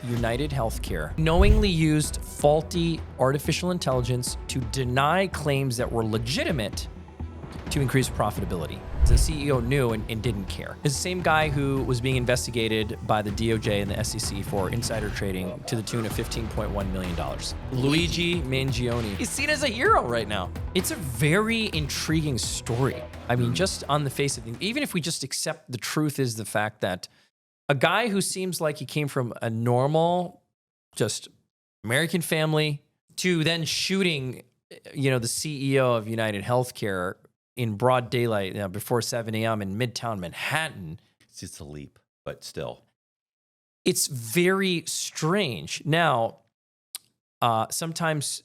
United Healthcare knowingly used faulty artificial intelligence to deny claims that were legitimate to increase profitability. The CEO knew and didn't care. It's the same guy who was being investigated by the DOJ and the SEC for insider trading to the tune of $15.1 million. Luigi Mangione. He's seen as a hero right now. It's a very intriguing story. I mean, just on the face of things, even if we just accept the truth is the fact that a guy who seems like he came from a normal, just American family to then shooting, the CEO of United Healthcare in broad daylight, before 7 a.m. in Midtown Manhattan. It's just a leap, but still. It's very strange. Now, sometimes,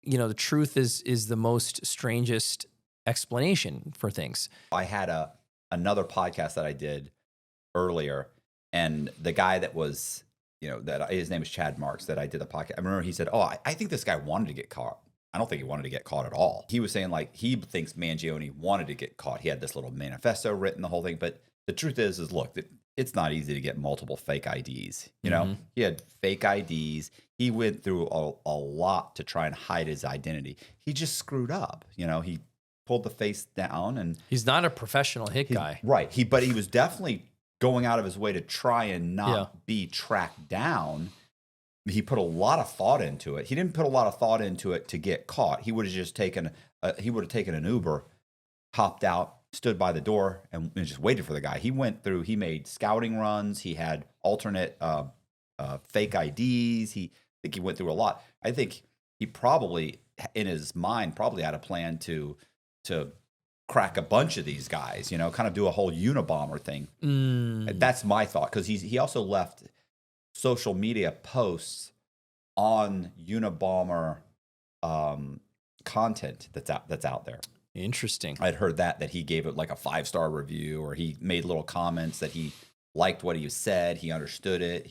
the truth is the most strangest explanation for things. I had another podcast that I did earlier, and the guy that was, that his name is Chad Marks, that I did the podcast. I remember he said, I think this guy wanted to get caught. I don't think he wanted to get caught at all. He was saying he thinks Mangione wanted to get caught. He had this little manifesto written, the whole thing. But the truth is look, it's not easy to get multiple fake IDs. He had fake IDs. He went through a lot to try and hide his identity. He just screwed up. He pulled the face down, and he's not a professional hit guy, right? But he was definitely going out of his way to try and not be tracked down. He put a lot of thought into it. He didn't put a lot of thought into it to get caught. He would have just taken an Uber, hopped out, stood by the door, and just waited for the guy. He made scouting runs. He had alternate fake IDs. I think he went through a lot. I think he probably, in his mind, probably had a plan to crack a bunch of these guys, kind of do a whole Unabomber thing. That's my thought, because he also left social media posts on Unabomber content that's out there. Interesting. I'd heard that he gave it like a 5-star review, or he made little comments that he liked what he said, he understood it.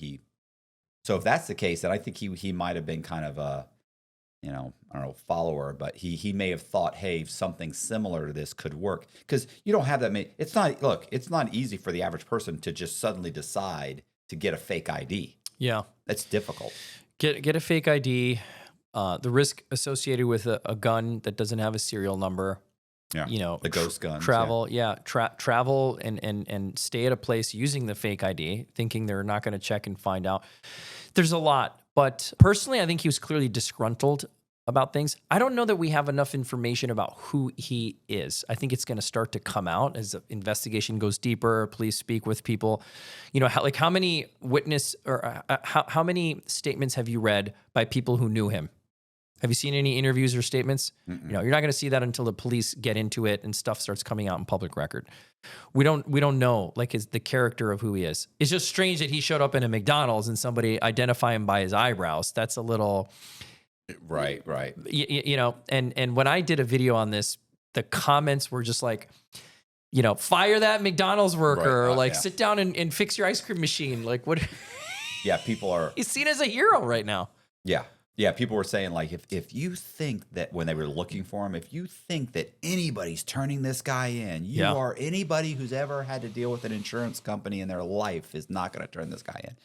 So if that's the case, then I think he might have been kind of a, I don't know, follower, but he may have thought, hey, something similar to this could work, because you don't have that many. It's not easy for the average person to just suddenly decide to get a fake ID. Yeah. That's difficult. Get a fake ID. The risk associated with a gun that doesn't have a serial number. Yeah. The ghost guns. Travel. Yeah. Travel and stay at a place using the fake ID, thinking they're not going to check and find out. There's a lot. But personally, I think he was clearly disgruntled about things. I don't know that we have enough information about who he is. I think it's going to start to come out as the investigation goes deeper. Police speak with people. How many how many statements have you read by people who knew him? Have you seen any interviews or statements? Mm-mm. You're not going to see that until the police get into it and stuff starts coming out in public record. We don't know the character of who he is. It's just strange that he showed up in a McDonald's and somebody identify him by his eyebrows. That's a little. Right. And when I did a video on this, the comments were just like, fire that McDonald's worker, or sit down and fix your ice cream machine. Like, what? Yeah, people are. He's seen as a hero right now. Yeah, people were saying, if you think that when they were looking for him, if you think that anybody's turning this guy in, are anybody who's ever had to deal with an insurance company in their life is not going to turn this guy in.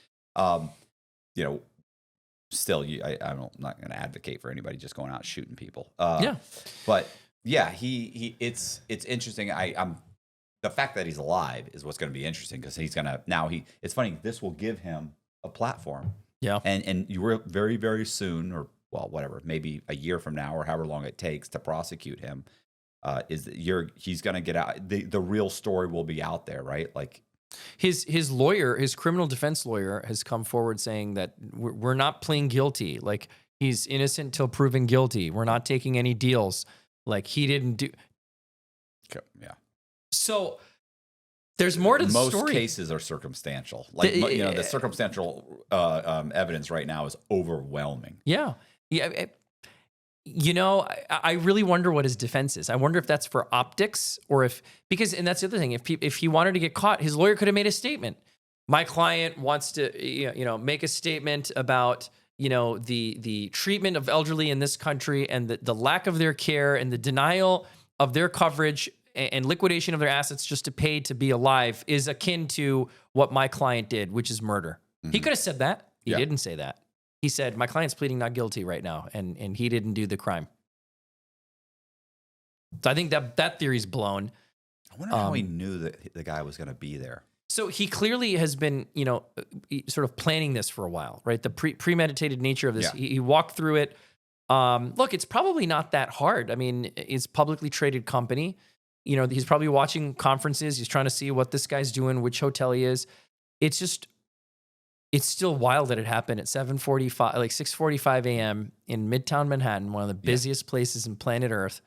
Still, I'm not going to advocate for anybody just going out shooting people. But yeah, it's interesting. The fact that he's alive is what's going to be interesting, because he's going to it's funny. This will give him a platform. Yeah. And you were very, very soon, or whatever, maybe a year from now, or however long it takes to prosecute him, he's going to get out. The real story will be out there, right? Like, his lawyer, his criminal defense lawyer, has come forward saying that we're not pleading guilty. Like, he's innocent till proven guilty. We're not taking any deals. Like, he didn't do. Yeah. So there's more to the story. Most cases are circumstantial. The circumstantial evidence right now is overwhelming. Yeah. Yeah. I really wonder what his defense is. I wonder if that's for optics, or and that's the other thing. If he wanted to get caught, his lawyer could have made a statement. My client wants to, make a statement about, the treatment of elderly in this country, and the lack of their care, and the denial of their coverage and liquidation of their assets just to pay to be alive is akin to what my client did, which is murder. Mm-hmm. He could have said that. He didn't say that. He said, my client's pleading not guilty right now, and he didn't do the crime. So I think that theory's blown. I wonder how he knew that the guy was going to be there. So he clearly has been, sort of planning this for a while, right? The premeditated nature of this. Yeah. He walked through it. Look, it's probably not that hard. I mean, it's a publicly traded company. He's probably watching conferences. He's trying to see what this guy's doing, which hotel he is. It's still wild that it happened at 6:45 a.m. in Midtown Manhattan, one of the busiest places in planet Earth.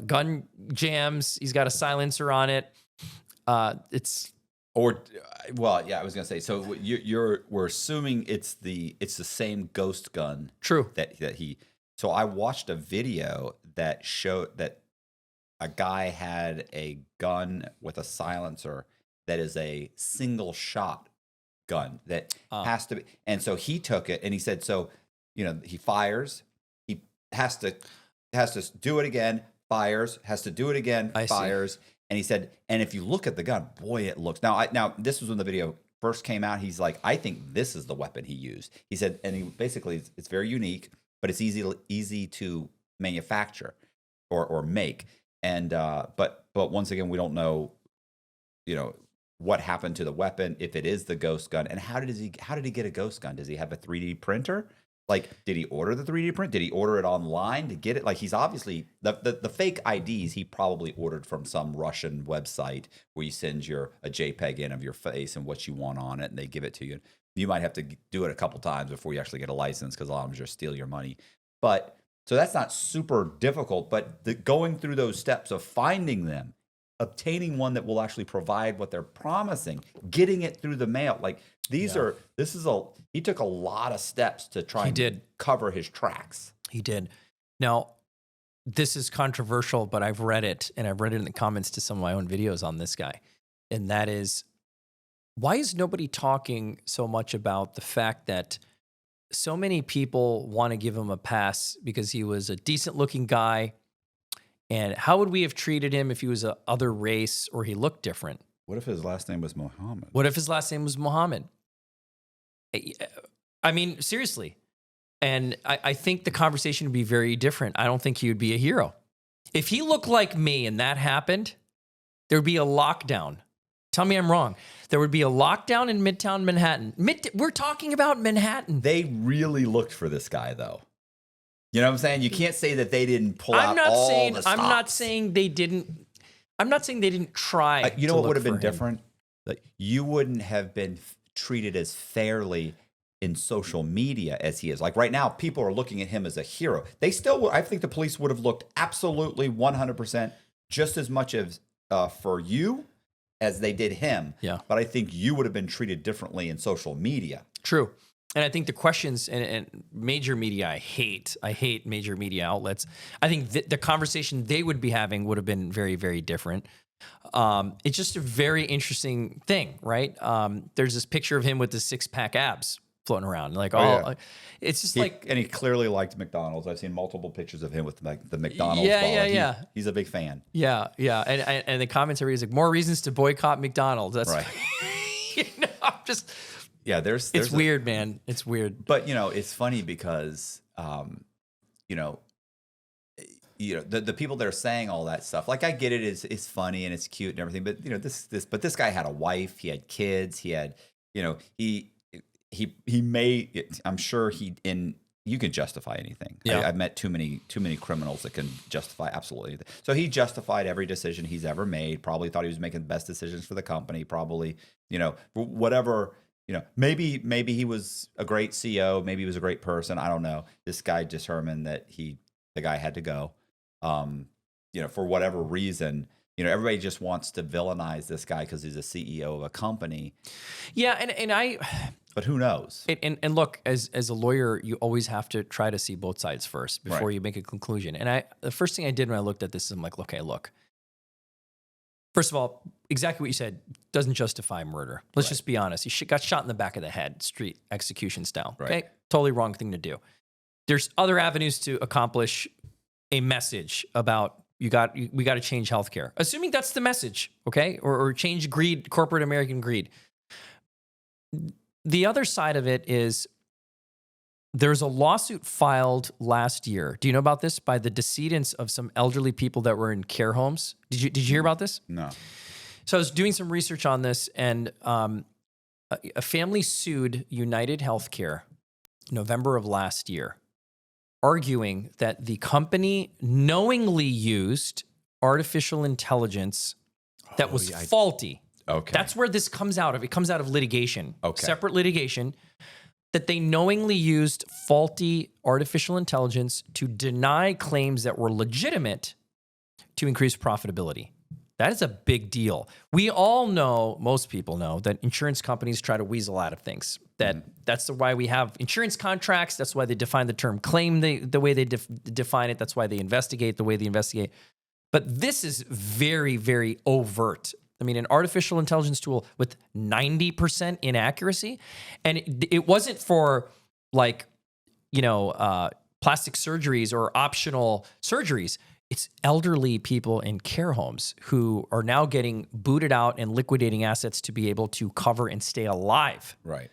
Gun jams. He's got a silencer on it. I was gonna say. So we're assuming it's the same ghost gun. True. That he. So I watched a video that showed that a guy had a gun with a silencer that is a single shot gun that has to be. And so he took it and he said, so he fires. He has to do it again. Fires. Has to do it again. Fires. And he said, and if you look at the gun, boy, it looks. Now this was when the video first came out. He's like, I think this is the weapon he used. He said, and he basically, it's very unique, but it's easy to manufacture or make. And but once again, we don't know, what happened to the weapon, if it is the ghost gun, and how did he get a ghost gun? Does he have a 3D printer? Like, did he order the 3D print? Did he order it online to get it? Like, he's obviously the fake IDs he probably ordered from some Russian website where you send a JPEG in of your face and what you want on it, and they give it to you. You might have to do it a couple times before you actually get a license, because a lot of them just steal your money. But so that's not super difficult. But going through those steps of finding them, obtaining one that will actually provide what they're promising, getting it through the mail, like he took a lot of steps to try and cover his tracks. He did. Now, this is controversial, but I've read it, and I've read it in the comments to some of my own videos on this guy. And that is, why is nobody talking so much about the fact that so many people want to give him a pass because he was a decent looking guy? And how would we have treated him if he was a other race or he looked different? What if his last name was Mohammed? I mean, seriously. And I think the conversation would be very different. I don't think he would be a hero. If he looked like me and that happened, there would be a lockdown. Tell me I'm wrong. There would be a lockdown in Midtown Manhattan. We're talking about Manhattan. They really looked for this guy, though. You know what I'm saying? You can't say that they didn't pull out all the stops. I'm not saying they didn't try. You know what would have been different? Like, you wouldn't have been treated as fairly in social media as he is. Like, right now, people are looking at him as a hero. They still, I think the police would have looked absolutely 100% just as much as for you as they did him. Yeah. But I think you would have been treated differently in social media. True. And I think the questions and major media, I hate major media outlets. I think the conversation they would be having would have been very, very different. It's just a very interesting thing, right? There's this picture of him with the 6-pack abs floating around. It's just and he clearly liked McDonald's. I've seen multiple pictures of him with the McDonald's ball. Yeah. He's a big fan. Yeah. And the comments are like, more reasons to boycott McDonald's. That's right. I'm just... Yeah, it's weird, man. It's weird. But it's funny because the people that are saying all that stuff, like, I get it, it's funny and it's cute and everything, but this guy had a wife, he had kids, he had, he may, I'm sure you can justify anything. Yeah. I've met too many criminals that can justify absolutely anything. So he justified every decision he's ever made, probably thought he was making the best decisions for the company, probably, whatever. Maybe he was a great CEO. Maybe he was a great person. I don't know. This guy determined that the guy had to go. For whatever reason, everybody just wants to villainize this guy because he's a CEO of a company. Yeah, but who knows? And look, as a lawyer, you always have to try to see both sides first before you make a conclusion. And the first thing I did when I looked at this is I'm like, okay, look. First of all, exactly what you said doesn't justify murder. Let's just be honest. He got shot in the back of the head, street execution style. Right. Okay, totally wrong thing to do. There's other avenues to accomplish a message about we got to change healthcare. Assuming that's the message, okay, or change greed, corporate American greed. the other side of it is there's a lawsuit filed last year. Do you know about this? By the decedents of some elderly people that were in care homes. Did you hear about this? No. So I was doing some research on this, and a family sued United Healthcare November of last year, arguing that the company knowingly used artificial intelligence that was faulty. Okay. That's where this comes out of. It comes out of litigation, separate litigation, that they knowingly used faulty artificial intelligence to deny claims that were legitimate to increase profitability. That is a big deal. We all know, most people know, that insurance companies try to weasel out of things. That's why we have insurance contracts. That's why they define the term claim the way they define it. That's why they investigate the way they investigate. But this is very, very overt. I mean, an artificial intelligence tool with 90% inaccuracy. And it wasn't for plastic surgeries or optional surgeries. It's elderly people in care homes who are now getting booted out and liquidating assets to be able to cover and stay alive. Right.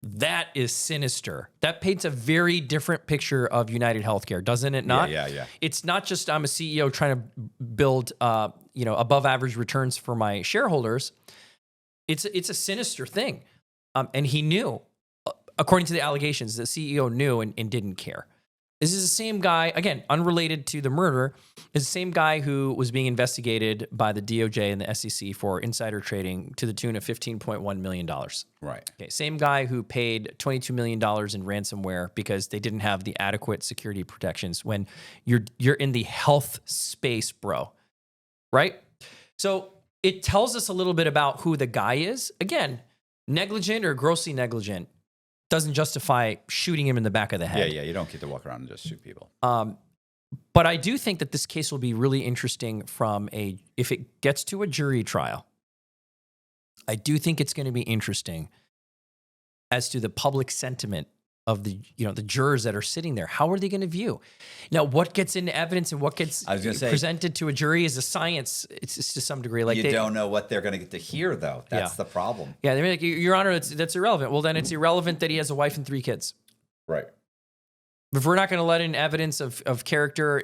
That is sinister. That paints a very different picture of United Healthcare, doesn't it not? Yeah. It's not just I'm a CEO trying to build above average returns for my shareholders. It's a sinister thing. And he knew, according to the allegations, the CEO knew and didn't care. This is the same guy, again, unrelated to the murder, is the same guy who was being investigated by the DOJ and the SEC for insider trading to the tune of $15.1 million. Right. Okay, same guy who paid $22 million in ransomware because they didn't have the adequate security protections when you're in the health space, bro. Right? So it tells us a little bit about who the guy is. Again, negligent or grossly negligent doesn't justify shooting him in the back of the head. Yeah. You don't get to walk around and just shoot people. But I do think that this case will be really interesting if it gets to a jury trial. I do think it's going to be interesting as to the public sentiment of the jurors that are sitting there. How are they going to view? Now, what gets into evidence and what gets presented to a jury is a science. It's to some degree. Like you don't know what they're going to get to hear, though. That's the problem. Yeah, they're like, Your Honor, that's irrelevant. Well, then it's irrelevant that he has a wife and 3 kids. Right. If we're not going to let in evidence of character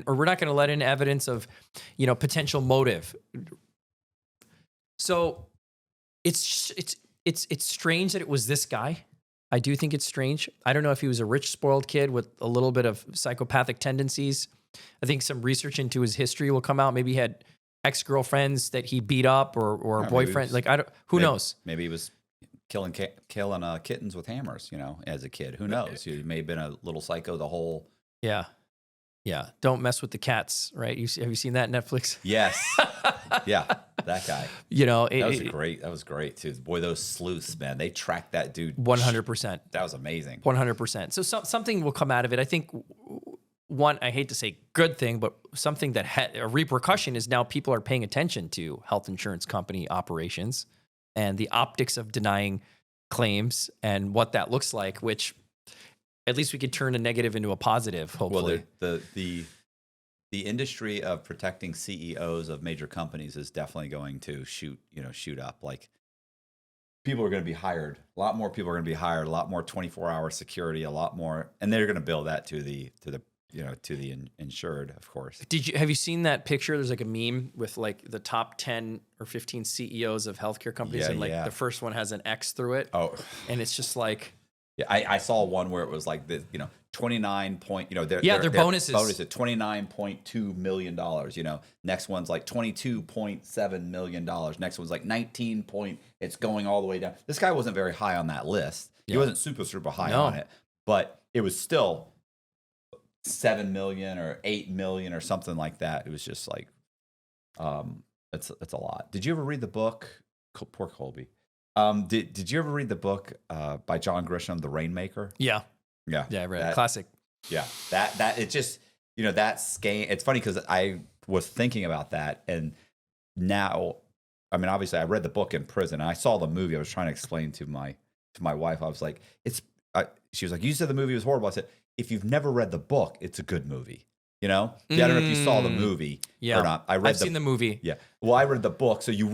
or we're not going to let in evidence of potential motive. So it's strange that it was this guy. I do think it's strange. I don't know if he was a rich, spoiled kid with a little bit of psychopathic tendencies. I think some research into his history will come out. Maybe he had ex-girlfriends that he beat up or boyfriend. Who knows? Maybe he was killing kittens with hammers, as a kid. Who knows? He may have been a little psycho the whole... Yeah. Don't mess with the cats, right? Have you seen that Netflix? Yes. Yeah, that guy. That was great too. Boy, those sleuths, man, they tracked that dude 100%. That was amazing. 100%. So something will come out of it. I think one, I hate to say good thing, but something that had a repercussion is now people are paying attention to health insurance company operations and the optics of denying claims and what that looks like, which at least we could turn a negative into a positive, hopefully. Well, the industry of protecting CEOs of major companies is definitely going to shoot up. Like, people are going to be hired. A lot more people are going to be hired. A lot more 24-hour security. A lot more, and they're going to bill that to the insured, of course. Have you seen that picture? There's like a meme with like the top 10 or 15 CEOs of healthcare companies, the first one has an X through it. Oh, and it's just like. Yeah, I saw one where it was like the 29 point, their bonuses. Bonus at $29.2 million. Next one's like $22.7 million. Next one's like 19 point. It's going all the way down. This guy wasn't very high on that list. He wasn't super high on it, but it was still 7 million or 8 million or something like that. It was just like, it's a lot. Did you ever read the book? Poor Colby. Did you ever read the book by John Grisham, The Rainmaker? Yeah, I read it. Classic. Yeah, that it just that scam. It's funny because I was thinking about that, and now, I mean, obviously, I read the book in prison, and I saw the movie. I was trying to explain to my wife. I was like, she was like, you said the movie was horrible. I said, if you've never read the book, it's a good movie. You know, I don't know if you saw the movie or not. I've seen the movie. Yeah. Well, I read the book. So you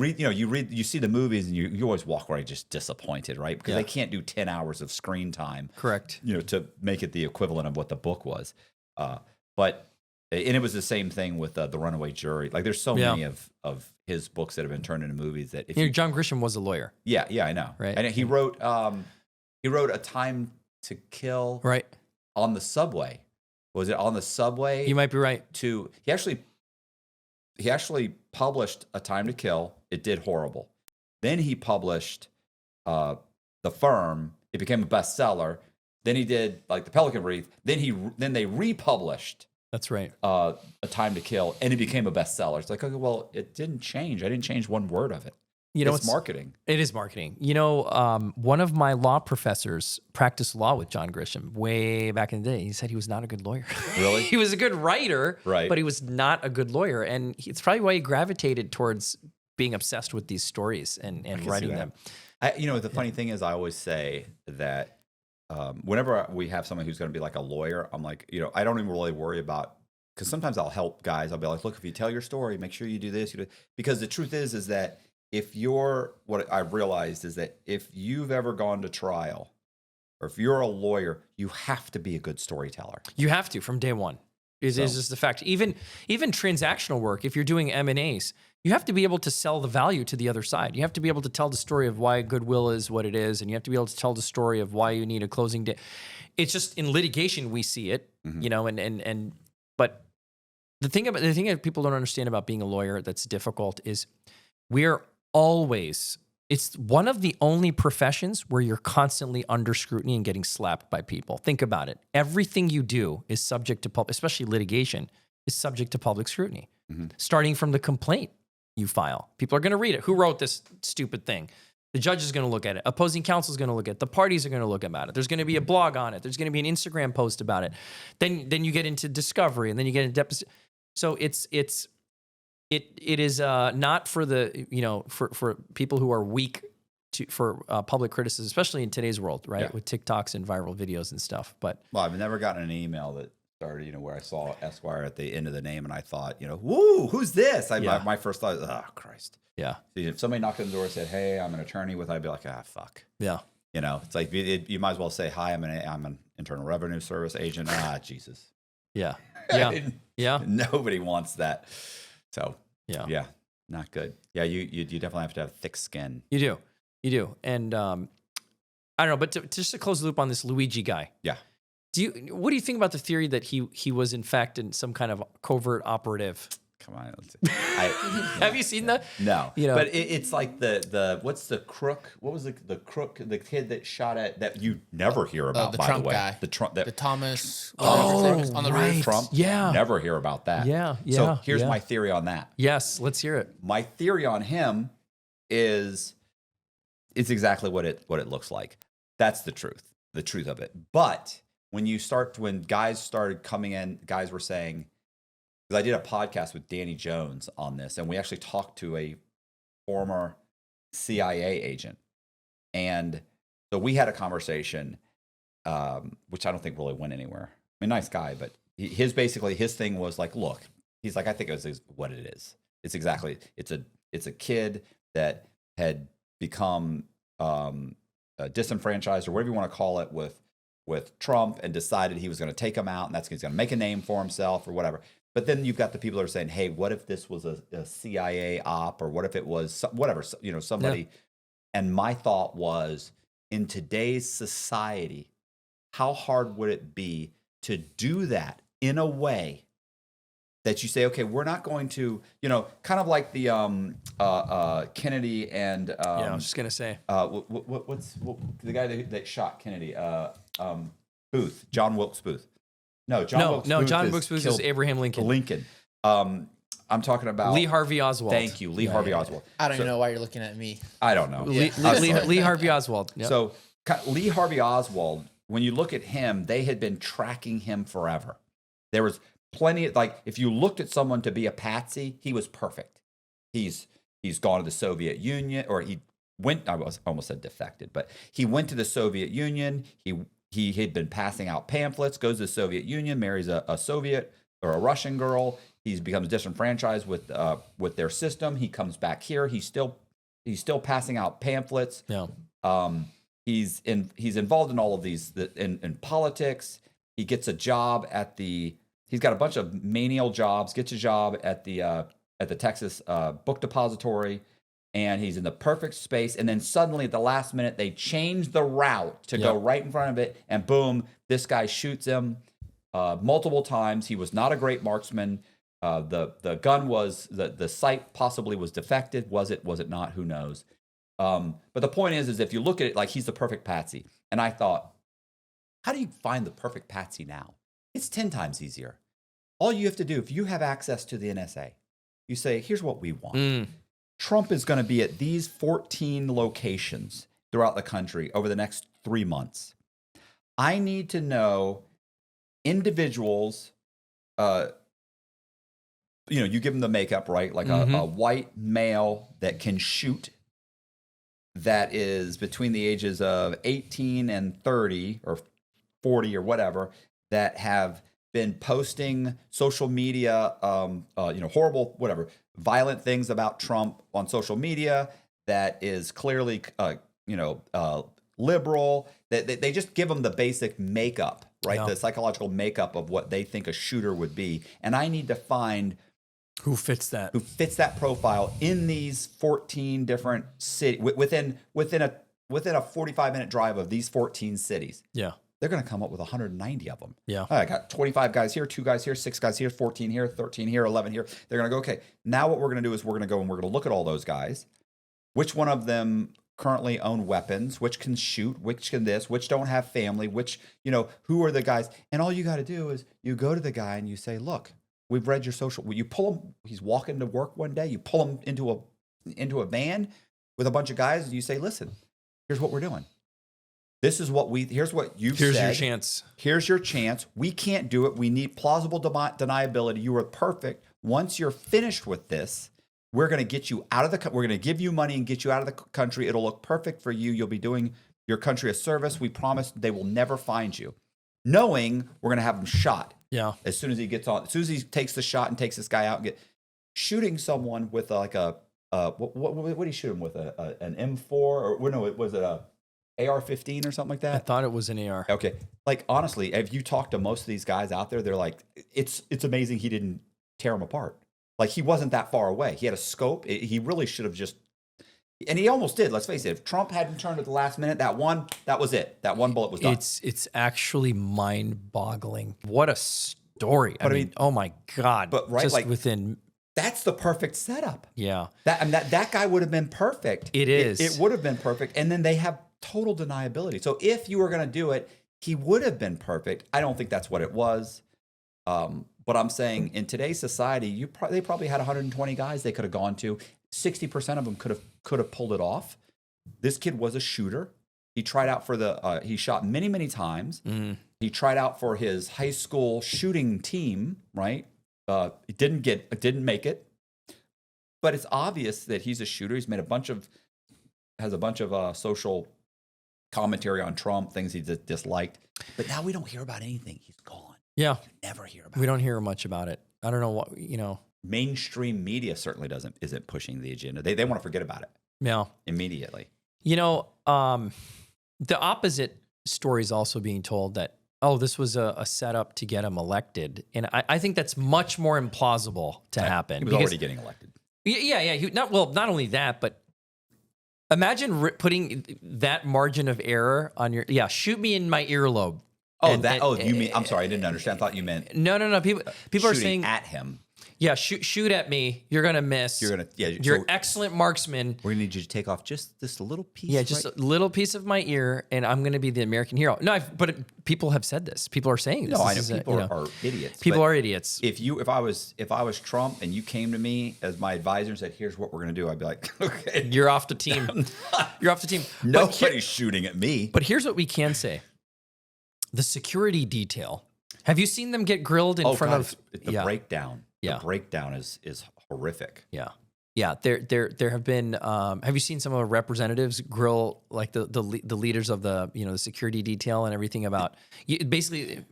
see the movies and you always walk away just disappointed, right? Because they can't do 10 hours of screen time. Correct. To make it the equivalent of what the book was. But it was the same thing with the Runaway Jury. Like there's so many of his books that have been turned into movies that if John Grisham was a lawyer. Yeah, I know. Right. And he wrote A Time to Kill on the subway. Was it on the subway? You might be right. He actually published A Time to Kill. It did horrible. Then he published The Firm. It became a bestseller. Then he did like The Pelican Brief. Then they republished. That's right. A Time to Kill, and it became a bestseller. It's like, okay, well, it didn't change. I didn't change one word of it. It's marketing. It is marketing. One of my law professors practiced law with John Grisham way back in the day. He said he was not a good lawyer. Really? He was a good writer, right? But he was not a good lawyer. And it's probably why he gravitated towards being obsessed with these stories and writing them. The funny thing is I always say that whenever we have someone who's going to be like a lawyer, I'm like, I don't even really worry about, because sometimes I'll help guys. I'll be like, look, if you tell your story, make sure you do this. Because the truth is that what I've realized is that if you've ever gone to trial or if you're a lawyer, you have to be a good storyteller. You have to from day one. Is just the fact. Even transactional work, if you're doing M&As, you have to be able to sell the value to the other side. You have to be able to tell the story of why goodwill is what it is, and you have to be able to tell the story of why you need a closing day. It's just in litigation we see it, but the thing that people don't understand about being a lawyer that's difficult is it's one of the only professions where you're constantly under scrutiny and getting slapped by people. Think about it. Everything you do is subject to especially litigation, is subject to public scrutiny. Mm-hmm. Starting from the complaint you file. People are going to read it. Who wrote this stupid thing? The judge is going to look at it. Opposing counsel is going to look at it. The parties are going to look at it. There's going to be a blog on it. There's going to be an Instagram post about it. Then you get into discovery, and then you get into deposition. So it is not for the for people who are weak for public criticism, especially in today's world, right? Yeah. With TikToks and viral videos and stuff. But I've never gotten an email that started, where I saw Esquire at the end of the name, and I thought, woo, who's this? My first thought is, oh Christ. Yeah. See, if somebody knocked on the door and said, hey, I'm an attorney I'd be like, fuck. Yeah. It's like you might as well say, hi, I'm an Internal Revenue Service agent. Jesus. Yeah. Yeah. Yeah. Nobody wants that. So yeah, not good. Yeah, you definitely have to have thick skin. You do. And I don't know, but just to close the loop on this Luigi guy. Yeah. What do you think about the theory that he was in fact in some kind of covert operative? Come on, have you seen that? No, but it's like the what's the crook? What was the crook? The kid that shot at that you never hear about. The by Trump the way, guy. The Thomas. On the roof. Trump. Yeah, never hear about that. Yeah. So here's my theory on that. Yes, let's hear it. My theory on him is it's exactly what it looks like. That's the truth of it. But when guys started coming in, guys were saying. Because I did a podcast with Danny Jones on this, and we actually talked to a former CIA agent. And so we had a conversation, which I don't think really went anywhere. I mean, nice guy, but his thing was like, look, he's like, I think it was what it is. It's a kid that had become disenfranchised or whatever you want to call it with Trump and decided he was going to take him out and he's going to make a name for himself or whatever. But then you've got the people that are saying, hey, what if this was a CIA op or what if it was whatever, somebody. Yeah. And my thought was, in today's society, how hard would it be to do that in a way that you say, okay, we're not going to, kind of like the Kennedy and I was just gonna say, what's the guy that shot Kennedy? Booth, John Wilkes Booth. John Wilkes Booth is Abraham Lincoln. I'm talking about Lee Harvey Oswald. Thank you, Lee Harvey Oswald. I don't even know why you're looking at me. I don't know. Lee Harvey Oswald. Yep. So Lee Harvey Oswald, when you look at him, they had been tracking him forever. There was plenty of, if you looked at someone to be a patsy, he was perfect. He's gone to the Soviet Union, or he went. I almost said defected, but he went to the Soviet Union. He had been passing out pamphlets, goes to the Soviet Union, marries a Soviet or a Russian girl. He becomes disenfranchised with their system. He comes back here. He's still passing out pamphlets. Yeah. He's involved in all of these in politics. He gets a job he's got a bunch of menial jobs. Gets a job at the Texas Book Depository, and he's in the perfect space. And then suddenly, at the last minute, they change the route to go right in front of it, and boom, this guy shoots him multiple times. He was not a great marksman. The gun was the sight possibly was defective. Was it not? Who knows? But the point is if you look at it like he's the perfect patsy, and I thought, how do you find the perfect patsy now? It's 10 times easier. All you have to do, if you have access to the NSA, you say, here's what we want. Trump is going to be at these 14 locations throughout the country over the next 3 months. I need to know individuals, you give them the makeup, right? Like a white male that can shoot, that is between the ages of 18 and 30 or 40 or whatever, that have been posting social media, horrible, whatever, violent things about Trump on social media, that is clearly, liberal, that they just give them the basic makeup, right? Yeah. The psychological makeup of what they think a shooter would be. And I need to find who fits that profile in these 14 different cities, within a 45-minute drive of these 14 cities. Yeah. They're going to come up with 190 of them. Yeah. I got 25 guys here, 2 guys here, 6 guys here, 14 here, 13 here, 11 here. They're going to go, okay, now what we're going to do is we're going to go and we're going to look at all those guys. Which one of them currently own weapons? Which can shoot? Which can this? Which don't have family? Which, who are the guys? And all you got to do is you go to the guy and you say, look, we've read your social. You pull him. He's walking to work one day. You pull him into a van with a bunch of guys, and you say, listen, here's what we're doing. This is what here's what you've said. Here's your chance. Here's your chance. We can't do it. We need plausible deniability. You are perfect. Once you're finished with this, we're going to get you out of we're going to give you money and get you out of the country. It'll look perfect for you. You'll be doing your country a service. We promise they will never find you. Knowing we're going to have him shot. Yeah. As soon as he takes the shot and takes this guy out, and shooting someone with what did he shoot him with? An M4 or was it a AR-15 or something like that? I thought it was an AR. Okay. Like, honestly, if you talk to most of these guys out there, they're like, it's amazing he didn't tear them apart. Like, he wasn't that far away. He had a scope. He really should have just, and he almost did. Let's face it. If Trump hadn't turned at the last minute, that was it. That one bullet was done. It's actually mind-boggling. What a story. I mean, oh my God. But right, just within. That's the perfect setup. Yeah. That guy would have been perfect. It is. It would have been perfect. And then they have total deniability. So if you were going to do it, he would have been perfect. I don't think that's what it was. But I'm saying in today's society, they probably had 120 guys they could have gone to. 60% of them could have pulled it off. This kid was a shooter. He tried out for he shot many, many times. Mm. He tried out for his high school shooting team, right? He didn't make it. But it's obvious that he's a shooter. He's made has a bunch of social commentary on Trump, things he disliked. But now we don't hear about anything. He's gone. Yeah. You never hear about it. We don't hear much about it. I don't know what, Mainstream media certainly isn't pushing the agenda. They want to forget about it. Yeah. Immediately. The opposite story is also being told that, this was a setup to get him elected. And I think that's much more implausible to happen. He was already getting elected. Yeah. Not only that, but imagine putting that margin of error on your, shoot me in my earlobe. You mean, I'm sorry, I didn't understand. I thought you meant. No. People are saying at him. Yeah, shoot at me. You're gonna miss. You're an excellent marksman. We're gonna need you to take off just this little piece. Yeah, just a little piece of my ear, and I'm gonna be the American hero. No, but people have said this. People are saying this. No, I know people are idiots. People are idiots. If I was Trump and you came to me as my advisor and said, "Here's what we're gonna do," I'd be like, "Okay, you're off the team. You're off the team." Nobody's shooting at me. But here's what we can say: the security detail. Have you seen them get grilled in front of the breakdown? Yeah. The breakdown is horrific. Yeah. There have been. Have you seen some of the representatives grill like the leaders of the the security detail and everything about basically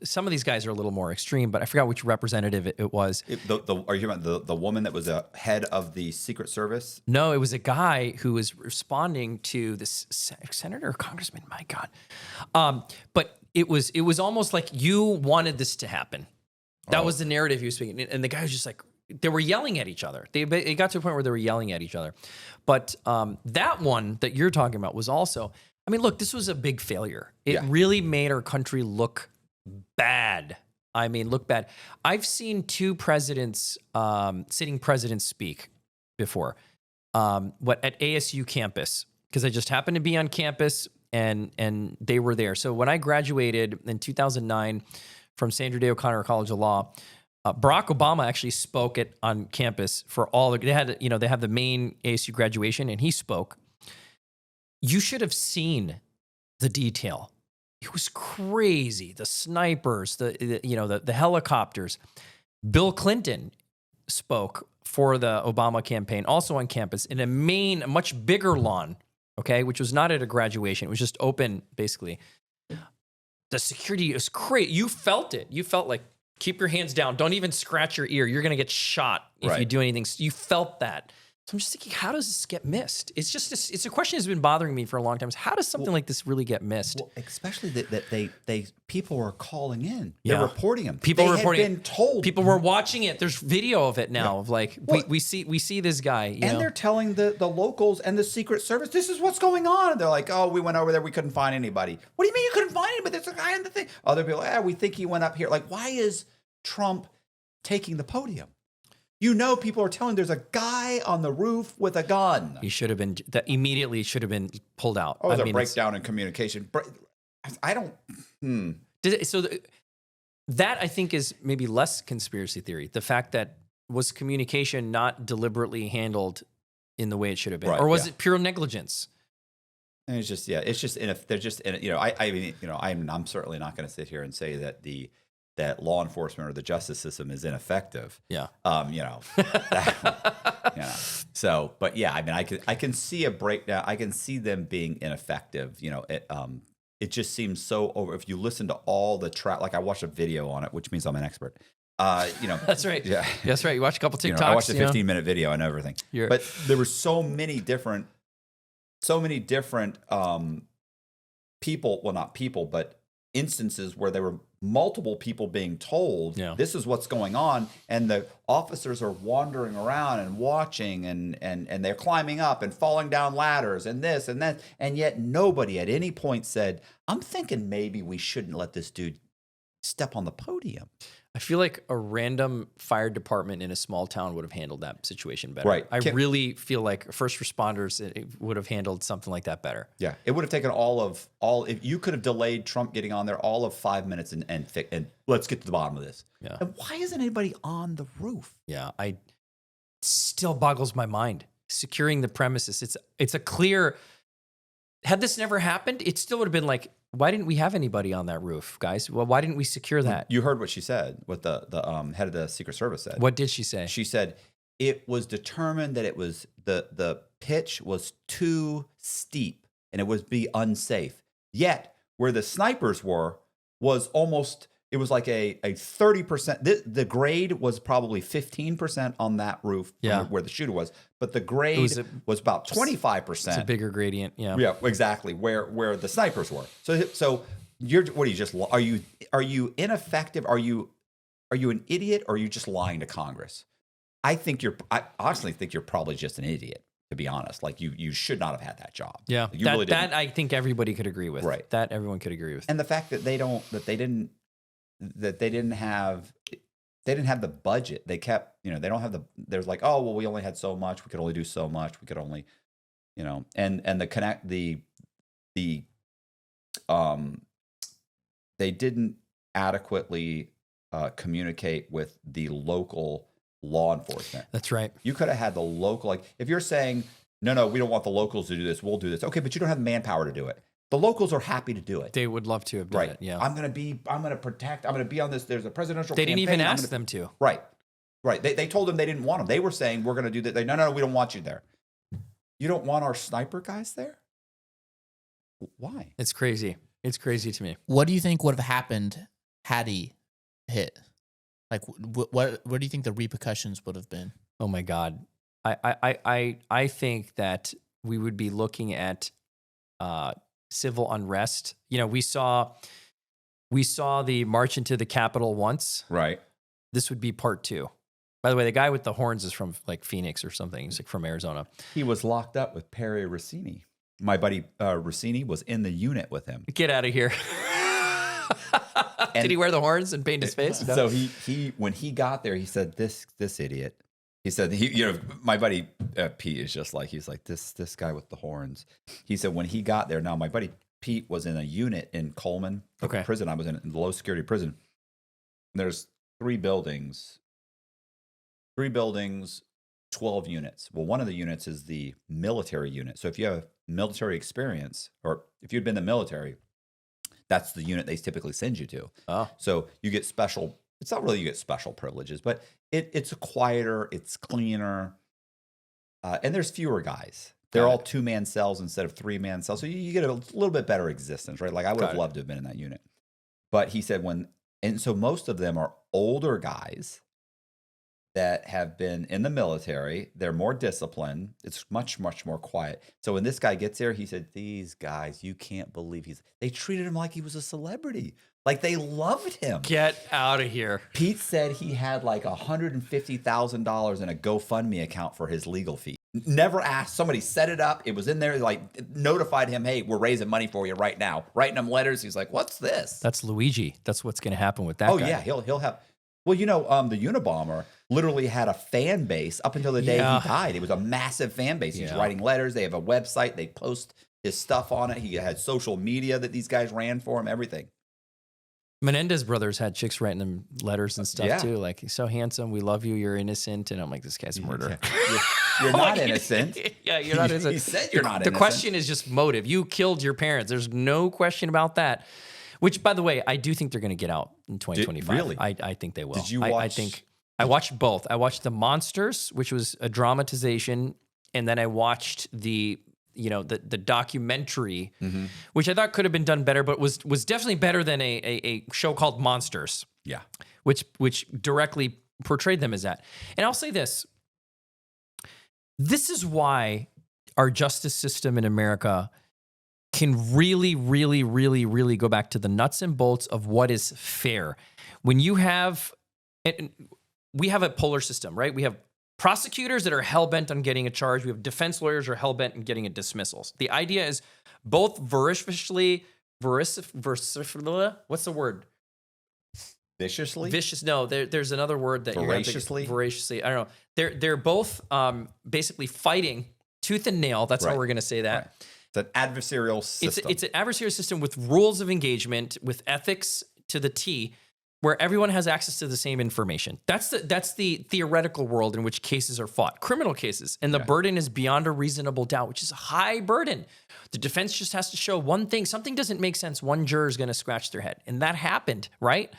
some of these guys are a little more extreme, but I forgot which representative it was. Are you talking about the woman that was a head of the Secret Service? No, it was a guy who was responding to this senator or congressman. My God. But it was almost like you wanted this to happen. That was the narrative he was speaking. And the guy was just like, they were yelling at each other. It got to a point where they were yelling at each other. But that one that you're talking about was also, I mean, look, this was a big failure. It really made our country look bad. I mean, look bad. I've seen two presidents, sitting presidents speak before, at ASU campus, because I just happened to be on campus and they were there. So when I graduated in 2009 from Sandra Day O'Connor College of Law, Barack Obama actually spoke on campus for they have the main ASU graduation, and he spoke. You should have seen the detail. It was crazy. The snipers, the helicopters. Bill Clinton spoke for the Obama campaign, also on campus in a much bigger lawn, okay, which was not at a graduation. It was just open, basically. The security is crazy. You felt it. You felt like, keep your hands down. Don't even scratch your ear. You're going to get shot if you do anything. You felt that. So I'm just thinking, how does this get missed? It's a question that's been bothering me for a long time. Is how does something like this really get missed? Well, especially that people were calling in. They're reporting them. People were reporting. Been told. People were watching it. There's video of it now of like we see this guy. They're telling the locals and the Secret Service, this is what's going on. And they're like, oh, we went over there, we couldn't find anybody. What do you mean you couldn't find anybody? There's a guy in the thing. Other people, we think he went up here. Like, why is Trump taking the podium? People are telling there's a guy on the roof with a gun. He should have been immediately should have been pulled out. Oh, it was a breakdown in communication. I don't. That I think is maybe less conspiracy theory. The fact that was communication not deliberately handled in the way it should have been, or was it pure negligence? And it's just they're just I'm certainly not going to sit here and say that law enforcement or the justice system is ineffective. Yeah. So, but yeah, I mean, I can see a breakdown. I can see them being ineffective. It just seems so over. If you listen to all the like I watched a video on it, which means I'm an expert. That's right. Yeah, that's right. You watched a couple TikToks. I watched a 15-minute video and everything. But there were so many different people. Well, not people, but instances where there were multiple people being told this is what's going on, and the officers are wandering around and watching and they're climbing up and falling down ladders and this and that, and yet nobody at any point said, I'm thinking maybe we shouldn't let this dude step on the podium. I feel like a random fire department in a small town would have handled that situation better. Right. I really feel like first responders would have handled something like that better. Yeah. It would have taken if you could have delayed Trump getting on there all of 5 minutes and let's get to the bottom of this. Yeah. And why isn't anybody on the roof? Yeah. It still boggles my mind. Securing the premises. It's a clear, had this never happened, it still would have been like, why didn't we have anybody on that roof, guys? Well, why didn't we secure that? You heard what she said, what the head of the Secret Service said. What did she say? She said it was determined that it was the pitch was too steep and it would be unsafe. Yet where the snipers was almost, it was like a 30%. The grade was probably 15% on that roof where the shooter was, but the grade was about 25%. It's a bigger gradient. Yeah. Yeah, exactly. Where the snipers were. So are you ineffective? Are you an idiot, or are you just lying to Congress? I honestly think you're probably just an idiot, to be honest. Like you should not have had that job. Yeah. You really didn't. That I think everybody could agree with. Right. That everyone could agree with. And the fact that they didn't have the budget. They kept, they don't have there's like, oh, well, we only had so much. We could only do so much. We could only, they didn't adequately communicate with the local law enforcement. That's right. You could have had the local, like if you're saying, no, we don't want the locals to do this. We'll do this. Okay, but you don't have the manpower to do it. The locals are happy to do it. They would love to have done it. Yeah. I'm going to be on this. There's a presidential They campaign. didn't even ask them to. Right. They told them they didn't want them. They were saying, we're going to do that. No, we don't want you there. You don't want our sniper guys there? Why? It's crazy. It's crazy to me. What do you think would have happened had he hit? Like, what do you think the repercussions would have been? Oh my God. I think that we would be looking at civil unrest. You know, we saw the march into the Capitol once. Right. This would be part 2. By the way, the guy with the horns is from like Phoenix or something. He's like from Arizona. He was locked up with Perry Rossini. My buddy Rossini was in the unit with him. Get out of here. Did he wear the horns and paint his face? No. So he when he got there, he said, this idiot. He said, my buddy Pete is just like, he's like, this guy with the horns. He said when he got there, now my buddy Pete was in a unit in Coleman, the prison I was in the low security prison. There's 3 buildings, 12 units. Well, one of the units is the military unit. So if you have military experience, or if you'd been in the military, that's the unit they typically send you to. Oh. So you get special, it's not really you get special privileges, but it's quieter, it's cleaner, and there's fewer guys. They're all 2-man cells instead of 3-man cells. So you get a little bit better existence, right? Like I would have loved to have been in that unit. But he said and so most of them are older guys that have been in the military. They're more disciplined. It's much, much more quiet. So when this guy gets there, he said, these guys, you can't believe they treated him like he was a celebrity. Like they loved him. Get out of here. Pete said he had like $150,000 in a GoFundMe account for his legal fee. Never asked. Somebody set it up. It was in there, like notified him, hey, we're raising money for you right now. Writing him letters. He's like, what's this? That's Luigi. That's what's going to happen with that guy. Oh, yeah. He'll have. Well, the Unabomber literally had a fan base up until the day he died. It was a massive fan base. He's writing letters. They have a website. They post his stuff on it. He had social media that these guys ran for him, everything. Menendez brothers had chicks writing them letters and stuff too. Like, he's so handsome. We love you. You're innocent. And I'm like, this guy's a murderer. You're not innocent. Yeah, you're not innocent. He said you're not innocent. The question is just motive. You killed your parents. There's no question about that. Which, by the way, I do think they're going to get out in 2025. Really? I think they will. Did you watch? I watched both. I watched The Monsters, which was a dramatization, and then I watched the documentary, which I thought could have been done better, but was definitely better than a show called Monsters. Yeah. Which directly portrayed them as that. And I'll say this. This is why our justice system in America can really, really, really, really go back to the nuts and bolts of what is fair. When you have, we have a polar system, right? We have prosecutors that are hell-bent on getting a charge. We have defense lawyers who are hell-bent on getting a dismissals. The idea is both voraciously, what's the word? Viciously? Vicious. No, there's another word that voraciously. Voraciously. I don't know. They're both basically fighting tooth and nail. That's how we're going to say that. Right. It's an adversarial system. It's an adversarial system with rules of engagement, with ethics to the T, where everyone has access to the same information. That's the theoretical world in which cases are fought, criminal cases, and the burden is beyond a reasonable doubt, which is a high burden. The defense just has to show one thing. Something doesn't make sense. One juror is going to scratch their head, and that happened, right?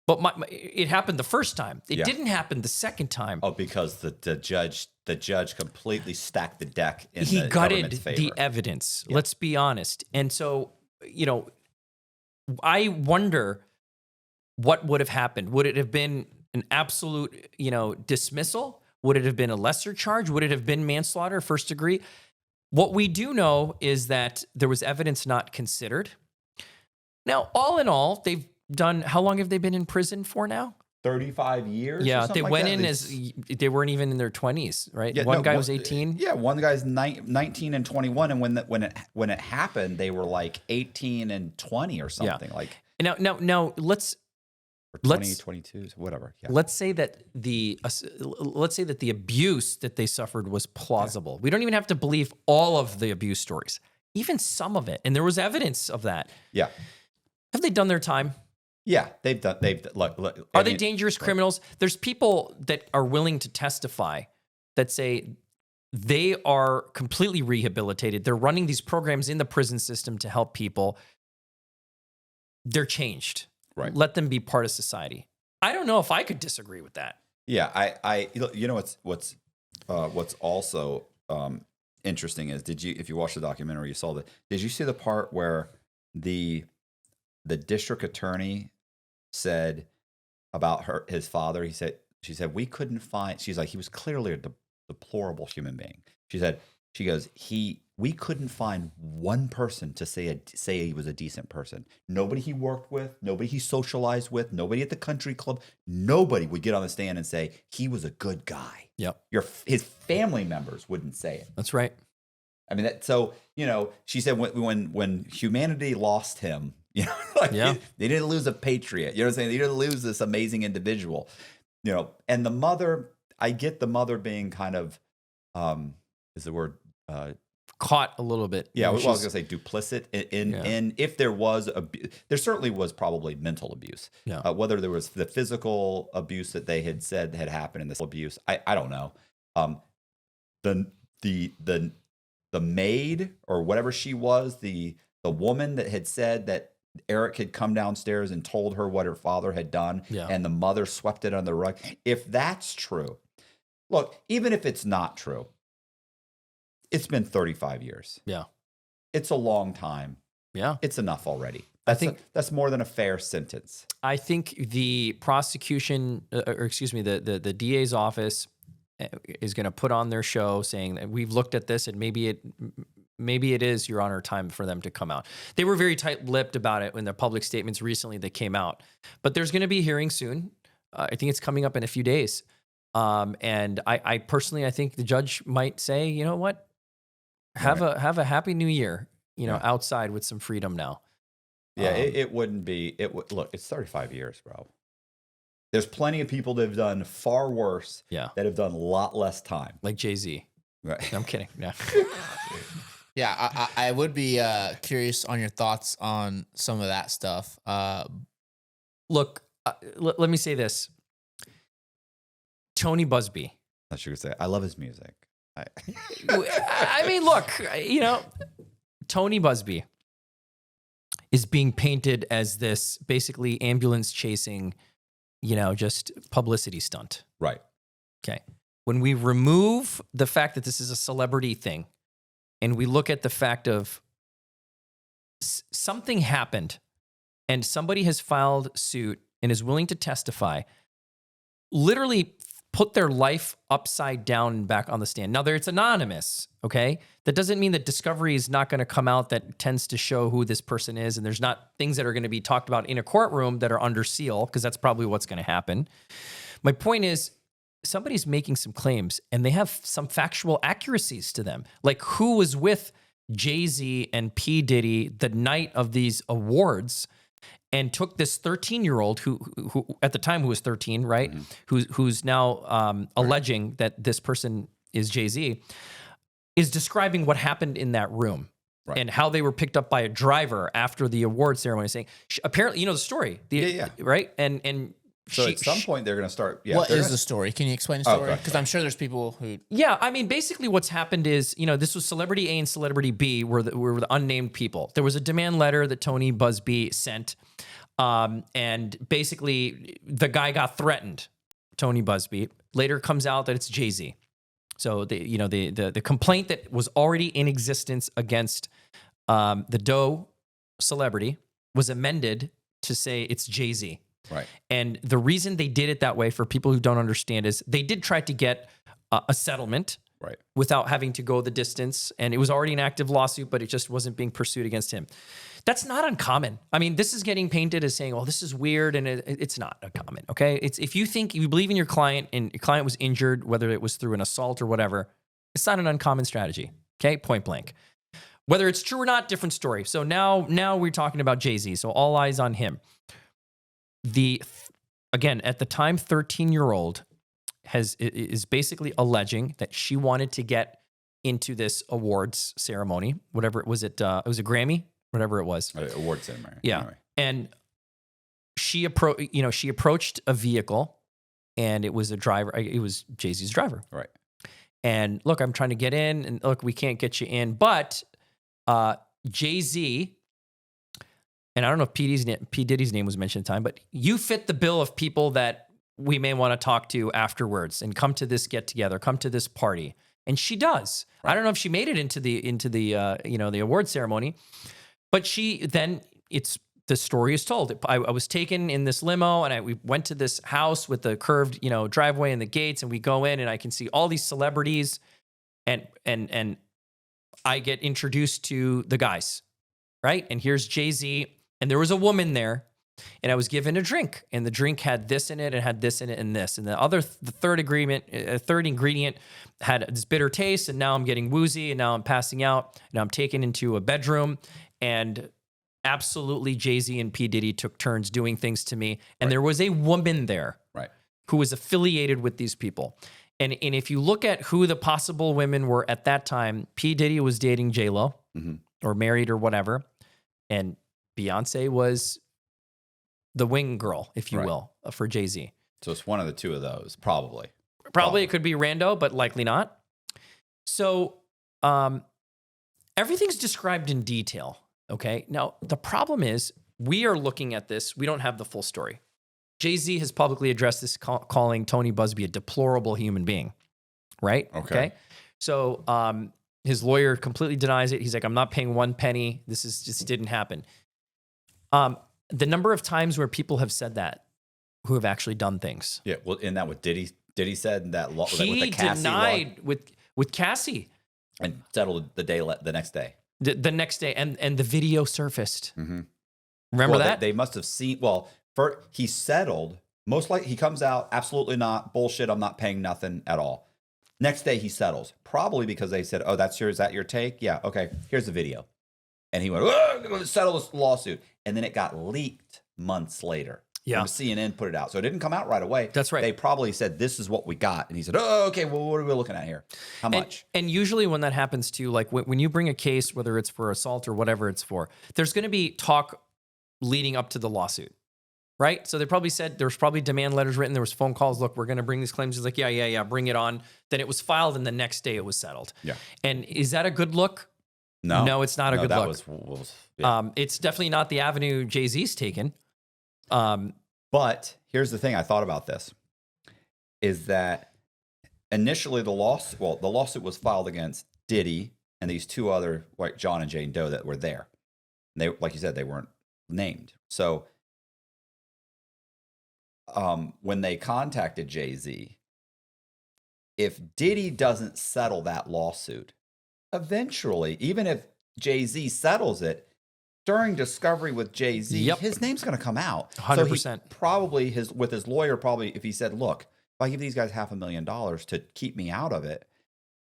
But it happened the first time. It didn't happen the second time. Oh, because the judge completely stacked the deck in he the gutted government's favor. the evidence. Yeah. Let's be honest. And so, I wonder what would have happened. Would it have been an absolute, dismissal? Would it have been a lesser charge? Would it have been manslaughter, first degree? What we do know is that there was evidence not considered. Now, all in all, they've done, how long have they been in prison for now? 35 years? Yeah, they went in as, they weren't even in their 20s, right? Yeah, one guy was 18? Yeah, one guy's 19 and 21, and when it happened, they were like 18 and 20 or something. Yeah. Like Now let's... Or 20, 22, whatever. Yeah. Let's say that the abuse that they suffered was plausible. We don't even have to believe all of the abuse stories, even some of it. And there was evidence of that. Yeah. Have they done their time? Yeah, look. Are they dangerous criminals? There's people that are willing to testify that say they are completely rehabilitated. They're running these programs in the prison system to help people. They're changed. Right. Let them be part of society. I don't know if I could disagree with that. Yeah, what's also interesting is if you watched the documentary, you saw did you see the part where the district attorney said about his father, she said, we couldn't find, she's like, he was clearly a deplorable human being. She goes, we couldn't find one person to say he was a decent person. Nobody he worked with, nobody he socialized with, nobody at the country club, nobody would get on the stand and say he was a good guy. Yep. His family members wouldn't say it. That's right. I mean, she said when humanity lost him, they didn't lose a patriot. You know what I'm saying? They didn't lose this amazing individual. And the mother, I get the mother being kind of, is the word caught a little bit. Yeah, I was going to say duplicit. And if there was there certainly was probably mental abuse. Yeah. Whether there was the physical abuse that they had said had happened in this abuse, I don't know. The maid or whatever she was, the woman that had said that Eric had come downstairs and told her what her father had done, and the mother swept it under the rug. If that's true, look, even if it's not true, it's been 35 years. Yeah. It's a long time. Yeah. It's enough already. I think that's more than a fair sentence. I think the prosecution, the DA's office is going to put on their show saying that we've looked at this and maybe it is, Your Honor, time for them to come out. They were very tight-lipped about it in their public statements recently that came out. But there's going to be a hearing soon. I think it's coming up in a few days. And I personally, I think the judge might say, you know what? Have a happy new year, outside with some freedom now. Yeah, it wouldn't be. Look, it's 35 years, bro. There's plenty of people that have done far worse. Yeah. That have done a lot less time. Like Jay-Z. Right. No, I'm kidding. No. Yeah, I would be curious on your thoughts on some of that stuff. Look, let me say this. Tony Busby. I should say, I love his music. I mean, look, Tony Busby is being painted as this basically ambulance chasing, just publicity stunt. Right. Okay. When we remove the fact that this is a celebrity thing and we look at the fact of something happened and somebody has filed suit and is willing to testify, literally put their life upside down and back on the stand. Now, it's anonymous, okay? That doesn't mean that discovery is not going to come out that tends to show who this person is, and there's not things that are going to be talked about in a courtroom that are under seal, because that's probably what's going to happen. My point is, somebody's making some claims, and they have some factual accuracies to them. Like, who was with Jay-Z and P. Diddy the night of these awards and took this 13-year-old who at the time who was 13, right? Mm-hmm. Who's now alleging that this person is Jay-Z, is describing what happened in that room. Right. And how they were picked up by a driver after the award ceremony, saying, apparently, you know the story. Right? And so at some point they're going to start. Yeah, what is the story? Can you explain the story? Because I'm sure there's people who. Yeah, I mean, basically what's happened is, this was Celebrity A and Celebrity B were the unnamed people. There was a demand letter that Tony Busby sent, and basically the guy got threatened. Tony Busby. Later comes out that it's Jay-Z. So the complaint that was already in existence against the Doe celebrity was amended to say it's Jay-Z. Right. And the reason they did it that way, for people who don't understand, is they did try to get a settlement, right, without having to go the distance. And it was already an active lawsuit, but it just wasn't being pursued against him. That's not uncommon. I mean, this is getting painted as saying, "Oh, this is weird," and it's not uncommon. Okay, it's if you believe in your client and your client was injured, whether it was through an assault or whatever, it's not an uncommon strategy. Okay, point blank. Whether it's true or not, different story. So now we're talking about Jay-Z. So all eyes on him. Again, at the time, 13-year-old is basically alleging that she wanted to get into this awards ceremony, whatever it was. It was a Grammy, whatever it was. Award ceremony. Yeah, anyway. And she approached a vehicle, and it was a driver. It was Jay-Z's driver. Right. And look, I'm trying to get in, and look, we can't get you in, but Jay-Z. And I don't know if P. Diddy's name was mentioned at the time, but you fit the bill of people that we may want to talk to afterwards and come to this get together, come to this party. And she does. Right. I don't know if she made it into the award ceremony, but it's the story is told. I was taken in this limo, and we went to this house with the curved, driveway and the gates, and we go in, and I can see all these celebrities, and I get introduced to the guys, right? And here's Jay-Z, and there was a woman there, and I was given a drink, and the drink had this in it, and had this in it, and this, and the third ingredient had this bitter taste, and now I'm getting woozy, and now I'm passing out, and I'm taken into a bedroom, and absolutely Jay-Z and P. Diddy took turns doing things to me, and there was a woman there, right, who was affiliated with these people. And if you look at who the possible women were at that time, P. Diddy was dating J-Lo, or married or whatever, and Beyonce was the wing girl, if you will, for Jay-Z. So it's one of the two of those, probably. Probably it could be rando, but likely not. So everything's described in detail, okay? Now, the problem is we are looking at this. We don't have the full story. Jay-Z has publicly addressed this, calling Tony Busby a deplorable human being, right? Okay. So his lawyer completely denies it. He's like, I'm not paying one penny. This just didn't happen. The number of times where people have said that who have actually done things. Yeah, well, isn't that what Diddy said? That with He the Cassie denied with Cassie. And settled the next day. The next day, and the video surfaced. Remember that? They must have seen, he settled. Most likely, he comes out, absolutely not, bullshit, I'm not paying nothing at all. Next day, he settles. Probably because they said, oh, is that your take? Yeah, okay, here's the video. And he went, oh, I'm going to settle this lawsuit. And then it got leaked months later. Yeah. CNN put it out. So it didn't come out right away. That's right. They probably said, this is what we got. And he said, oh, okay, well, what are we looking at here? How much? And usually when that happens too, like when you bring a case, whether it's for assault or whatever it's for, there's going to be talk leading up to the lawsuit, right? So they probably said, there was probably demand letters written. There was phone calls. Look, we're going to bring these claims. He's like, yeah, bring it on. Then it was filed, and the next day it was settled. Yeah. And is that a good look? No, it's not a good look. It's definitely not the avenue Jay-Z's taken. But here's the thing I thought about this, is that initially the lawsuit was filed against Diddy and these two other, like John and Jane Doe, that were there. And they, like you said, they weren't named. So when they contacted Jay-Z, if Diddy doesn't settle that lawsuit, eventually, even if Jay-Z settles it, during discovery with Jay-Z, his name's going to come out. 100%. So probably with his lawyer, if he said, look, if I give these guys $500,000 to keep me out of it,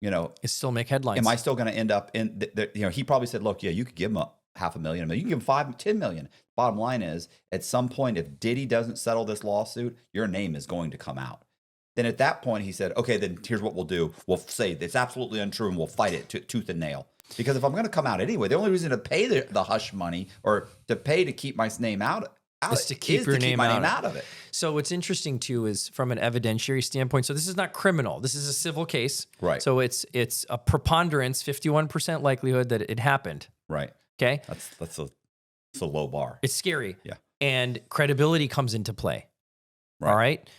it still make headlines. Am I still going to end up in, he probably said, look, yeah, you could give him $500,000. You can give him $10 million. Bottom line is, at some point, if Diddy doesn't settle this lawsuit, your name is going to come out. Then at that point, he said, okay, then here's what we'll do. We'll say it's absolutely untrue, and we'll fight it tooth and nail. Because if I'm going to come out anyway, the only reason to pay the hush money or to pay to keep my name out is to keep my name out of it. So what's interesting too is from an evidentiary standpoint. So this is not criminal. This is a civil case. Right. So it's a preponderance, 51% likelihood that it happened. Right. Okay. That's a low bar. It's scary. Yeah. And credibility comes into play. Right. All right.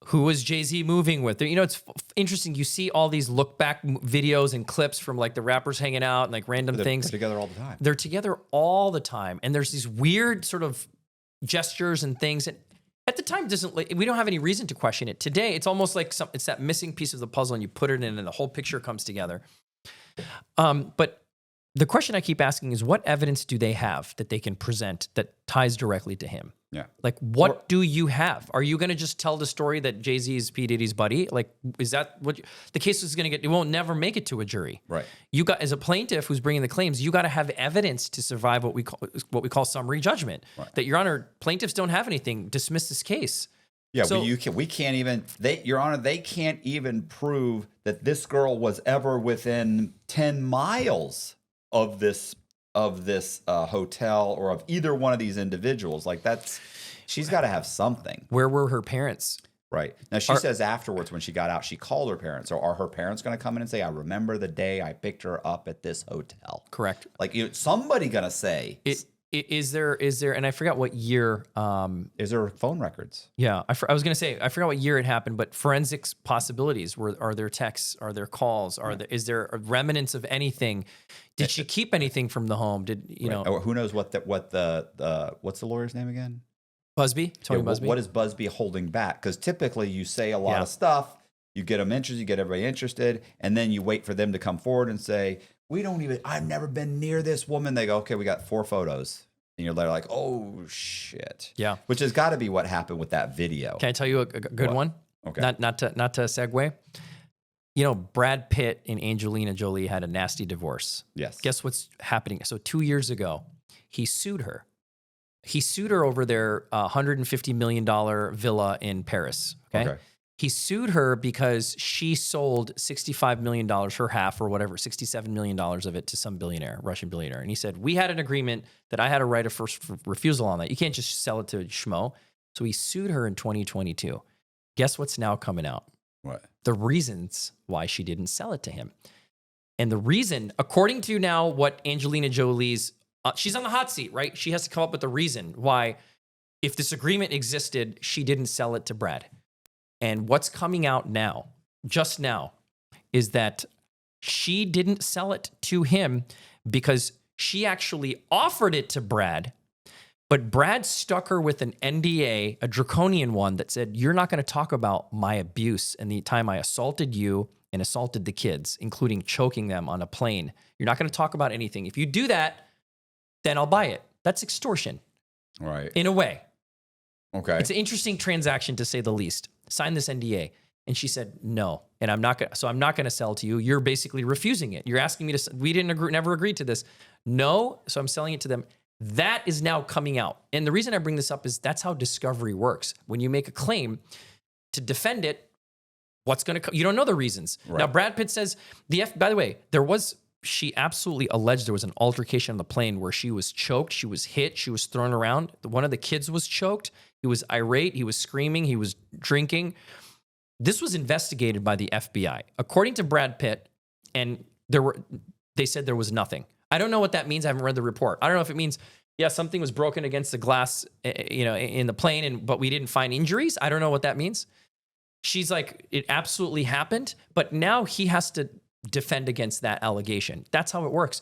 Who was Jay-Z moving with? It's interesting. You see all these look back videos and clips from like the rappers hanging out and like random things. They're together all the time. They're together all the time. And there's these weird sort of gestures and things. And at the time, we don't have any reason to question it. Today, it's almost like it's that missing piece of the puzzle, and you put it in and the whole picture comes together. But the question I keep asking is, what evidence do they have that they can present that ties directly to him? Yeah. Like, what do you have? Are you going to just tell the story that Jay-Z is P. Diddy's buddy? Like, is that what the case is going to get? It won't never make it to a jury. Right. You got, as a plaintiff who's bringing the claims, you got to have evidence to survive what we call summary judgment. Right. That, Your Honor, plaintiffs don't have anything. Dismiss this case. Yeah, so, we can't even, Your Honor, they can't even prove that this girl was ever within 10 miles of this hotel or of either one of these individuals. Like, she's got to have something. Where were her parents? Right. Now, she says afterwards when she got out, she called her parents. So are her parents going to come in and say, I remember the day I picked her up at this hotel? Correct. Like, somebody going to say Is there, and I forgot what year. Is there phone records? Yeah, I was going to say, I forgot what year it happened, but forensics possibilities, are there texts? Are there calls? Is there remnants of anything? Did she keep anything from the home? Did, you know? Or who knows what the what's the lawyer's name again? Busby? Tony Busby? What is Busby holding back? Because typically you say a lot of stuff, you get them interested, you get everybody interested, and then you wait for them to come forward and say, I've never been near this woman. They go, okay, we got 4 photos. And you're like, oh, shit. Yeah. Which has got to be what happened with that video. Can I tell you a good one? Okay. Not to segue. You know, Brad Pitt and Angelina Jolie had a nasty divorce. Yes. Guess what's happening? So 2 years ago, he sued her. He sued her over their $150 million villa in Paris. Okay. He sued her because she sold $65 million, her half or whatever, $67 million of it to some billionaire, Russian billionaire. And he said, we had an agreement that I had a right of first refusal on that. You can't just sell it to Schmo. So he sued her in 2022. Guess what's now coming out? What? The reasons why she didn't sell it to him. And the reason, according to now what Angelina Jolie's, she's on the hot seat, right? She has to come up with a reason why, if this agreement existed, she didn't sell it to Brad. And what's coming out now, just now, is that she didn't sell it to him because she actually offered it to Brad, but Brad stuck her with an NDA, a draconian one, that said, you're not going to talk about my abuse and the time I assaulted you and assaulted the kids, including choking them on a plane. You're not going to talk about anything. If you do that, then I'll buy it. That's extortion. Right. In a way. Okay. It's an interesting transaction, to say the least. Sign this NDA. And she said, no. And I'm not going to sell to you. You're basically refusing it. You're asking me to, we didn't agree, never agreed to this. No. So I'm selling it to them. That is now coming out. And the reason I bring this up is that's how discovery works. When you make a claim to defend it, what's going to, you don't know the reasons. Right. Now, Brad Pitt says by the way, she absolutely alleged there was an altercation on the plane where she was choked, she was hit, she was thrown around. One of the kids was choked. He was irate. He was screaming. He was drinking. This was investigated by the FBI. According to Brad Pitt, and they said there was nothing. I don't know what that means. I haven't read the report. I don't know if it means, something was broken against the glass, in the plane, but we didn't find injuries. I don't know what that means. She's like, it absolutely happened, but now he has to defend against that allegation. That's how it works.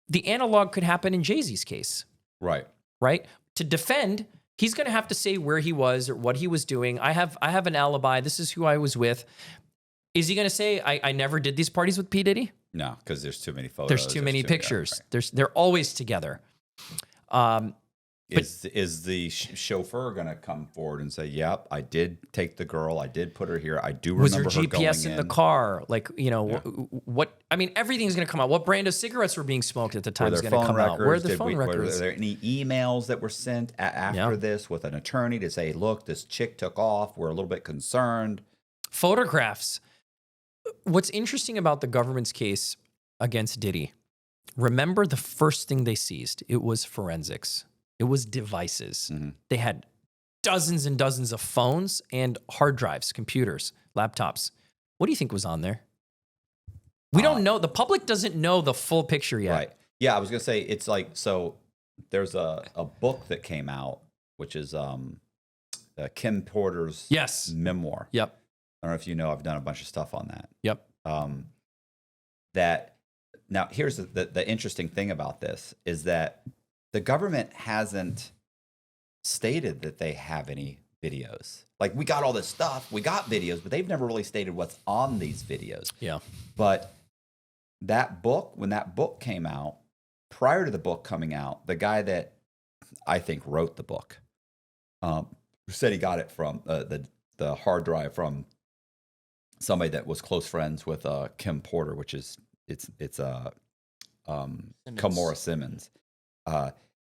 The analog could happen in Jay-Z's case. Right. Right? To defend, he's going to have to say where he was or what he was doing. I have an alibi. This is who I was with. Is he going to say, I never did these parties with P. Diddy? No, because there's too many photos. There's too many pictures. Right. They're always together. Is the chauffeur going to come forward and say, yep, I did take the girl. I did put her here. I do remember her going in. Was her GPS in the car? Like, what? I mean, everything's going to come out. What brand of cigarettes were being smoked at the time is going to come out. Where are the phone records? Were there any emails that were sent after this with an attorney to say, look, this chick took off. We're a little bit concerned. Photographs. What's interesting about the government's case against Diddy, remember the first thing they seized? It was forensics. It was devices. Mm-hmm. They had dozens and dozens of phones and hard drives, computers, laptops. What do you think was on there? We don't know. The public doesn't know the full picture yet. Right. Yeah, I was going to say, it's like, so there's a book that came out, which is Kim Porter's memoir. Yep. I don't know if you know, I've done a bunch of stuff on that. Yep. Now, here's the interesting thing about this is that the government hasn't stated that they have any videos. Like, we got all this stuff, we got videos, but they've never really stated what's on these videos. Yeah. But that book, when that book came out, prior to the book coming out, the guy that I think wrote the book said he got it from the hard drive from somebody that was close friends with Kim Porter, which is it's Kamora Simmons.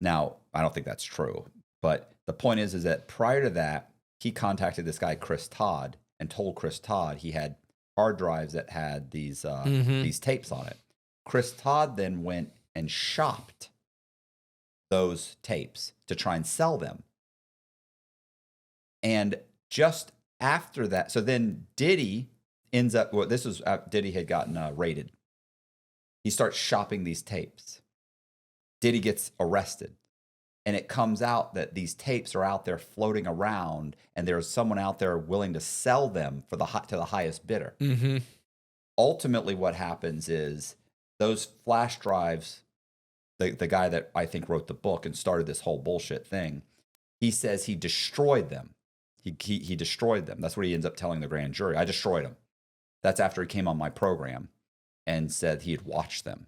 Now, I don't think that's true, but the point is that prior to that, he contacted this guy, Chris Todd, and told Chris Todd he had hard drives that had these tapes on it. Chris Todd then went and shopped those tapes to try and sell them. And just after that, so then Diddy ends up, this was Diddy had gotten raided. He starts shopping these tapes. Diddy gets arrested. and it comes out that these tapes are out there floating around, and there's someone out there willing to sell them for to the highest bidder. Mm-hmm. Ultimately, what happens is those flash drives. The guy that I think wrote the book and started this whole bullshit thing, he says he destroyed them. He destroyed them. That's what he ends up telling the grand jury. I destroyed them. That's after he came on my program and said he had watched them.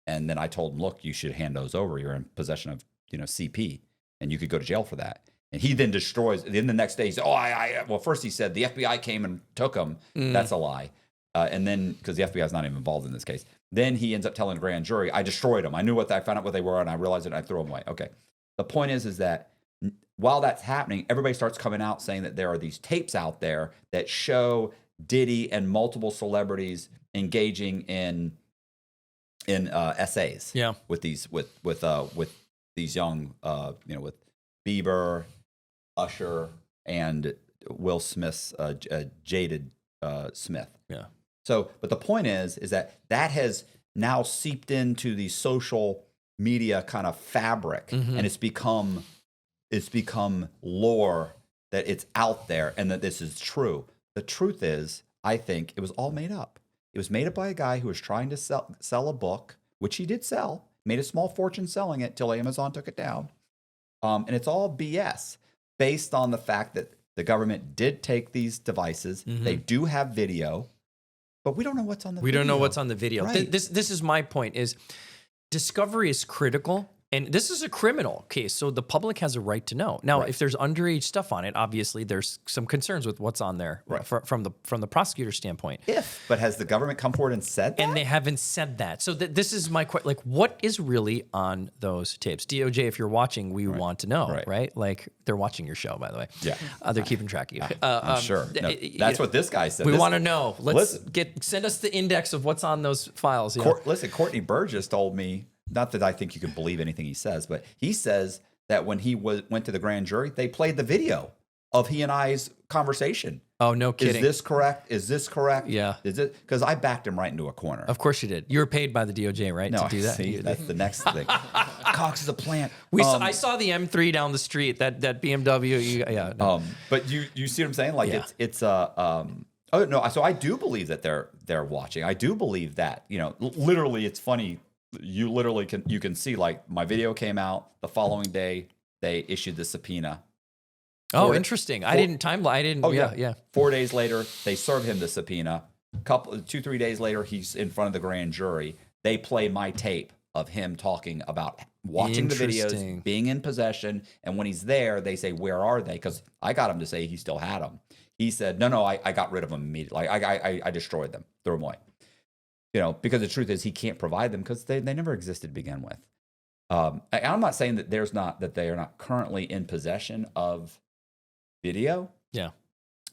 And then I told him, look, you should hand those over. You're in possession of, CP, and you could go to jail for that. And he then destroys. Then the next day he said, well, first he said the FBI came and took them. That's a lie. And then, because the FBI is not even involved in this case, then he ends up telling the grand jury, I destroyed them. I found out what they were, and I realized it, and I threw them away. Okay. The point is that while that's happening, everybody starts coming out saying that there are these tapes out there that show Diddy and multiple celebrities engaging in essays. Yeah. With these these young, with Bieber, Usher, and Will Smith's Jaded Smith. Yeah. So, but the point is that has now seeped into the social media kind of fabric, and it's become lore that it's out there and that this is true. The truth is, I think it was all made up. It was made up by a guy who was trying to sell a book, which he did sell, made a small fortune selling it till Amazon took it down. And it's all BS based on the fact that the government did take these devices. They do have video, but we don't know what's on the video. We don't know what's on the video. Right. This is my point, is discovery is critical. And this is a criminal case, so the public has a right to know. Now, if there's underage stuff on it, obviously there's some concerns with what's on there from the prosecutor's standpoint. But has the government come forward and said that? And they haven't said that. So this is my question. Like, what is really on those tapes? DOJ, if you're watching, we want to know, right? Like, they're watching your show, by the way. Yeah. They're keeping track of you. I'm sure. No, that's what this guy said. We want to know. Send us the index of what's on those files. Listen, Courtney Burgess told me, not that I think you can believe anything he says, but he says that when he went to the grand jury, they played the video of he and I's conversation. Oh, no kidding. Is this correct? Is this correct? Yeah. Is it? Because I backed him right into a corner. Of course you did. You were paid by the DOJ, right, to do that? See, that's the next thing. Cox is a plant. I saw the M3 down the street. That BMW. No. But you see what I'm saying? Like it's oh no. So I do believe that they're watching. I do believe that. Literally, it's funny. You can see, like, my video came out the following day. They issued the subpoena. Oh, interesting. I didn't. Oh, yeah. 4 days later, they serve him the subpoena. 2-3 days later, he's in front of the grand jury. They play my tape of him talking about watching the videos, being in possession, and when he's there, they say, "Where are they?" Because I got him to say he still had them. He said, "No, I got rid of them immediately. I destroyed them, threw them away." Because the truth is he can't provide them because they never existed to begin with. I'm not saying that they are not currently in possession of video. Yeah.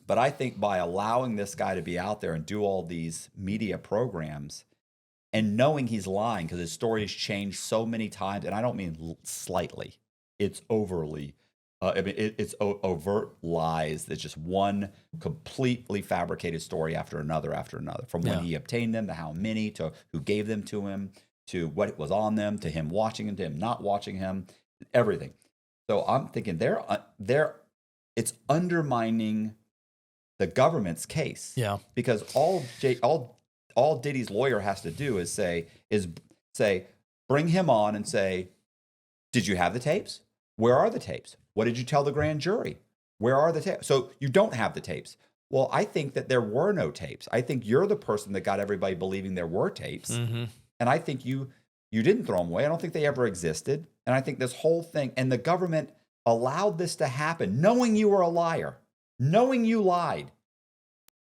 But I think by allowing this guy to be out there and do all these media programs and knowing he's lying, because his story has changed so many times, and I don't mean slightly, it's overly. It's overt lies. It's just one completely fabricated story after another, from when he obtained them to how many, to who gave them to him, to what was on them, to him watching them, to him not watching him, everything. So I'm thinking it's undermining the government's case. Yeah. Because all Diddy's lawyer has to do is say, bring him on and say, did you have the tapes? Where are the tapes? What did you tell the grand jury? Where are the tapes? So you don't have the tapes. Well, I think that there were no tapes. I think you're the person that got everybody believing there were tapes. And I think you didn't throw them away. I don't think they ever existed. And I think this whole thing, and the government allowed this to happen, knowing you were a liar, knowing you lied.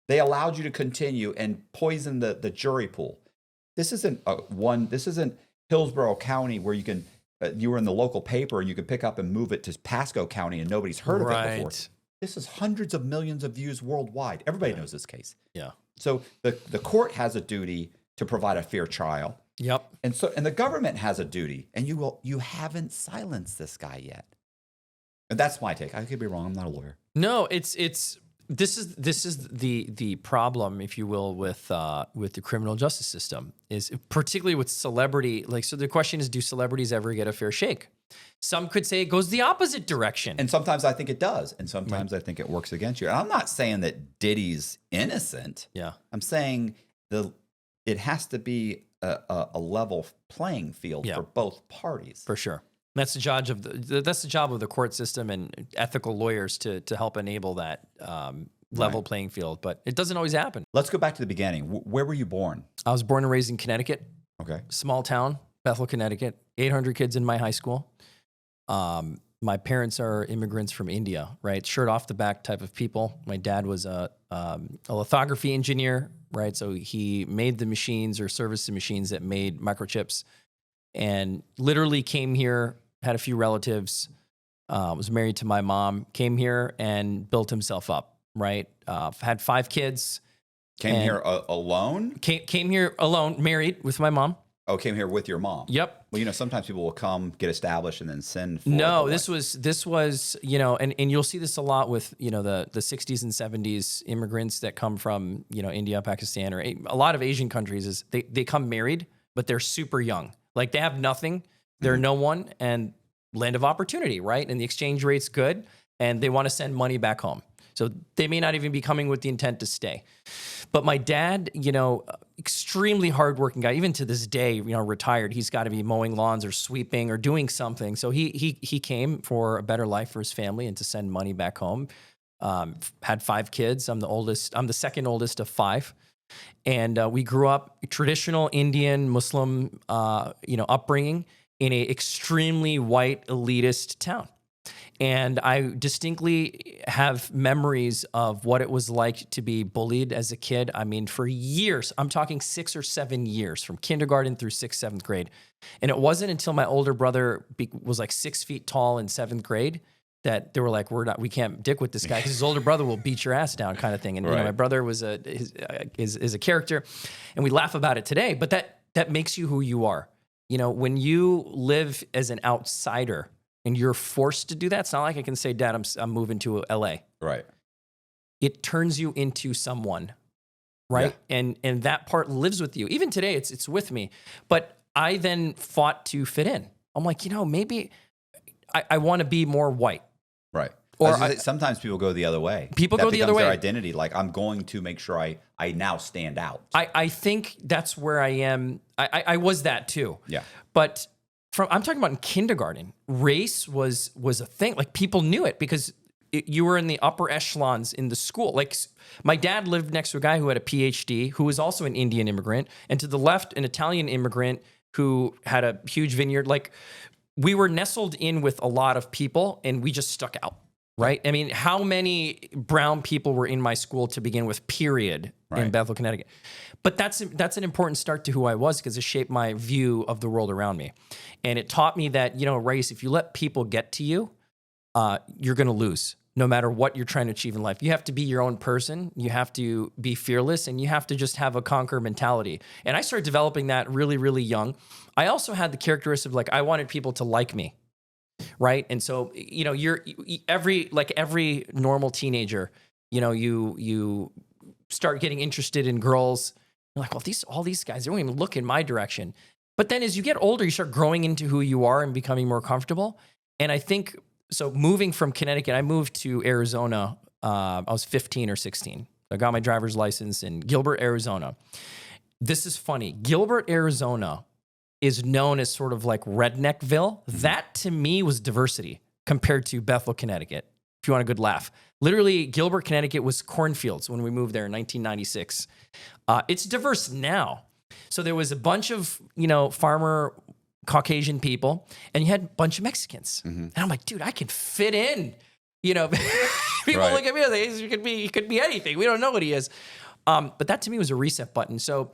They allowed you to continue and poison the jury pool. This isn't this isn't Hillsborough County where you were in the local paper and you could pick up and move it to Pasco County and nobody's heard of it before. This is hundreds of millions of views worldwide. Everybody knows this case. Yeah. So the court has a duty to provide a fair trial. Yep. And the government has a duty, and you haven't silenced this guy yet. And that's my take. I could be wrong. I'm not a lawyer. No, this is the problem, if you will, with the criminal justice system, is particularly with celebrity. Like, so the question is, do celebrities ever get a fair shake? Some could say it goes the opposite direction. And sometimes I think it does. And sometimes I think it works against you. And I'm not saying that Diddy's innocent. Yeah. I'm saying it has to be a level playing field for both parties. For sure. That's the job of that's the job of the court system and ethical lawyers to help enable that level playing field. But it doesn't always happen. Let's go back to the beginning. Where were you born? I was born and raised in Connecticut. Okay. Small town, Bethel, Connecticut. 800 kids in my high school. My parents are immigrants from India, right? Shirt off the back type of people. My dad was a lithography engineer, right? So he made the machines or serviced the machines that made microchips, and literally came here, had a few relatives, was married to my mom, came here and built himself up, right? Had 5 kids. Came here alone? Came here alone, married with my mom. Oh, came here with your mom. Yep. Well, sometimes people will come, get established, and then send. No, this was, and you'll see this a lot with, the 60s and 70s immigrants that come from, India, Pakistan, or a lot of Asian countries is they come married, but they're super young. Like they have nothing. They're no one, and land of opportunity, right? And the exchange rate's good, and they want to send money back home. So they may not even be coming with the intent to stay. But my dad, extremely hardworking guy, even to this day, retired, he's got to be mowing lawns or sweeping or doing something. So he came for a better life for his family and to send money back home. Had 5 kids. I'm the oldest. I'm the second oldest of 5. And we grew up traditional Indian Muslim, upbringing in a extremely white elitist town. And I distinctly have memories of what it was like to be bullied as a kid. I mean, for years, I'm talking 6 or 7 years, from kindergarten through 6th, 7th grade. And it wasn't until my older brother was like 6 feet tall in 7th grade that they were like, we can't dick with this guy because his older brother will beat your ass down, kind of thing. And my brother was is a character, and we laugh about it today. But that makes you who you are. When you live as an outsider and you're forced to do that, it's not like I can say, Dad, I'm moving to LA. Right. It turns you into someone, right? Yeah. And that part lives with you. Even today, it's with me. But I then fought to fit in. I'm like, maybe I want to be more white. Right. Or sometimes people go the other way. People go the other way. Their identity. Like, I'm going to make sure I now stand out. I think that's where I am. I was that too. Yeah. But I'm talking about in kindergarten, race was a thing. Like, people knew it because you were in the upper echelons in the school. Like, my dad lived next to a guy who had a PhD, who was also an Indian immigrant, and to the left, an Italian immigrant who had a huge vineyard. Like, we were nestled in with a lot of people, and we just stuck out, right? I mean, how many brown people were in my school to begin with, period, in Bethel, Connecticut? But that's an important start to who I was, because it shaped my view of the world around me. And it taught me that, Raees, if you let people get to you, you're going to lose, no matter what you're trying to achieve in life. You have to be your own person. You have to be fearless, and you have to just have a conquer mentality. And I started developing that really, really young. I also had the characteristic of, like, I wanted people to like me, right? And so, you're every normal teenager, you start getting interested in girls. You're like, well, all these guys, they don't even look in my direction. But then as you get older, you start growing into who you are and becoming more comfortable. And I think, so moving from Connecticut, I moved to Arizona. I was 15 or 16. I got my driver's license in Gilbert, Arizona. This is funny. Gilbert, Arizona is known as sort of like Redneckville. That to me was diversity compared to Bethel, Connecticut. If you want a good laugh. Literally, Gilbert, Connecticut was cornfields when we moved there in 1996. It's diverse now. So there was a bunch of, farmer Caucasian people, and you had a bunch of Mexicans. Mm-hmm. And I'm like, dude, I can fit in. People look at me, he could be anything. We don't know what he is. But that to me was a reset button. So,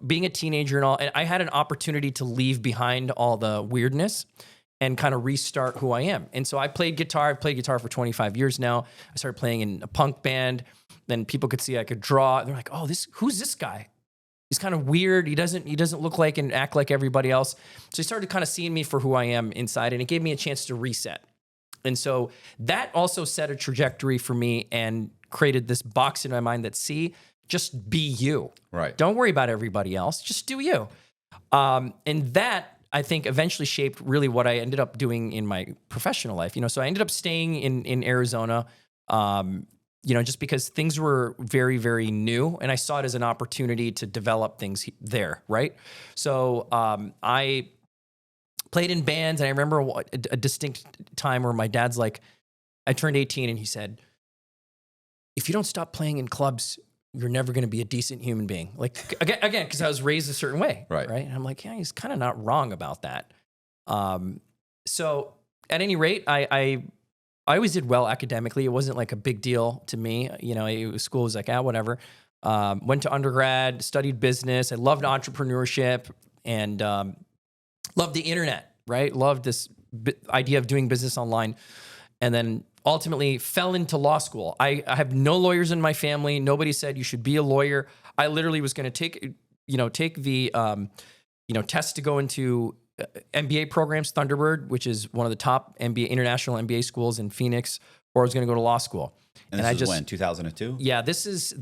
being a teenager and all, and I had an opportunity to leave behind all the weirdness and kind of restart who I am. And so I played guitar. I've played guitar for 25 years now. I started playing in a punk band. Then people could see I could draw. They're like, oh, who's this guy? He's kind of weird. He doesn't look like and act like everybody else. So he started kind of seeing me for who I am inside, and it gave me a chance to reset. And so that also set a trajectory for me and created this box in my mind that, just be you. Right. Don't worry about everybody else. Just do you. And that I think eventually shaped really what I ended up doing in my professional life. So I ended up staying in Arizona, just because things were very, very new, and I saw it as an opportunity to develop things there, right? So I played in bands, and I remember a distinct time where my dad's like, I turned 18, and he said, if you don't stop playing in clubs, you're never going to be a decent human being. Like, again, because I was raised a certain way, right? And I'm like, yeah, he's kind of not wrong about that. So at any rate, I always did well academically. It wasn't like a big deal to me. School was like, whatever. Went to undergrad, studied business. I loved entrepreneurship and loved the internet, right? Loved this idea of doing business online. And then ultimately fell into law school. I have no lawyers in my family. Nobody said you should be a lawyer. I literally was going to take the test to go into MBA programs, Thunderbird, which is one of the top international MBA schools in Phoenix, or I was going to go to law school. And this is when, 2002? Yeah, this is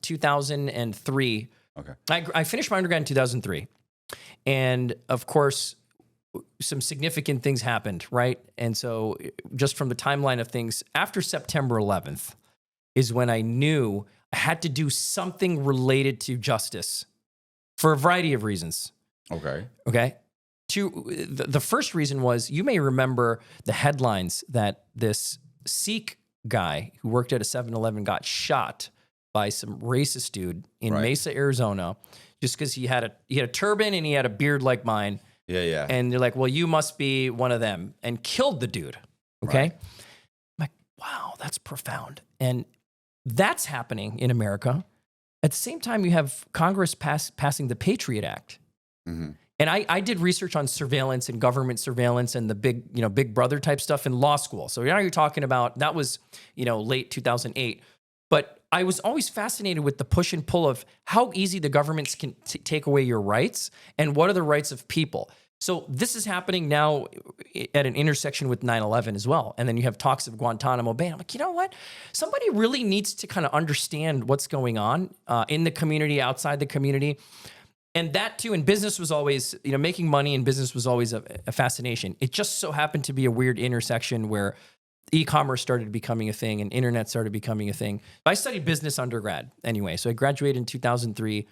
2003. Okay. I finished my undergrad in 2003. And of course, some significant things happened, right? And so just from the timeline of things, after September 11th is when I knew I had to do something related to justice for a variety of reasons. Okay. The first reason was, you may remember the headlines that this Sikh guy who worked at a 7-Eleven got shot by some racist dude in Mesa, Arizona, just because he had a turban and he had a beard like mine. Yeah. And they're like, well, you must be one of them, and killed the dude. Okay. Right. I'm like, wow, that's profound. And that's happening in America. At the same time, you have Congress passing the Patriot Act. Mm-hmm. And I did research on surveillance and government surveillance and the big brother type stuff in law school. So now you're talking about, that was, late 2008. But I was always fascinated with the push and pull of how easy the governments can take away your rights and what are the rights of people. So this is happening now at an intersection with 9/11 as well. And then you have talks of Guantanamo Bay. I'm like, you know what? Somebody really needs to kind of understand what's going on in the community, outside the community. And that too, in business was always, making money in business was always a fascination. It just so happened to be a weird intersection where e-commerce started becoming a thing and internet started becoming a thing. I studied business undergrad anyway. So I graduated in 2003.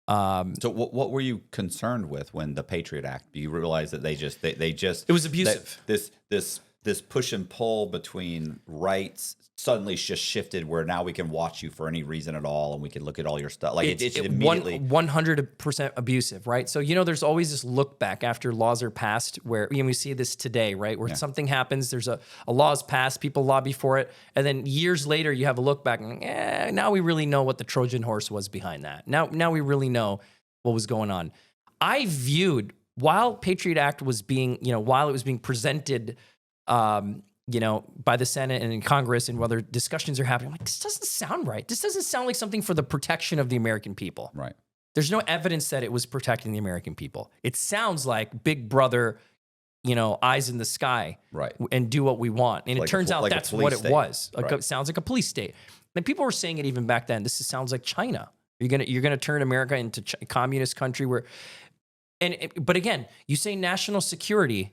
So what were you concerned with when the Patriot Act? Do you realize that they just it was abusive. This push and pull between rights suddenly just shifted where now we can watch you for any reason at all and we can look at all your stuff. Like it's immediately 100% abusive, right? So, there's always this look back after laws are passed where, we see this today, right? Where something happens, there's a law is passed, people lobby for it. And then years later, you have a look back and now we really know what the Trojan horse was behind that. Now we really know what was going on. I viewed, while Patriot Act was being, while it was being presented, by the Senate and in Congress, and whether discussions are happening, I'm like, this doesn't sound right. This doesn't sound like something for the protection of the American people. Right. There's no evidence that it was protecting the American people. It sounds like Big Brother, eyes in the sky, right, and do what we want. And it turns out that's what it was. Right. It sounds like a police state. And people were saying it even back then. This sounds like China. You're gonna turn America into a communist country where, but again, you say national security.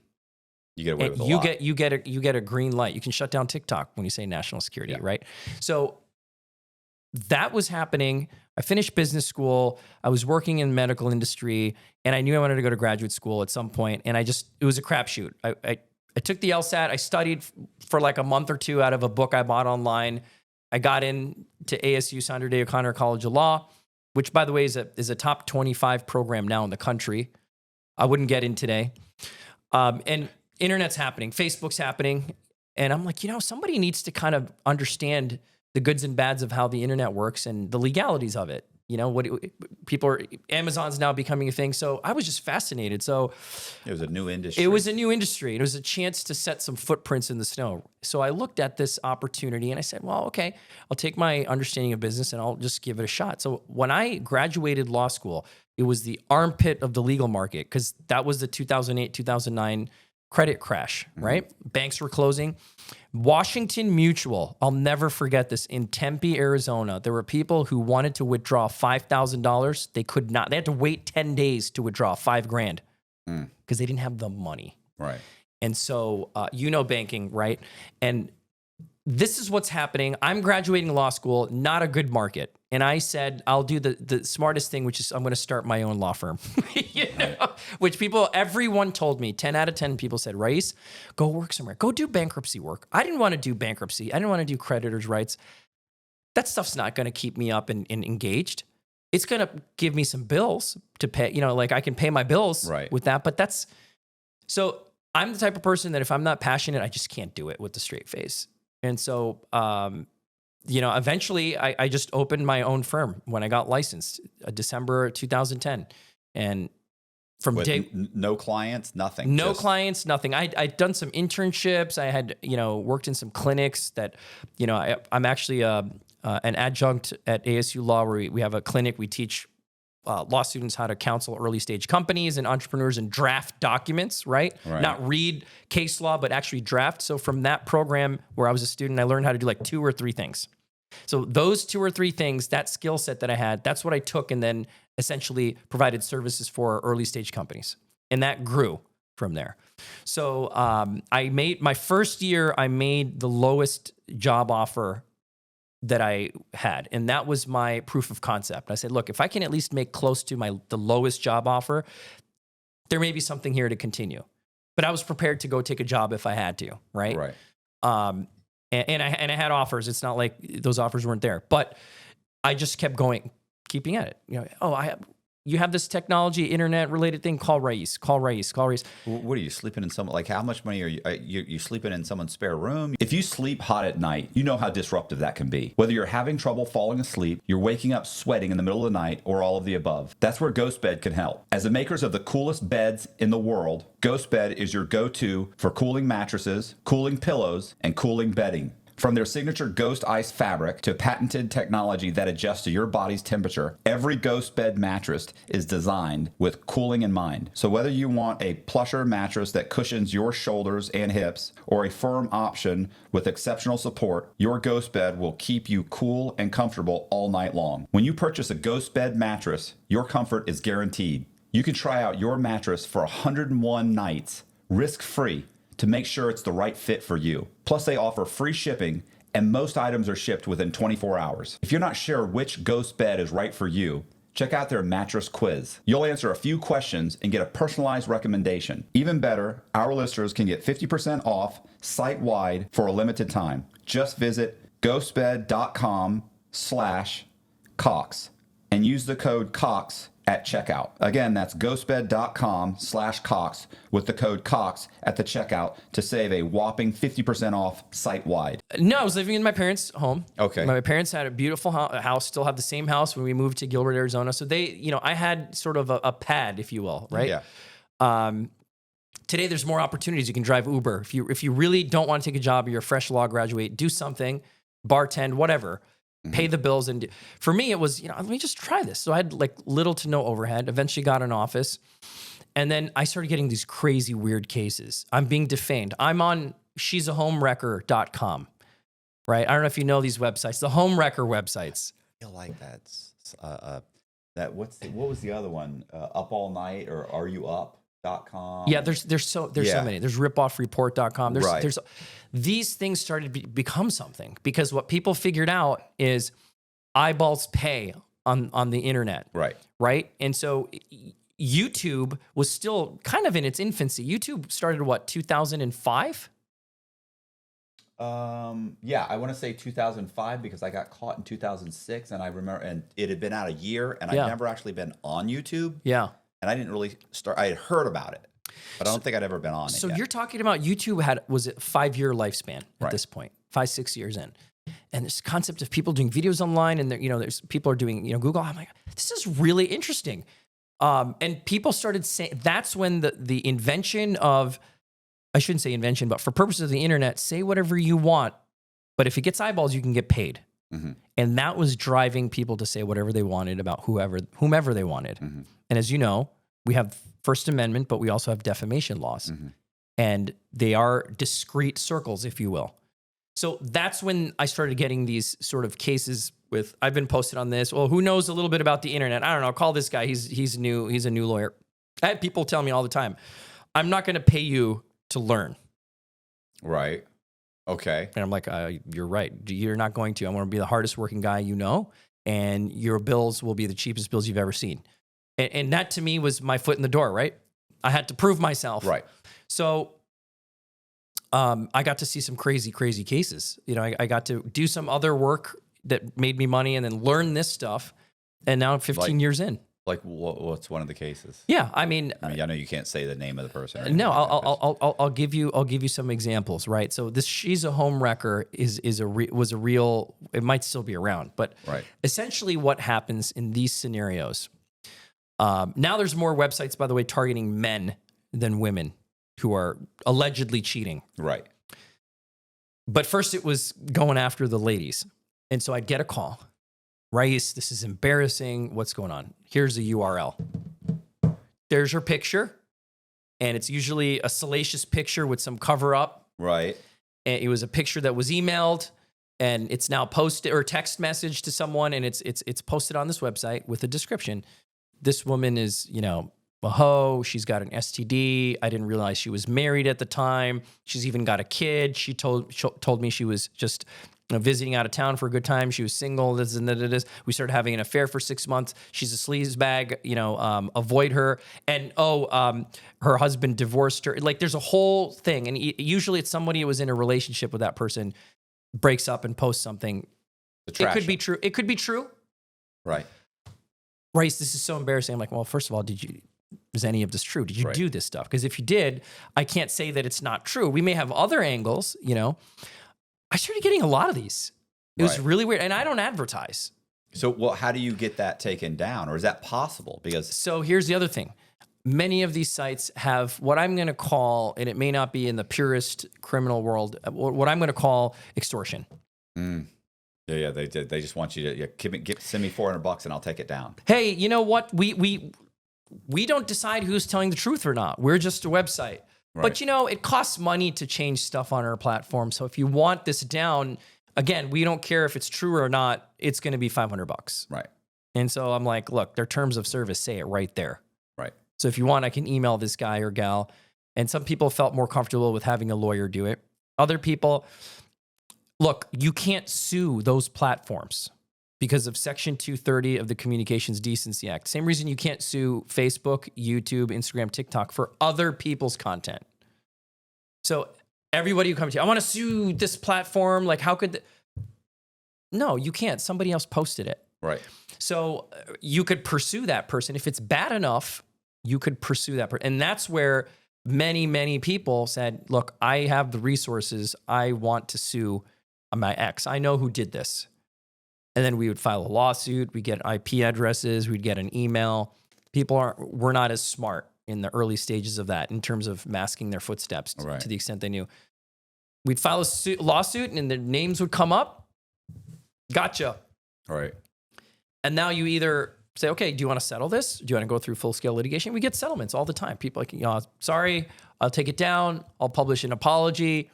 You get away with a lot. You get a green light. You can shut down TikTok when you say national security, right? So that was happening. I finished business school. I was working in the medical industry, and I knew I wanted to go to graduate school at some point. And it was a crapshoot. I took the LSAT. I studied for like a month or two out of a book I bought online. I got into ASU, Sandra Day O'Connor College of Law, which, by the way, is a top 25 program now in the country. I wouldn't get in today. And internet's happening, Facebook's happening. And I'm like, somebody needs to kind of understand the goods and bads of how the internet works and the legalities of it. Amazon's now becoming a thing. So I was just fascinated. So it was a new industry. It was a new industry. It was a chance to set some footprints in the snow. So I looked at this opportunity and I said, well, okay, I'll take my understanding of business and I'll just give it a shot. So when I graduated law school, it was the armpit of the legal market because that was the 2008, 2009 credit crash, right? Banks were closing. Washington Mutual, I'll never forget this, in Tempe, Arizona, there were people who wanted to withdraw $5,000. They could not. They had to wait 10 days to withdraw $5,000. because they didn't have the money. Right. And so, banking, right? And this is what's happening. I'm graduating law school, not a good market. And I said, I'll do the smartest thing, which is I'm going to start my own law firm. Which everyone told me, 10 out of 10 people said, Raees, go work somewhere. Go do bankruptcy work. I didn't want to do bankruptcy. I didn't want to do creditors' rights. That stuff's not going to keep me up and engaged. It's going to give me some bills to pay. Like I can pay my bills with that. But so I'm the type of person that if I'm not passionate, I just can't do it with a straight face. And so, eventually I just opened my own firm when I got licensed, December 2010. And from no clients, nothing. No clients, nothing. I'd done some internships. I had, worked in some clinics that, I'm actually an adjunct at ASU Law where we have a clinic. We teach law students how to counsel early stage companies and entrepreneurs and draft documents, right? Not read case law, but actually draft. So from that program where I was a student, I learned how to do like 2 or 3 things. So those 2 or 3 things, that skill set that I had, that's what I took and then essentially provided services for early stage companies. And that grew from there. So my first year, I made the lowest job offer that I had. And that was my proof of concept. I said, look, if I can at least make close to the lowest job offer, there may be something here to continue. But I was prepared to go take a job if I had to, right? Right. And I had offers. It's not like those offers weren't there. But I just kept keeping at it. You have this technology, internet related thing. Call Raees. What are you sleeping in how much money are you sleeping in someone's spare room? If you sleep hot at night, you know how disruptive that can be. Whether you're having trouble falling asleep, you're waking up sweating in the middle of the night, or all of the above. That's where GhostBed can help. As the makers of the coolest beds in the world, GhostBed is your go-to for cooling mattresses, cooling pillows, and cooling bedding. From their signature Ghost Ice fabric to patented technology that adjusts to your body's temperature, every Ghost Bed mattress is designed with cooling in mind. So whether you want a plusher mattress that cushions your shoulders and hips, or a firm option with exceptional support, your Ghost Bed will keep you cool and comfortable all night long. When you purchase a Ghost Bed mattress, your comfort is guaranteed. You can try out your mattress for 101 nights, risk-free, to make sure it's the right fit for you. Plus, they offer free shipping, and most items are shipped within 24 hours. If you're not sure which Ghost Bed is right for you, check out their mattress quiz. You'll answer a few questions and get a personalized recommendation. Even better, our listeners can get 50% off site-wide for a limited time. Just visit ghostbed.com/Cox and use the code COX at checkout. Again, that's ghostbed.com/Cox with the code COX at the checkout to save a whopping 50% off site-wide. No, I was living in my parents' home. Okay. My parents had a beautiful house, still have the same house when we moved to Gilbert, Arizona. So I had sort of a pad, if you will, right? Yeah. Today, there's more opportunities. You can drive Uber. If you really don't want to take a job or you're a fresh law graduate, do something, bartend, whatever. Pay the bills. And for me, it was, let me just try this. So I had like little to no overhead, eventually got an office. And then I started getting these crazy, weird cases. I'm being defamed. I'm on she'sahomewrecker.com, right? I don't know if you know these websites, the home wrecker websites. I feel like that's, what was the other one? Up All Night or Are You Up.com? Yeah, there's so many. There's ripoffreport.com. There's these things started to become something because what people figured out is eyeballs pay on the internet. Right. And so YouTube was still kind of in its infancy. YouTube started 2005? Yeah, I want to say 2005 because I got caught in 2006 and I remember, and it had been out a year and I'd never actually been on YouTube. Yeah. And I didn't really start, I had heard about it, but I don't think I'd ever been on it. So you're talking about YouTube was it 5-year lifespan at this point, 5-6 years in. And this concept of people doing videos online and there's people are doing, Google. I'm like, this is really interesting. And people started saying, that's when the invention of, I shouldn't say invention, but for purposes of the internet, say whatever you want. But if it gets eyeballs, you can get paid. Mm-hmm. And that was driving people to say whatever they wanted about whomever they wanted. Mm-hmm. And as you know, we have First Amendment, but we also have defamation laws. Mm-hmm. And they are discrete circles, if you will. So that's when I started getting these sort of cases with, I've been posted on this. Well, who knows a little bit about the internet? I don't know. Call this guy. He's new. He's a new lawyer. I have people tell me all the time, I'm not going to pay you to learn. Right. Okay. And I'm like, you're right. You're not going to. I'm going to be the hardest working guy you know, and your bills will be the cheapest bills you've ever seen. And that to me was my foot in the door, right? I had to prove myself. Right. So I got to see some crazy, crazy cases. You know, I got to do some other work that made me money and then learn this stuff. And now I'm 15 years in. Like what's one of the cases? Yeah, I mean, I know you can't say the name of the person. No, I'll give you some examples, right? So this She's a Home Wrecker was a real. It might still be around, but essentially what happens in these scenarios. Now there's more websites, by the way, targeting men than women who are allegedly cheating. Right. But first it was going after the ladies, and so I'd get a call. Raees, this is embarrassing. What's going on? Here's a URL. There's your picture. And it's usually a salacious picture with some cover up. Right. And it was a picture that was emailed and it's now posted or text message to someone. And it's posted on this website with a description. This woman is, a hoe. She's got an STD. I didn't realize she was married at the time. She's even got a kid. She told me she was just visiting out of town for a good time. She was single. This and that. We started having an affair for 6 months. She's a sleazebag. Avoid her. And her husband divorced her. Like there's a whole thing. And usually it's somebody who was in a relationship with that person breaks up and posts something. It could be true. It could be true. Right. Raees, this is so embarrassing. I'm like, well, first of all, is any of this true? Did you do this stuff? Because if you did, I can't say that it's not true. We may have other angles, I started getting a lot of these. It was really weird. And I don't advertise. So, how do you get that taken down? Or is that possible? So here's the other thing. Many of these sites have what I'm going to call, and it may not be in the purest criminal world, what I'm going to call extortion. Yeah, they just want you to send me $400 and I'll take it down. Hey, you know what? We don't decide who's telling the truth or not. We're just a website. Right. But, it costs money to change stuff on our platform. So if you want this down, again, we don't care if it's true or not. It's going to be $500. Right. And so I'm like, look, their terms of service say it right there. Right. So if you want, I can email this guy or gal. And some people felt more comfortable with having a lawyer do it. Other people, look, you can't sue those platforms because of Section 230 of the Communications Decency Act. Same reason you can't sue Facebook, YouTube, Instagram, TikTok for other people's content. So everybody who comes to you, I want to sue this platform. Like, how could... No, you can't. Somebody else posted it. Right. So you could pursue that person. If it's bad enough, you could pursue that person. And that's where many, many people said, look, I have the resources. I want to sue my ex. I know who did this. And then we would file a lawsuit. We'd get IP addresses. We'd get an email. We're not as smart in the early stages of that in terms of masking their footsteps to the extent they knew. We'd file a lawsuit and their names would come up. Gotcha. Right. And now you either say, okay, do you want to settle this? Do you want to go through full-scale litigation? We get settlements all the time. People are like, sorry, I'll take it down. I'll publish an apology.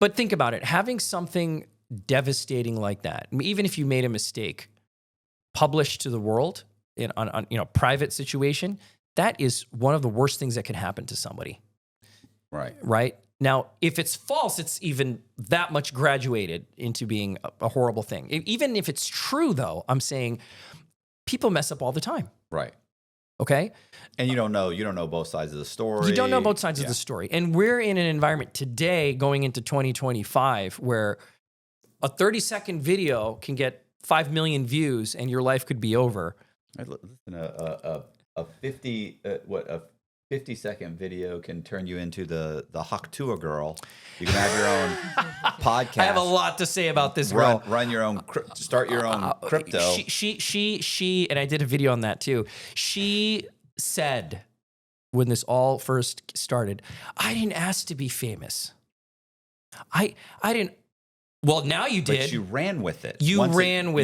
But think about it. Having something devastating like that, even if you made a mistake, published to the world on private situation, that is one of the worst things that could happen to somebody. Right. Now, if it's false, it's even that much graduated into being a horrible thing. Even if it's true, though, I'm saying people mess up all the time. Right. Okay. And you don't know both sides of the story. You don't know both sides of the story. And we're in an environment today going into 2025 where a 30-second video can get 5 million views and your life could be over. Listen, a 50-second video can turn you into the Tuah girl. You can have your own podcast. I have a lot to say about this girl. Run your own, start your own crypto. She, and I did a video on that too. She said when this all first started, I didn't ask to be famous. I didn't. Well, now you did. But you ran with it. You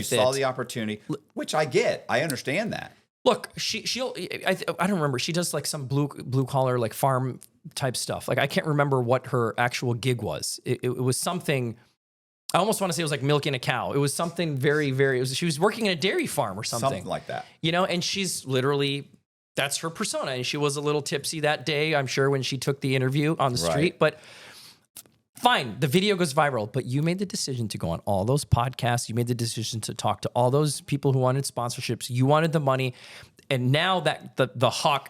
saw the opportunity, which I get. I understand that. Look, I don't remember. She does like some blue collar, like farm type stuff. Like I can't remember what her actual gig was. It was something, I almost want to say it was like milking a cow. It was something very, very, she was working in a dairy farm or something. Something like that. And she's literally that's her persona. And she was a little tipsy that day, I'm sure, when she took the interview on the street. Right. But fine, the video goes viral. But you made the decision to go on all those podcasts. You made the decision to talk to all those people who wanted sponsorships. You wanted the money. And now that the Hawk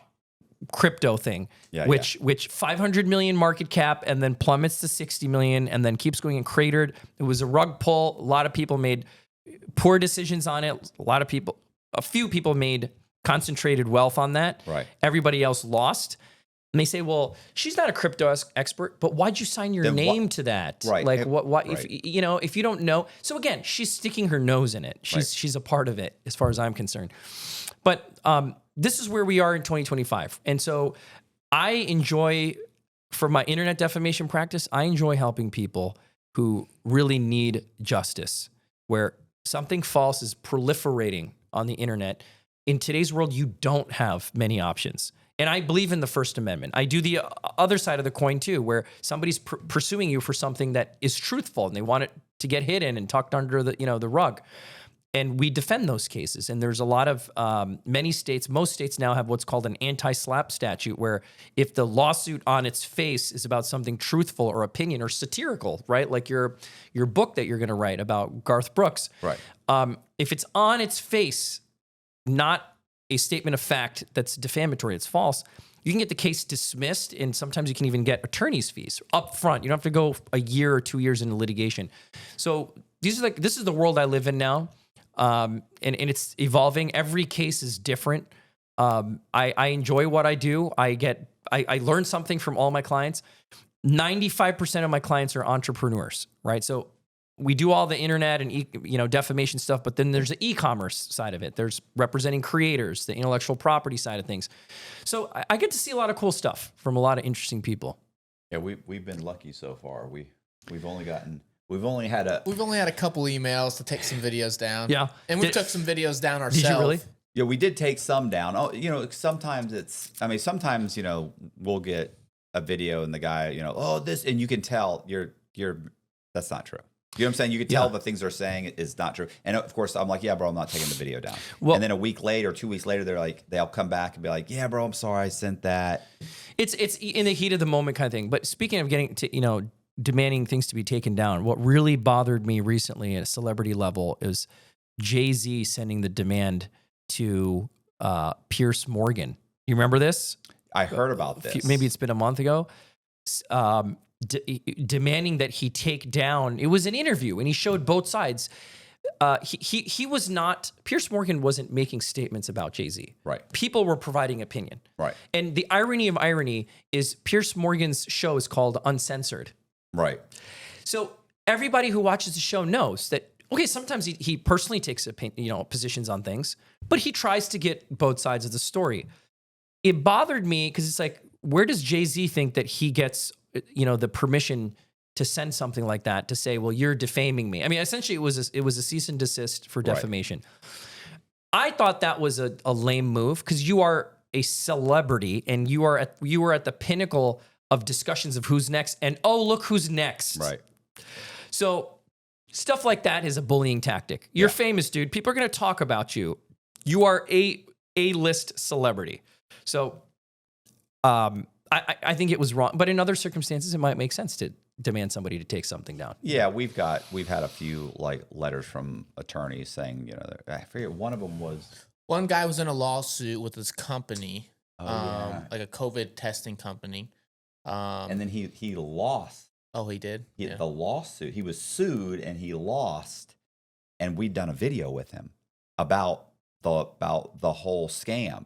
crypto thing, which 500 million market cap and then plummets to 60 million and then keeps going and cratered. It was a rug pull. A lot of people made poor decisions on it. A few people made concentrated wealth on that. Right. Everybody else lost. And they say, well, she's not a crypto expert, but why'd you sign your name to that? Right. Like what right. if you don't know. So again, she's sticking her nose in it. She's a part of it as far as I'm concerned. But this is where we are in 2025. And so I enjoy, for my internet defamation practice, I enjoy helping people who really need justice, where something false is proliferating on the internet. In today's world, you don't have many options. And I believe in the First Amendment. I do the other side of the coin too, where somebody's pursuing you for something that is truthful and they want it to get hidden and tucked under the rug. And we defend those cases. And there's a lot of many states, most states now have what's called an anti-slap statute, where if the lawsuit on its face is about something truthful or opinion or satirical, right? Like your book that you're going to write about Garth Brooks. Right. If it's on its face, not a statement of fact that's defamatory, it's false, you can get the case dismissed, and sometimes you can even get attorney's fees up front. You don't have to go a year or 2 years into litigation. So this is the world I live in now. And it's evolving. Every case is different. I enjoy what I do. I learn something from all my clients. 95% of my clients are entrepreneurs, right? So we do all the internet and defamation stuff, but then there's the e-commerce side of it. There's representing creators, the intellectual property side of things. So I get to see a lot of cool stuff from a lot of interesting people. Yeah, we've been lucky so far. We've only had a couple emails to take some videos down. Yeah. And we took some videos down ourselves. Did you really? Yeah, we did take some down. Oh, sometimes we'll get a video and the guy, this, and you can tell that's not true. You know what I'm saying? You can tell the things they're saying is not true. And of course, I'm like, yeah, bro, I'm not taking the video down. Well, and then a week later, 2 weeks later, they'll come back and be like, yeah, bro, I'm sorry I sent that. It's in the heat of the moment kind of thing. But speaking of getting to, demanding things to be taken down, what really bothered me recently at a celebrity level is Jay-Z sending the demand to Piers Morgan. You remember this? I heard about this. Maybe it's been a month ago. Demanding that he take down. It was an interview, and he showed both sides. He was not. Piers Morgan wasn't making statements about Jay-Z. Right. People were providing opinion. Right. And the irony of irony is Piers Morgan's show is called Uncensored. Right. So everybody who watches the show knows that, okay, sometimes he personally takes positions on things, but he tries to get both sides of the story. It bothered me because it's like, where does Jay-Z think that he gets, the permission to send something like that, to say, well, you're defaming me? I mean, essentially it was a cease and desist for defamation. Right. I thought that was a lame move because you are a celebrity and you were at the pinnacle of discussions of who's next, and look who's next. Right. So stuff like that is a bullying tactic. You're famous, dude. People are going to talk about you. You are a A-list celebrity. So I think it was wrong, but in other circumstances, it might make sense to demand somebody to take something down. Yeah, we've had a few letters from attorneys saying, I forget, one of them was, one guy was in a lawsuit with his company, like a COVID testing company. And then he lost. Oh, he did? The lawsuit. He was sued and he lost. And we'd done a video with him about the whole scam.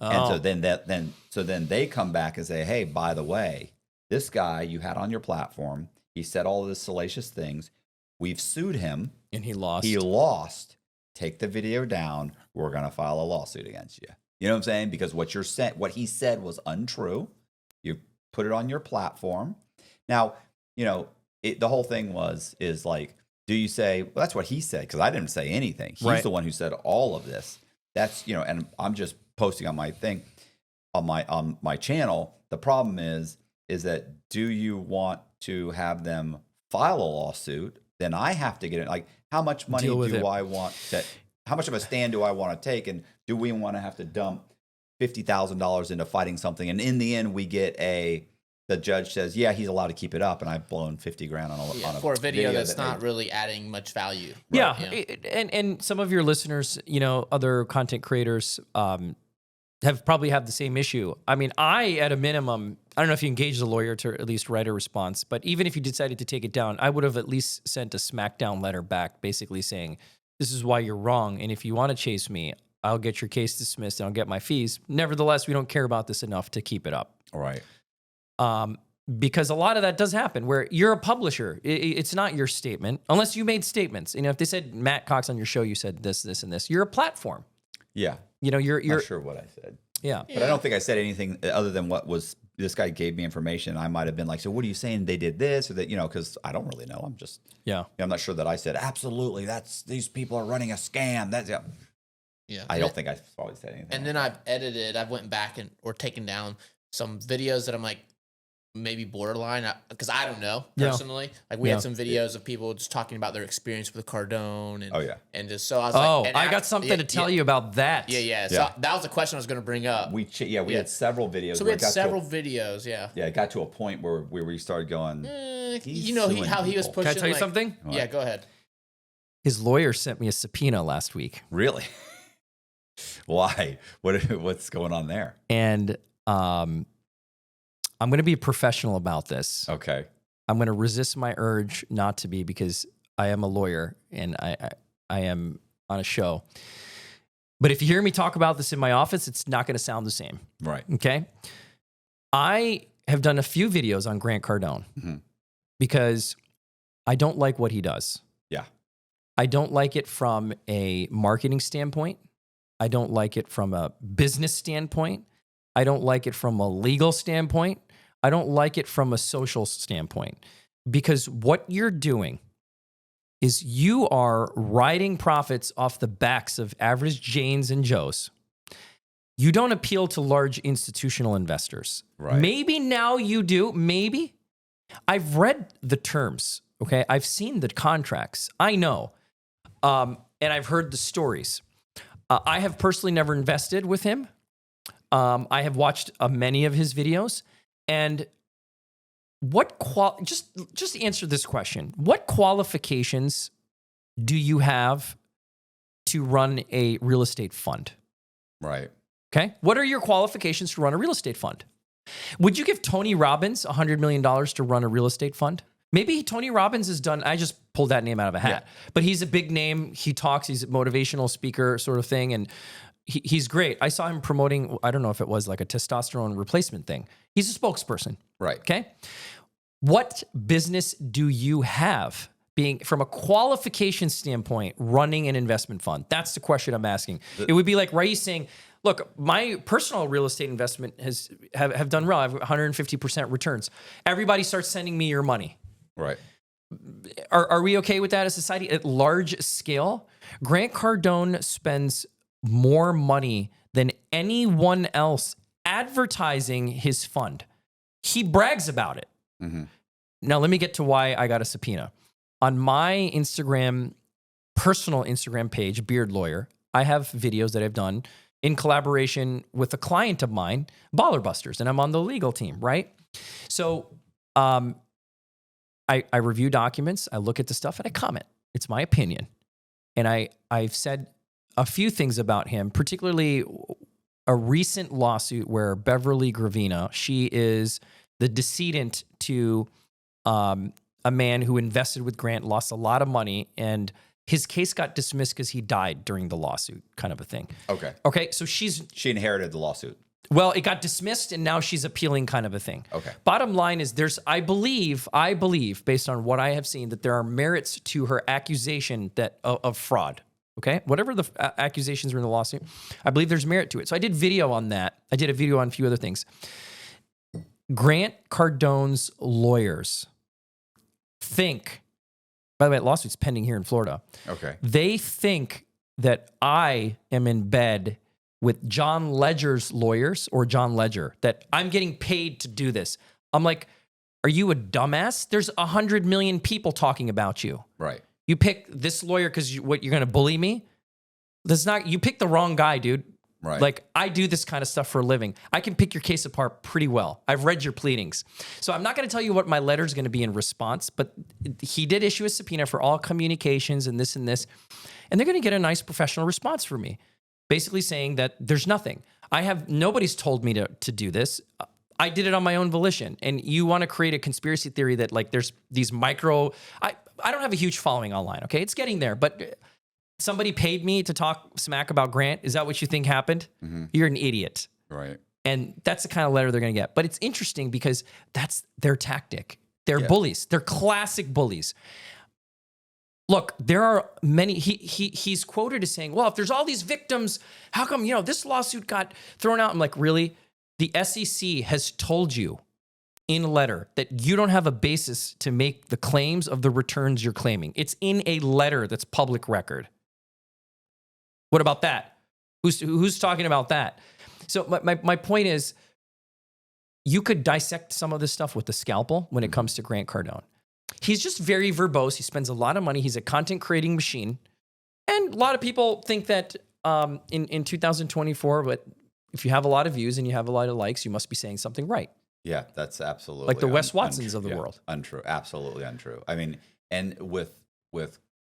Oh. And so then they come back and say, hey, by the way, this guy you had on your platform, he said all of these salacious things. We've sued him. And he lost. He lost. Take the video down. We're going to file a lawsuit against you. You know what I'm saying? Because what he said was untrue. You put it on your platform. Now, the whole thing is like, do you say, well, that's what he said? Because I didn't say anything. He's the one who said all of this. That's, and I'm just posting on my thing, on my channel. The problem is that, do you want to have them file a lawsuit? Then I have to get it. Like, how much money how much of a stand do I want to take? And do we want to have to dump $50,000 into fighting something, and in the end we get the judge says, yeah, he's allowed to keep it up, and I've blown $50,000 on a for a video that's not really adding much value. Yeah, and some of your listeners, other content creators, have probably had the same issue. I mean, at a minimum, I don't know if you engaged a lawyer to at least write a response, but even if you decided to take it down, I would have at least sent a smackdown letter back, basically saying, this is why you're wrong, and if you want to chase me, I'll get your case dismissed and I'll get my fees. Nevertheless, we don't care about this enough to keep it up. All right. Because a lot of that does happen where you're a publisher. It's not your statement, unless you made statements. If they said, Matt Cox, on your show, you said this, this, and this, you're a platform. Yeah. You're not sure what I said. Yeah. But I don't think I said anything other than this guy gave me information. I might have been like, so what are you saying? They did this or that, because I don't really know. I'm just, I'm not sure that I said, absolutely, these people are running a scam. I don't think I probably said anything. And then I've went back or taken down some videos that I'm like, maybe borderline, because I don't know personally. Like we had some videos of people just talking about their experience with Cardone, and and just so I was like, I got something to tell you about that. So that was the question I was going to bring up. We had several videos. So we had several videos. Yeah, it got to a point where we started going. How he was pushing. Can I tell you something? Yeah, go ahead. His lawyer sent me a subpoena last week. Really? Why? What's going on there? And I'm going to be professional about this. Okay. I'm going to resist my urge not to be, because I am a lawyer and I am on a show. But if you hear me talk about this in my office, it's not going to sound the same. Right. Okay. I have done a few videos on Grant Cardone because I don't like what he does. Yeah. I don't like it from a marketing standpoint. I don't like it from a business standpoint. I don't like it from a legal standpoint. I don't like it from a social standpoint, because what you're doing is you are riding profits off the backs of average Janes and Joes. You don't appeal to large institutional investors. Right. Maybe now you do. Maybe. I've read the terms. Okay. I've seen the contracts. I know. And I've heard the stories. I have personally never invested with him. I have watched many of his videos, and just answer this question. What qualifications do you have to run a real estate fund? Right. Okay. What are your qualifications to run a real estate fund? Would you give Tony Robbins $100 million to run a real estate fund? Maybe Tony Robbins has done, I just pulled that name out of a hat, but he's a big name. He talks, he's a motivational speaker sort of thing. And he's great. I saw him promoting, I don't know if it was like a testosterone replacement thing. He's a spokesperson. Right. Okay. What business do you have being, from a qualification standpoint, running an investment fund? That's the question I'm asking. It would be like Raees saying, look, my personal real estate investment have done well. I have 150% returns. Everybody starts sending me your money. Right. Are we okay with that as a society at large scale? Grant Cardone spends more money than anyone else advertising his fund. He brags about it. Mm-hmm. Now, let me get to why I got a subpoena. On my personal Instagram page, Beard Lawyer, I have videos that I've done in collaboration with a client of mine, Baller Busters, and I'm on the legal team, right? So I review documents, I look at the stuff, and I comment. It's my opinion. And I've said a few things about him, particularly a recent lawsuit where Beverly Gravina, she is the decedent to a man who invested with Grant, lost a lot of money, and his case got dismissed because he died during the lawsuit, kind of a thing. Okay. So she inherited the lawsuit. Well, it got dismissed, and now she's appealing, kind of a thing. Okay. Bottom line is, I believe, based on what I have seen, that there are merits to her accusation of fraud. Okay, whatever the accusations were in the lawsuit, I believe there's merit to it. So I did video on that. I did a video on a few other things. Grant Cardone's lawyers think, by the way, lawsuit's pending here in Florida. Okay. They think that I am in bed with John Ledger's lawyers, or John Ledger, that I'm getting paid to do this. I'm like, are you a dumbass? There's 100 million people talking about you. Right. You pick this lawyer because you're going to bully me? You picked the wrong guy, dude. Right. Like, I do this kind of stuff for a living. I can pick your case apart pretty well. I've read your pleadings. So I'm not going to tell you what my letter is going to be in response, but he did issue a subpoena for all communications and this. And they're going to get a nice professional response from me, basically saying that there's nothing. Nobody's told me to do this. I did it on my own volition. And you want to create a conspiracy theory that like there's these micro, I don't have a huge following online. Okay. It's getting there, but somebody paid me to talk smack about Grant. Is that what you think happened? Mm-hmm. You're an idiot. Right. And that's the kind of letter they're going to get. But it's interesting because that's their tactic. They're bullies. They're classic bullies. Look, there are many. He's quoted as saying, well, if there's all these victims, how come, this lawsuit got thrown out? I'm like, really? The SEC has told you in a letter that you don't have a basis to make the claims of the returns you're claiming. It's in a letter that's public record. What about that? Who's talking about that? So my point is, you could dissect some of this stuff with the scalpel when it comes to Grant Cardone. He's just very verbose. He spends a lot of money. He's a content creating machine. And a lot of people think that in 2024, but if you have a lot of views and you have a lot of likes, you must be saying something right. Yeah, that's absolutely like the Wes Watsons of the world. Untrue, absolutely untrue. I mean, and with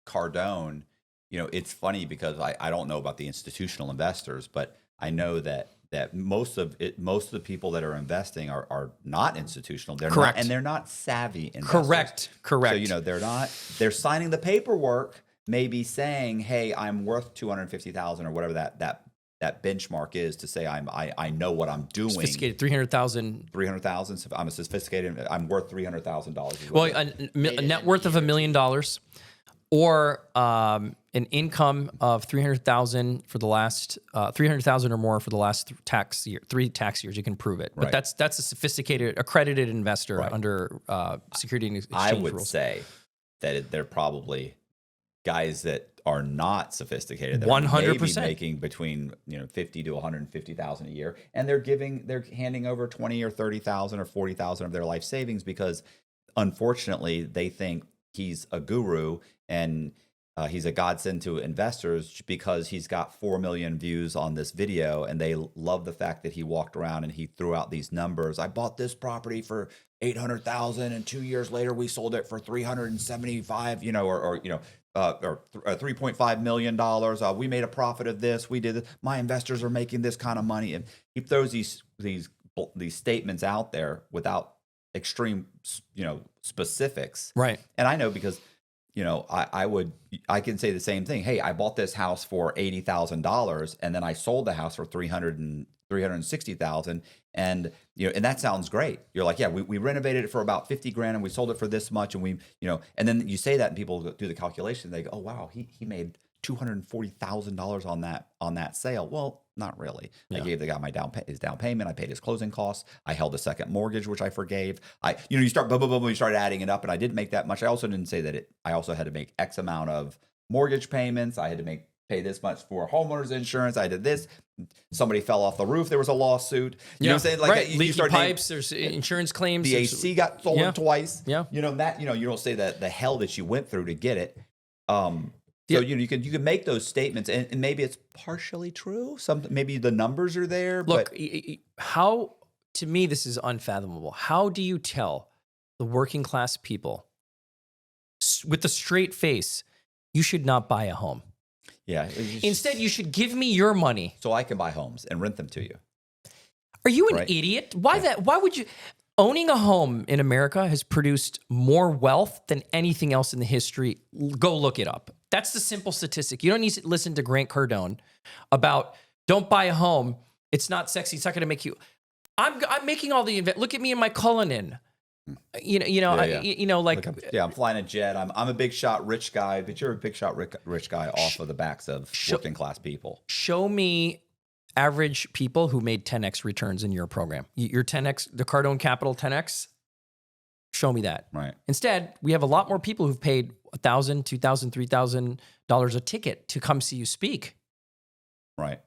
Cardone, it's funny because I don't know about the institutional investors, but I know that most of the people that are investing are not institutional. They're Correct. not, and they're not savvy investors. Correct. So they're signing the paperwork, maybe saying, "Hey, I'm worth $250,000 or whatever that benchmark is to say I know what I'm doing." Sophisticated, 300,000. 300,000. So I'm a sophisticated. I'm worth $300,000. Well, a net worth of $1 million, or an income of 300,000 for the last 300,000 or more for the last 3 tax years. You can prove it, but that's a sophisticated, accredited investor under Security and Exchange I would rules. say that they're probably guys that are not sophisticated. That 100% maybe making between 50 to 150,000 a year, and they're handing over 20 or 30,000 or 40,000 of their life savings because, unfortunately, they think he's a guru and he's a godsend to investors because he's got 4 million views on this video, and they love the fact that he walked around and he threw out these numbers. I bought this property for 800,000, and 2 years later we sold it for 375, or $3.5 million. We made a profit of this. We did this. My investors are making this kind of money, and he throws these statements out there without extreme, specifics. Right. And I know because, I can say the same thing. Hey, I bought this house for $80,000, and then I sold the house for $360,000, and and that sounds great. You're like, yeah, we renovated it for about 50 grand, and we sold it for this much, and and then you say that, and people do the calculation. They go, oh wow, he made $240,000 on that sale. Well, not really. Yeah. I gave the guy his down payment. I paid his closing costs. I held a second mortgage, which I forgave. You start you start adding it up, and I didn't make that much. I also didn't say that I also had to make X amount of mortgage payments. I had to pay this much for homeowners insurance. I did this. Somebody fell off the roof. There was a lawsuit. You know what I'm saying? Like right. Leaky pipes. There's insurance claims. The AC got stolen twice. Yeah. You don't say that the hell that you went through to get it. So you can make those statements, and maybe it's partially true. Maybe the numbers are there. Look, how, to me, this is unfathomable. How do you tell the working class people with a straight face, you should not buy a home? Yeah. Instead, you should give me your money so I can buy homes and rent them to you. Are you an idiot? Why that? Why would you? Owning a home in America has produced more wealth than anything else in the history. Go look it up. That's the simple statistic. You don't need to listen to Grant Cardone about don't buy a home. It's not sexy. It's not going to make you. I'm making all the look at me in my Cullinan. I'm flying a jet. I'm a big shot rich guy, but you're a big shot rich guy off of the backs of working class people. Show me average people who made 10x returns in your program. Your 10x, the Cardone Capital 10x. Show me that. Right. Instead, we have a lot more people who've paid $1,000, $2,000, $3,000 a ticket to come see you speak. Right.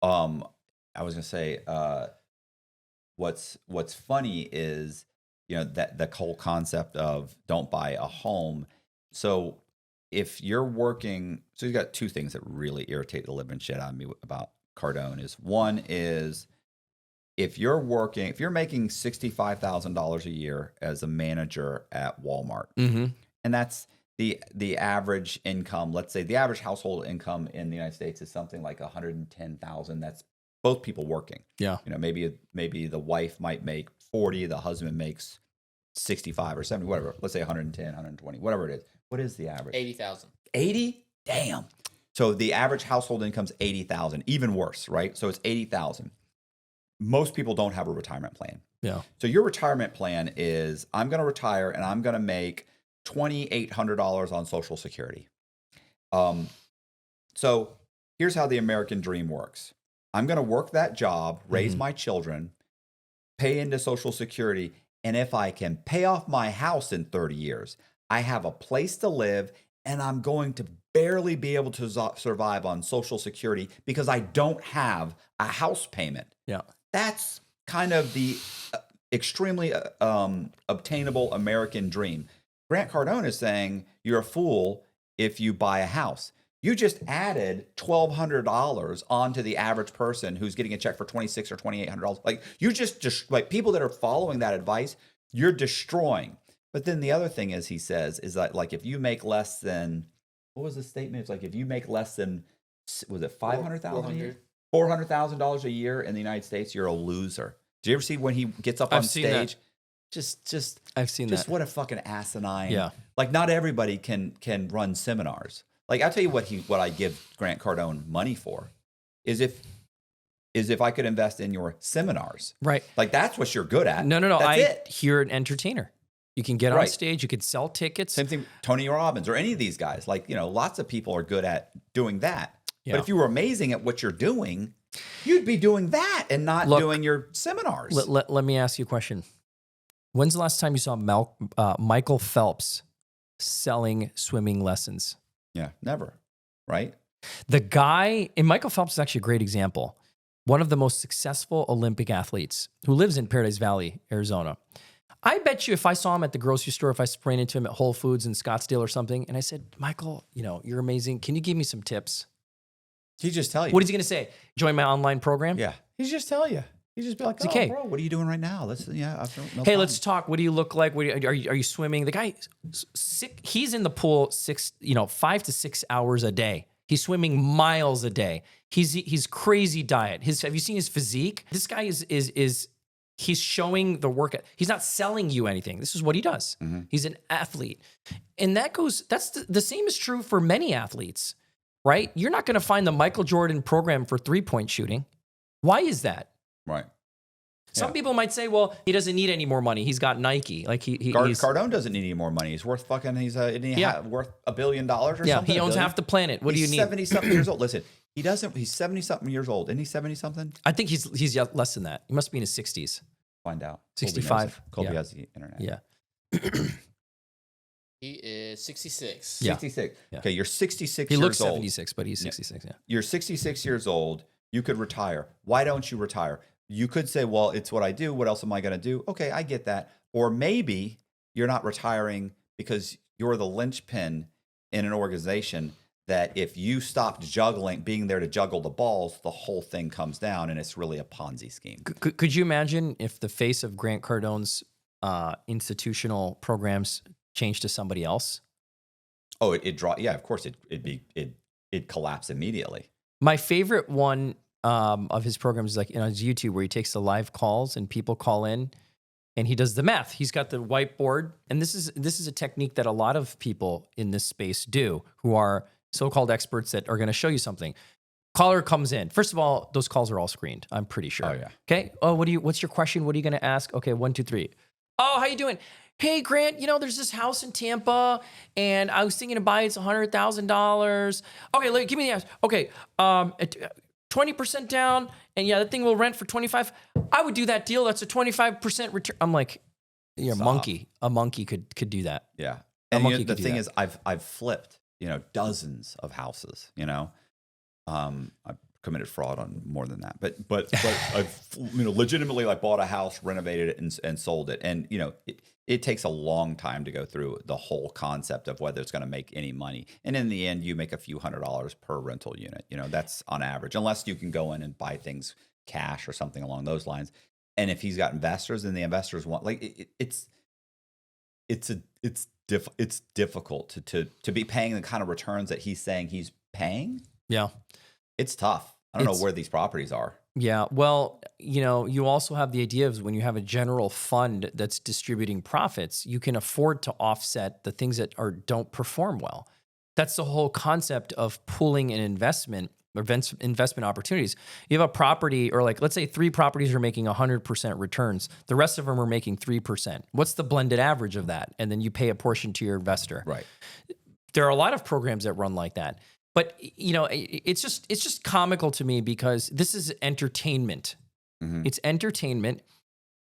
I was gonna say, what's funny is that the whole concept of don't buy a home. So if you're working, so you got two things that really irritate the living shit out of me about Cardone is, one is if you're making $65,000 a year as a manager at Walmart, and that's the average income, let's say the average household income in the United States is something like 110,000. That's both people working. Yeah. Maybe the wife might make 40, the husband makes 65 or 70, whatever. Let's say 110, 120, whatever it is. What is the average? 80,000. 80? Damn. So the average household income's 80,000, even worse, right? So it's 80,000. Most people don't have a retirement plan. Yeah. So your retirement plan is, I'm going to retire and I'm going to make $2,800 on Social Security. So here's how the American dream works. I'm going to work that job, raise my children, pay into Social Security, and if I can pay off my house in 30 years, I have a place to live, and I'm going to barely be able to survive on Social Security because I don't have a house payment. Yeah. That's kind of the extremely obtainable American dream. Grant Cardone is saying you're a fool if you buy a house. You just added $1,200 onto the average person who's getting a check for $2,600 or $2,800. Like you just like people that are following that advice, you're destroying. But then the other thing is, he says, is that like if you make less than, what was the statement? It's like if you make less than, was it $500,000? $400,000 a year in the United States, you're a loser. Did you ever see when he gets up on stage? Just I've seen that. What a fucking asinine. Yeah. Like not everybody can run seminars. Like I'll tell you what I give Grant Cardone money for is if I could invest in your seminars. Right. Like that's what you're good at. No. That's You're an entertainer. You can get on stage. You could sell tickets. Same thing, Tony Robbins or any of these guys. Like, lots of people are good at doing that. Yeah. But if you were amazing at what you're doing, you'd be doing that and not doing your seminars. Let me ask you a question. When's the last time you saw Michael Phelps selling swimming lessons? Yeah, never. Right? The guy, and Michael Phelps is actually a great example. One of the most successful Olympic athletes who lives in Paradise Valley, Arizona. I bet you if I saw him at the grocery store, if I ran into him at Whole Foods in Scottsdale or something, and I said, Michael, you're amazing. Can you give me some tips? He'd just tell you. What is he going to say? Join my online program? Yeah. He'd just tell you. He'd just be like, okay, bro, what are you doing right now? Let's talk. What do you look like? Are you swimming? The guy, sick. He's in the pool 5 to 6 hours a day. He's swimming miles a day. He's crazy diet. Have you seen his physique? This guy is he's showing the work. He's not selling you anything. This is what he does. Mm-hmm. He's an athlete. And that's the same is true for many athletes, right? You're not going to find the Michael Jordan program for 3-point shooting. Why is that? Right. Some people might say, well, he doesn't need any more money. He's got Nike. Like Cardone doesn't need any more money. He's worth worth $1 billion or something. Yeah, he owns half the planet. What do you need? He's 70-something years old. Listen, he doesn't. He's 70-something years old. Isn't he 70-something? I think he's less than that. He must be in his 60s. Find out. 65. Colby has the internet. Yeah. He is 66. Yeah. 66. Yeah. Okay, you're 66 years old. He looks 76, but he's 66. Yeah. You're 66 years old. You could retire. Why don't you retire? You could say, well, it's what I do. What else am I going to do? Okay, I get that. Or maybe you're not retiring because you're the linchpin in an organization that if you stopped being there to juggle the balls, the whole thing comes down and it's really a Ponzi scheme. Could you imagine if the face of Grant Cardone's institutional programs changed to somebody else? Oh, yeah, of course it'd collapse immediately. My favorite one of his programs is like on his YouTube where he takes the live calls and people call in and he does the math. He's got the whiteboard. And this is a technique that a lot of people in this space do who are so-called experts that are going to show you something. Caller comes in. First of all, those calls are all screened. I'm pretty sure. Oh, yeah. Okay. Oh, what's your question? What are you going to ask? Okay. 1, 2, 3. Oh, how you doing? Hey, Grant, there's this house in Tampa and I was thinking to buy it. It's $100,000. Okay. Give me the ask. Okay. 20% down, and that thing will rent for 25. I would do that deal. That's a 25% return. I'm like, you're a monkey. A monkey could do that. Yeah. And the thing is, I've flipped, dozens of houses, I'm committed fraud on more than that. But I've legitimately like bought a house, renovated it, and sold it. And it takes a long time to go through the whole concept of whether it's going to make any money. And in the end, you make a few $100s per rental unit. That's on average, unless you can go in and buy things cash or something along those lines. And if he's got investors, and the investors want it's difficult to be paying the kind of returns that he's saying he's paying. Yeah. It's tough. I don't know where these properties are. Yeah. Well, you also have the idea of when you have a general fund that's distributing profits, you can afford to offset the things that don't perform well. That's the whole concept of pooling an investment or investment opportunities. You have a property, or let's say 3 properties are making 100% returns. The rest of them are making 3%. What's the blended average of that? And then you pay a portion to your investor. Right. There are a lot of programs that run like that. But it's just comical to me because this is entertainment. Mm-hmm. It's entertainment.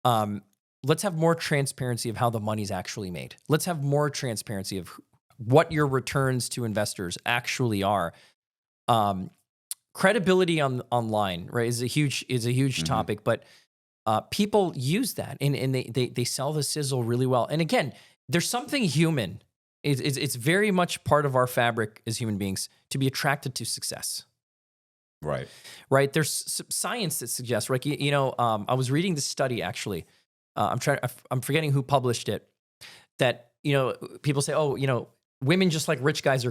Let's have more transparency of how the money's actually made. Let's have more transparency of what your returns to investors actually are. Credibility online, right, is a huge mm-hmm. topic. But people use that and they sell the sizzle really well. And again, there's something human. It's very much part of our fabric as human beings to be attracted to success. Right. Right. There's science that suggests, right? I was reading this study actually. I'm forgetting who published it. That people say, women just like rich guys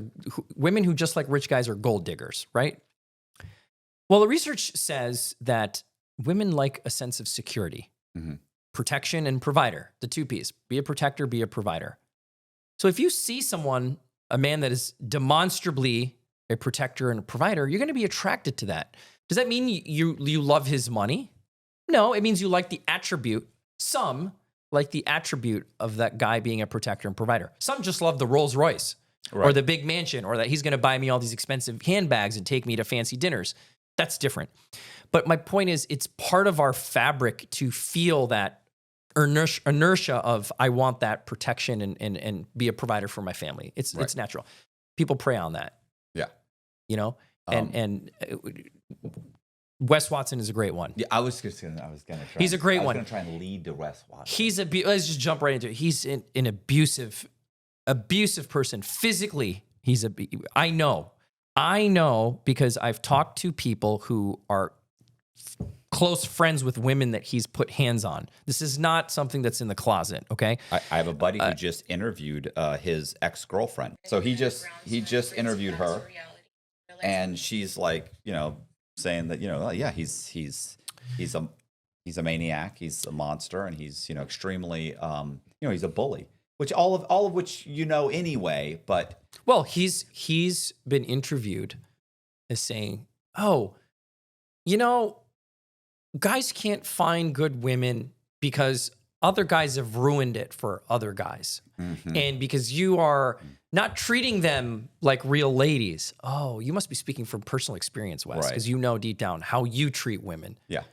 women who just like rich guys are gold diggers, right? Well, the research says that women like a sense of security, mm-hmm. protection, and provider. The 2 Ps: be a protector, be a provider. So if you see a man that is demonstrably a protector and a provider, you're going to be attracted to that. Does that mean you love his money? No, it means you like the attribute. Some like the attribute of that guy being a protector and provider. Some just love the Rolls Royce or the big mansion, or that he's going to buy me all these expensive handbags and take me to fancy dinners. That's different. But my point is, it's part of our fabric to feel that inertia of I want that protection and be a provider for my family. It's natural. People prey on that. Yeah. And Wes Watson is a great one. Yeah, I was gonna try. He's a great one. I was gonna try and lead to Wes Watson. Let's just jump right into it. He's an abusive person. Physically, I know because I've talked to people who are close friends with women that he's put hands on. This is not something that's in the closet, okay? I have a buddy who just interviewed his ex-girlfriend. So he just interviewed her, and she's like, saying that, yeah, he's a maniac, he's a monster, and he's extremely he's a bully, which all of which anyway. But well, he's been interviewed as saying, guys can't find good women because other guys have ruined it for other guys. Mm-hmm. And because you are not treating them like real ladies. Oh, you must be speaking from personal experience, Wes, because deep down how you treat women. Yeah.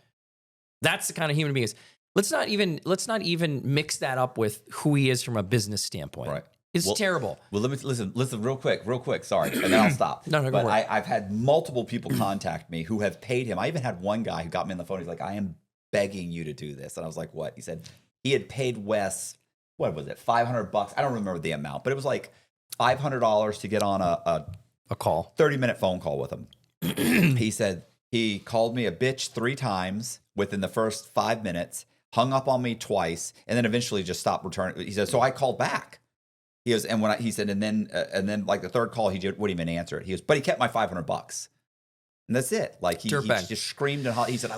That's the kind of human being is. Let's not even mix that up with who he is from a business standpoint. Right. It's terrible. Well, let me listen real quick. Sorry. And then I'll stop. No, but I've had multiple people contact me who have paid him. I even had one guy who got me on the phone. He's like, I am begging you to do this. And I was like, what? He said he had paid Wes, what was it, $500? I don't remember the amount, but it was like $500 to get on a call, 30-minute phone call with him. He said he called me a bitch 3 times within the first 5 minutes, hung up on me twice, and then eventually just stopped returning. He said, so I called back. He goes, and he said, and then like the third call, he wouldn't even answer it. He goes, but he kept my $500. And that's it. Like he just screamed and he said,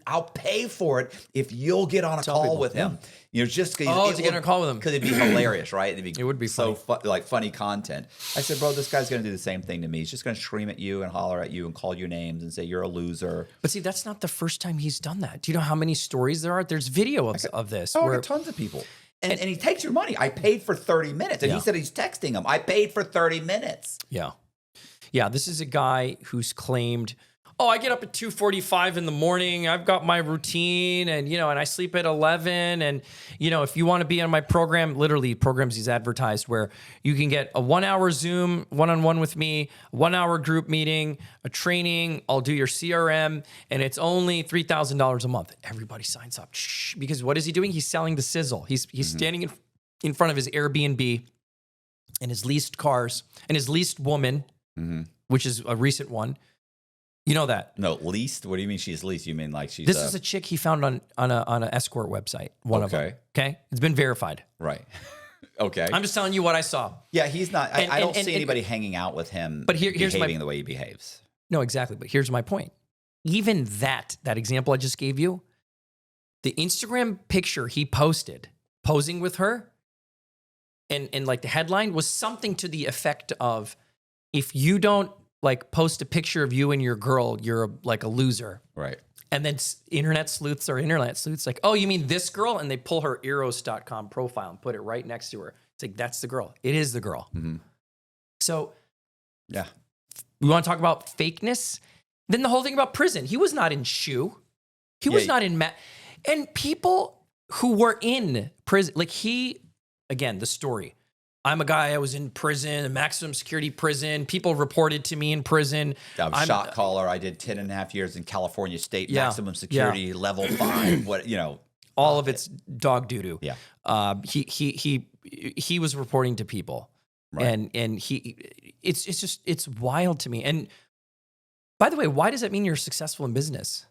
I'll pay for it if you'll get on a call with him. Just to get on a call with him. Because it'd be hilarious, right? It would be so funny content. I said, bro, this guy's going to do the same thing to me. He's just going to scream at you and holler at you and call you names and say you're a loser. But see, that's not the first time he's done that. Do you know how many stories there are? There's video of this. I got tons of people. And he takes your money. I paid for 30 minutes. And he said he's texting him. I paid for 30 minutes. Yeah. Yeah, this is a guy who's claimed, oh, I get up at 2:45 in the morning. I've got my routine and, you know, and I sleep at 11. And, you know, if you want to be on my program, literally programs he's advertised where you can get a 1 hour Zoom one-on-one with me, 1 hour group meeting, a training. I'll do your CRM and it's only $3,000 a month. Everybody signs up. Shh, because what is he doing? He's selling the sizzle. He's standing in front of his Airbnb and his leased cars and his leased woman, which is a recent one. You know that? No, leased? What do you mean she's leased? You mean like she's... This is a chick he found on an escort website. One of them. Okay? It's been verified. Right. Okay. I'm just telling you what I saw. Yeah, he's not... I don't see anybody hanging out with him but here's behaving the way he behaves. No, exactly. But here's my point. Even that example I just gave you, the Instagram picture he posted, posing with her, and like the headline was something to the effect of, if you don't like post a picture of you and your girl, you're like a loser. Right. And then internet sleuths like, oh, you mean this girl? And they pull her eros.com profile and put it right next to her. It's like, that's the girl. It is the girl. So yeah, we want to talk about fakeness. Then the whole thing about prison. He was not in SHU. He was not in and people who were in prison, like again, the story. I'm a guy, I was in prison, a maximum security prison. People reported to me in prison. I'm shot caller. I did 10 and a half years in California State, maximum security, level 5, what, you know. All of it's dog doo-doo. Yeah. He was reporting to people. Right. And it's wild to me. And by the way, why does that mean you're successful in business?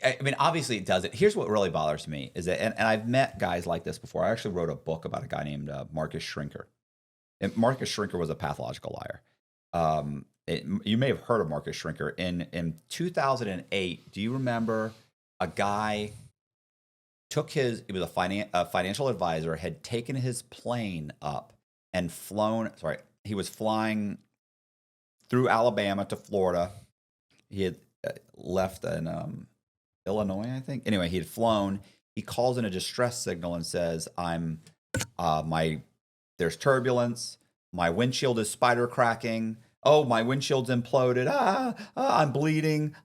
I mean, obviously it doesn't. Here's what really bothers me is that, and I've met guys like this before. I actually wrote a book about a guy named Marcus Schrinker. And Marcus Schrinker was a pathological liar. You may have heard of Marcus Schrinker. In 2008, do you remember a guy he was a financial advisor, had taken his plane up and he was flying through Alabama to Florida. He had left in Illinois, I think. Anyway, he had flown. He calls in a distress signal and says, there's turbulence. My windshield is spider cracking. Oh, my windshield's imploded. I'm bleeding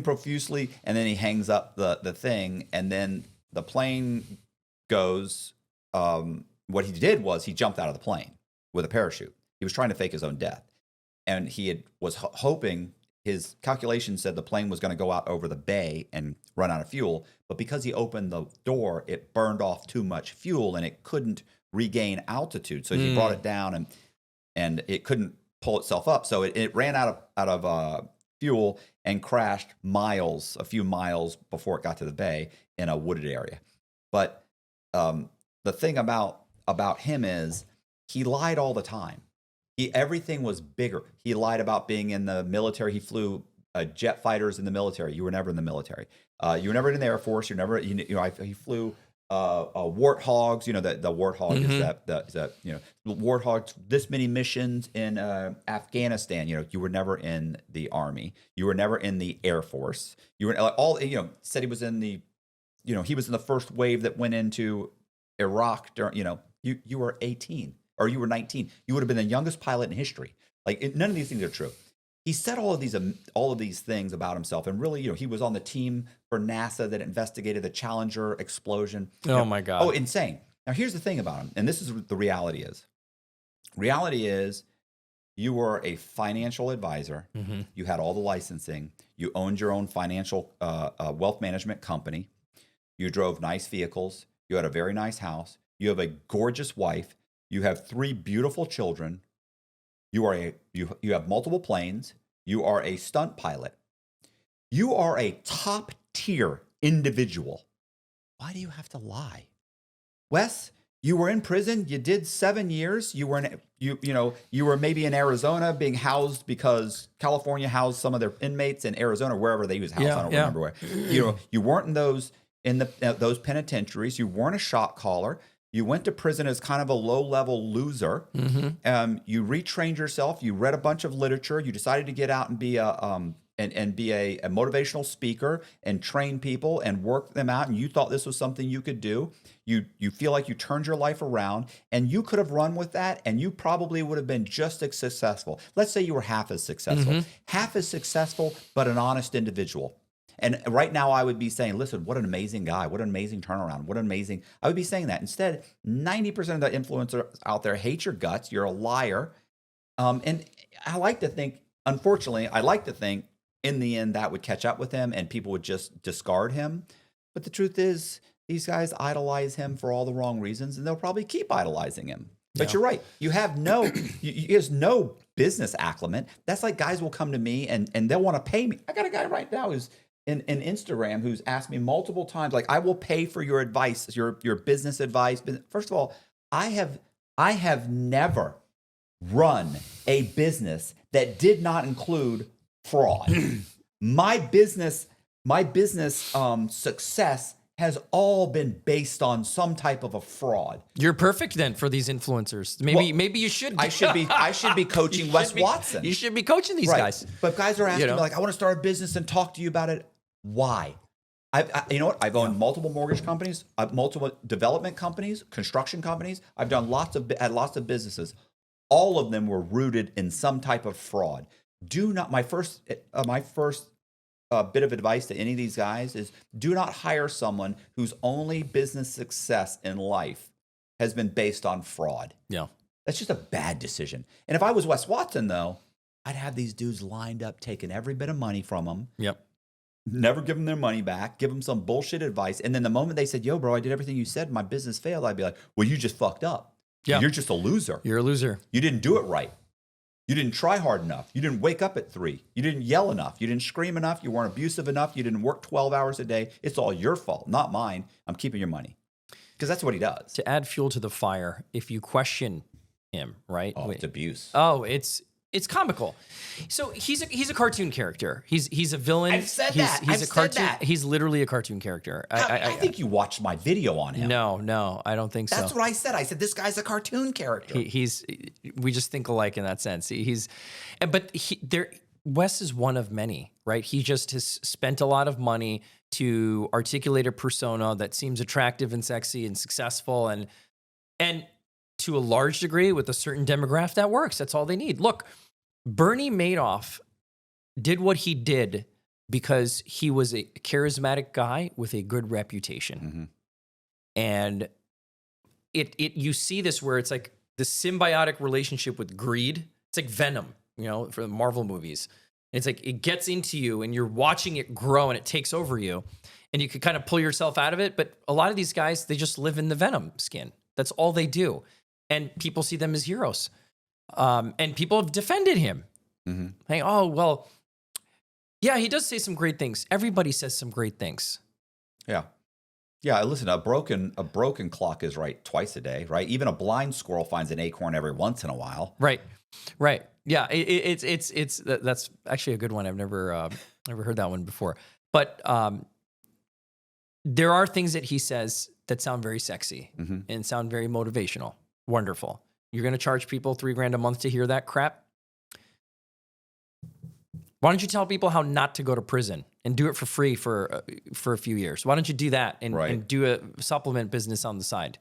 profusely. And then he hangs up the thing. And then the plane goes. What he did was he jumped out of the plane with a parachute. He was trying to fake his own death. And he was hoping, his calculation said the plane was going to go out over the bay and run out of fuel. But because he opened the door, it burned off too much fuel and it couldn't regain altitude. So he brought it down and it couldn't pull itself up. So it ran out of fuel and crashed a few miles before it got to the bay in a wooded area. But the thing about him is he lied all the time. Everything was bigger. He lied about being in the military. He flew jet fighters in the military. You were never in the military. You were never in the Air Force. He flew warthogs. You know that the warthog is that warthog. This many missions in Afghanistan. You know, you were never in the Army. You were never in the Air Force. You were said he was in the, he was in the first wave that went into Iraq. During, you were 18. Or you were 19, you would have been the youngest pilot in history. None of these things are true. He said all of these things about himself, and really, he was on the team for NASA that investigated the Challenger explosion. My God! Oh, insane! Now here's the thing about him, and this is the reality is. Reality is, you were a financial advisor. You had all the licensing. You owned your own financial wealth management company. You drove nice vehicles. You had a very nice house. You have a gorgeous wife. You have 3 beautiful children. You have multiple planes. You are a stunt pilot. You are a top tier individual. Why do you have to lie? Wes, you were in prison. You did 7 years. You were you were maybe in Arizona being housed because California housed some of their inmates in Arizona, wherever they use house. I don't remember where. You weren't in those penitentiaries. You weren't a shot caller. You went to prison as kind of a low-level loser. You retrained yourself. You read a bunch of literature. You decided to get out and be a and be a motivational speaker and train people and work them out, and you thought this was something you could do. You feel like you turned your life around, and you could have run with that, and you probably would have been just as successful. Let's say you were half as successful, but an honest individual. And right now I would be saying, listen, what an amazing guy, what an amazing turnaround, I would be saying that. Instead, 90% of the influencers out there hate your guts. You're a liar. And I like to think, unfortunately, in the end that would catch up with him and people would just discard him. But the truth is, these guys idolize him for all the wrong reasons, and they'll probably keep idolizing him. But you're right. You have there's no business acumen. That's like guys will come to me and they'll want to pay me. I got a guy right now who's in Instagram who's asked me multiple times, like, I will pay for your advice, your business advice. First of all, I have never run a business that did not include fraud. My business success has all been based on some type of a fraud. You're perfect then for these influencers. Maybe you should. I should be coaching Wes Watson. You should be coaching these guys. But guys are asking me, like, I want to start a business and talk to you about it. Why? You know what? I've owned multiple mortgage companies, multiple development companies, construction companies. I've done lots of businesses. All of them were rooted in some type of fraud. My first bit of advice to any of these guys is, do not hire someone whose only business success in life has been based on fraud. Yeah. That's just a bad decision. And if I was Wes Watson, though, I'd have these dudes lined up, taking every bit of money from them. Yep. Never give them their money back, give them some bullshit advice. And then the moment they said, yo, bro, I did everything you said, my business failed, I'd be like, well, you just fucked up. Yeah. You're just a loser. You're a loser. You didn't do it right. You didn't try hard enough. You didn't wake up at 3. You didn't yell enough. You didn't scream enough. You weren't abusive enough. You didn't work 12 hours a day. It's all your fault, not mine. I'm keeping your money. Because that's what he does. To add fuel to the fire, if you question him, right? Oh, it's abuse. Oh, it's comical. So he's a cartoon character. He's a villain. I've said that. He's a cartoon. He's literally a cartoon character. I think you watched my video on him. No, I don't think so. That's what I said. I said this guy's a cartoon character. We just think alike in that sense. Wes is one of many, right? He just has spent a lot of money to articulate a persona that seems attractive and sexy and successful, and to a large degree with a certain demographic that works. That's all they need. Look, Bernie Madoff did what he did because he was a charismatic guy with a good reputation. Mm-hmm. And you see this where it's like the symbiotic relationship with greed. It's like Venom, for the Marvel movies. It's like it gets into you and you're watching it grow and it takes over you and you can kind of pull yourself out of it. But a lot of these guys, they just live in the Venom skin. That's all they do. And people see them as heroes. And people have defended him. Mm-hmm. Saying, oh, well, yeah, he does say some great things. Everybody says some great things. Yeah. Yeah, listen, a broken clock is right twice a day, right? Even a blind squirrel finds an acorn every once in a while. Right. Yeah, that's actually a good one. I've never heard that one before. But there are things that he says that sound very sexy mm-hmm. and sound very motivational. Wonderful. You're going to charge people $3,000 a month to hear that crap? Why don't you tell people how not to go to prison and do it for free for a few years? Why don't you do that and do a supplement business on the side?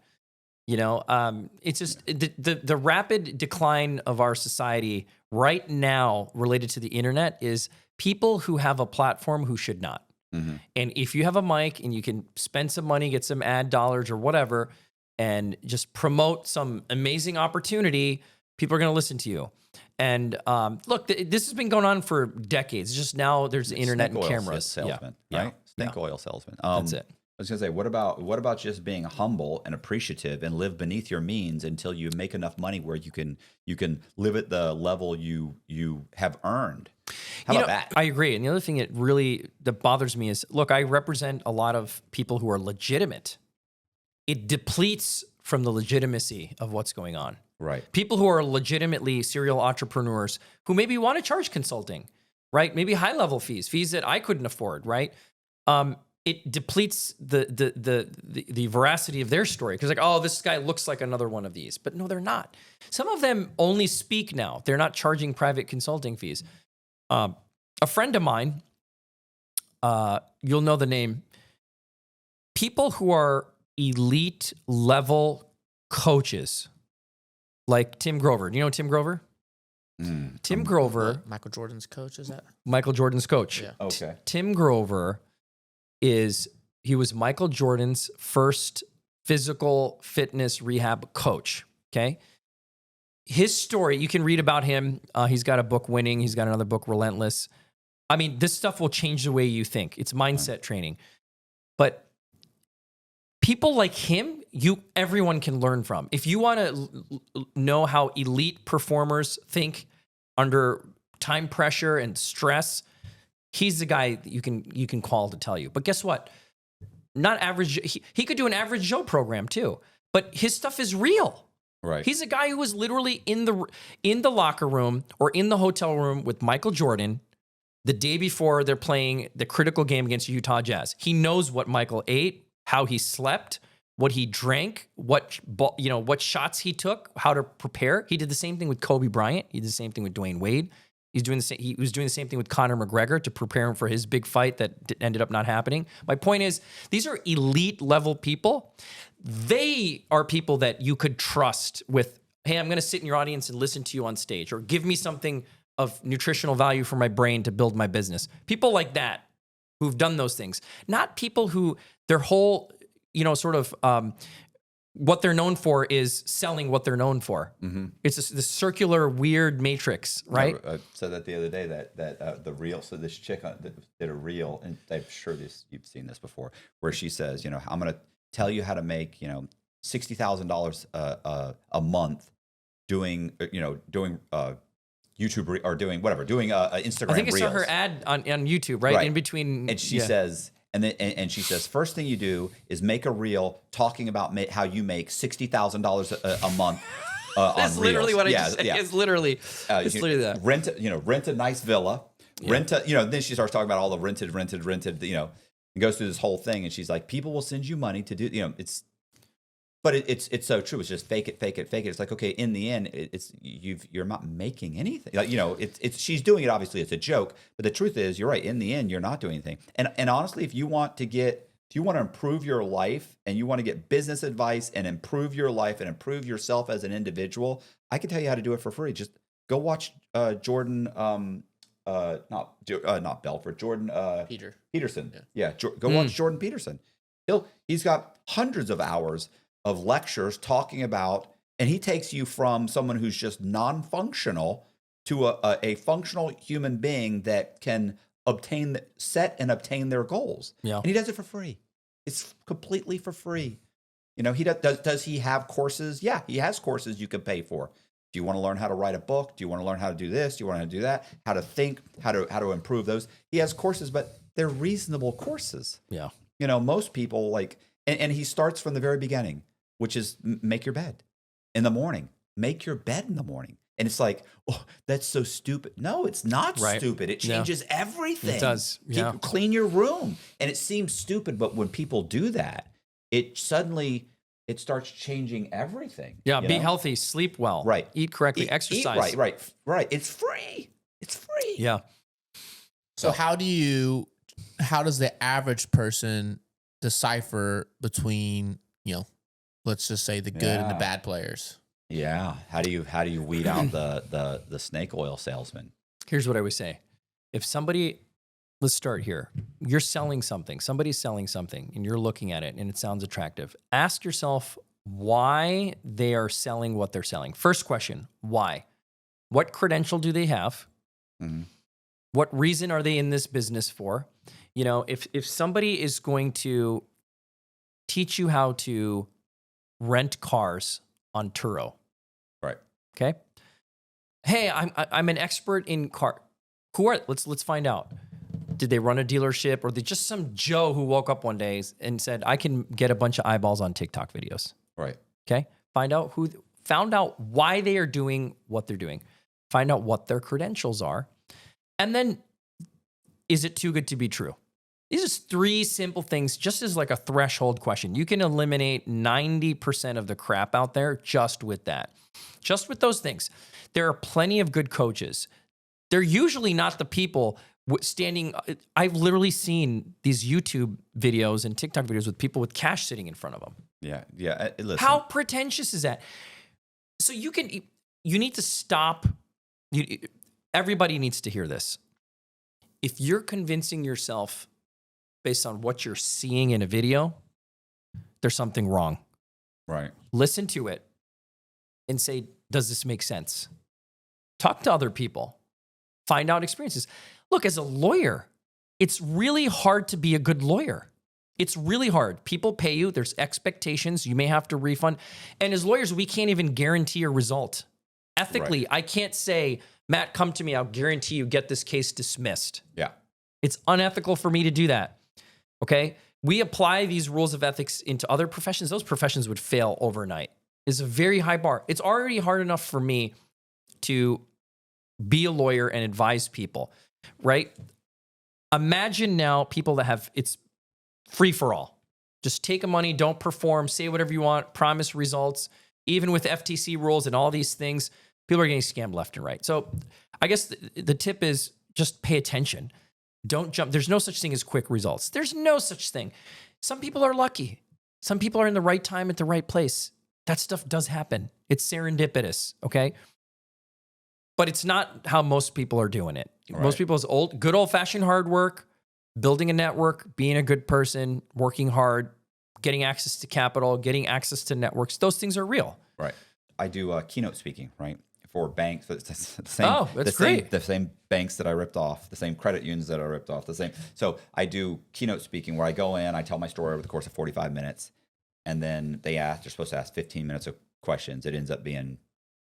It's just the rapid decline of our society right now related to the internet is people who have a platform who should not. Mm-hmm. And if you have a mic and you can spend some money, get some ad dollars or whatever, and just promote some amazing opportunity, people are going to listen to you. And look, this has been going on for decades. It's just now there's the internet and cameras. Salesman, right? Stink oil salesman. That's it. I was going to say, what about just being humble and appreciative and live beneath your means until you make enough money where you can live at the level you have earned? How about that? I agree. And the other thing that bothers me is, look, I represent a lot of people who are legitimate. It depletes from the legitimacy of what's going on. Right. People who are legitimately serial entrepreneurs who maybe want to charge consulting, right? Maybe high-level fees that I couldn't afford, right? It depletes the veracity of their story because, like, oh, this guy looks like another one of these, but no, they're not. Some of them only speak now; they're not charging private consulting fees. A friend of mine, you'll know the name, people who are elite level coaches, like Tim Grover. Do you know Tim Grover? Tim Grover. Michael Jordan's coach, is that? Michael Jordan's coach. Yeah. Okay. Tim Grover he was Michael Jordan's first physical fitness rehab coach. Okay. His story, you can read about him. He's got a book, Winning. He's got another book, Relentless. I mean, this stuff will change the way you think. It's mindset training. But people like him, everyone can learn from. If you want to know how elite performers think under time pressure and stress, he's the guy that you can call to tell you. But guess what? Not average. He could do an average Joe program too, but his stuff is real. Right. He's a guy who was literally in the locker room or in the hotel room with Michael Jordan the day before they're playing the critical game against Utah Jazz. He knows what Michael ate, how he slept, what he drank, what shots he took, how to prepare. He did the same thing with Kobe Bryant. He did the same thing with Dwayne Wade. He was doing the same thing with Conor McGregor to prepare him for his big fight that ended up not happening. My point is, these are elite level people. They are people that you could trust with, hey, I'm going to sit in your audience and listen to you on stage, or give me something of nutritional value for my brain to build my business. People like that who've done those things, not people who their whole, what they're known for is selling what they're known for. Mm-hmm. It's the circular, weird matrix, right? I said that the other day that the reel. So this chick did a reel, and I'm sure you've seen this before, where she says, I'm going to tell you how to make $60,000 a month doing YouTube or doing Instagram. I think I saw reels. her ad on YouTube, right? In between, and she says. And she says, first thing you do is make a reel talking about how you make $60,000 a month on That's reels. literally what I just said. It's literally that. Rent a nice villa. Yeah. Then she starts talking about all the rented, and goes through this whole thing. And she's like, people will send you money to do, but it's so true. It's just fake it. It's like, okay, in the end, you're not making anything. She's doing it. Obviously, it's a joke, but the truth is, you're right. In the end, you're not doing anything. And honestly, if you want to improve your life and you want to get business advice and improve your life and improve yourself as an individual, I can tell you how to do it for free. Just go watch Jordan, not Belfort, Jordan Peterson. Yeah, go watch Jordan Peterson. He's got hundreds of hours of lectures talking about, and he takes you from someone who's just non-functional to a functional human being that can set and obtain their goals. Yeah. And he does it for free. It's completely for free. Does he have courses? Yeah, he has courses you can pay for. Do you want to learn how to write a book? Do you want to learn how to do this? Do you want to do that? How to think, how to improve those? He has courses, but they're reasonable courses. Yeah. Most people and he starts from the very beginning, which is make your bed in the morning. Make your bed in the morning. And it's like, oh, that's so stupid. No, it's not stupid. It changes everything. It does. Yeah. Clean your room. And it seems stupid, but when people do that, it starts changing everything. Yeah, be healthy, sleep well. Right. Eat correctly, exercise. Eat right. It's free. Yeah. So how does the average person decipher between, let's just say the good and the bad players? Yeah. How do you weed out the snake oil salesman? Here's what I would say. If somebody, let's start here. You're selling something, somebody's selling something, and you're looking at it and it sounds attractive. Ask yourself why they are selling what they're selling. First question, why? What credential do they have? Mm-hmm. What reason are they in this business for? If somebody is going to teach you how to rent cars on Turo. Right. Okay. Hey, I'm an expert in car. Who are? Let's find out. Did they run a dealership, or they just some Joe who woke up one day and said, I can get a bunch of eyeballs on TikTok videos. Right. Okay. Found out why they are doing what they're doing. Find out what their credentials are. And then, is it too good to be true? These are 3 simple things, just as like a threshold question. You can eliminate 90% of the crap out there just with that. Just with those things. There are plenty of good coaches. They're usually not the people standing. I've literally seen these YouTube videos and TikTok videos with people with cash sitting in front of them. Yeah, yeah. Listen. How pretentious is that? So you need to stop. Everybody needs to hear this. If you're convincing yourself based on what you're seeing in a video, there's something wrong. Right. Listen to it and say, does this make sense? Talk to other people. Find out experiences. Look, as a lawyer, it's really hard to be a good lawyer. It's really hard. People pay you. There's expectations. You may have to refund. And as lawyers, we can't even guarantee a result. Ethically, right. I can't say, Matt, come to me. I'll guarantee you get this case dismissed. Yeah. It's unethical for me to do that. Okay? We apply these rules of ethics into other professions. Those professions would fail overnight. It's a very high bar. It's already hard enough for me to be a lawyer and advise people, right? Imagine now people that have, it's free for all. Just take money, don't perform, say whatever you want, promise results. Even with FTC rules and all these things, people are getting scammed left and right. So I guess the tip is just pay attention. Don't jump. There's no such thing as quick results. There's no such thing. Some people are lucky. Some people are in the right time at the right place. That stuff does happen. It's serendipitous, okay? But it's not how most people are doing it. Right. Most people is good old-fashioned hard work, building a network, being a good person, working hard, getting access to capital, getting access to networks. Those things are real. Right. I do keynote speaking, right, for banks. It's the same, oh, that's great. The same banks that I ripped off, the same credit unions that I ripped off, the same. So I do keynote speaking where I go in, I tell my story over the course of 45 minutes, and then they're supposed to ask 15 minutes of questions. It ends up being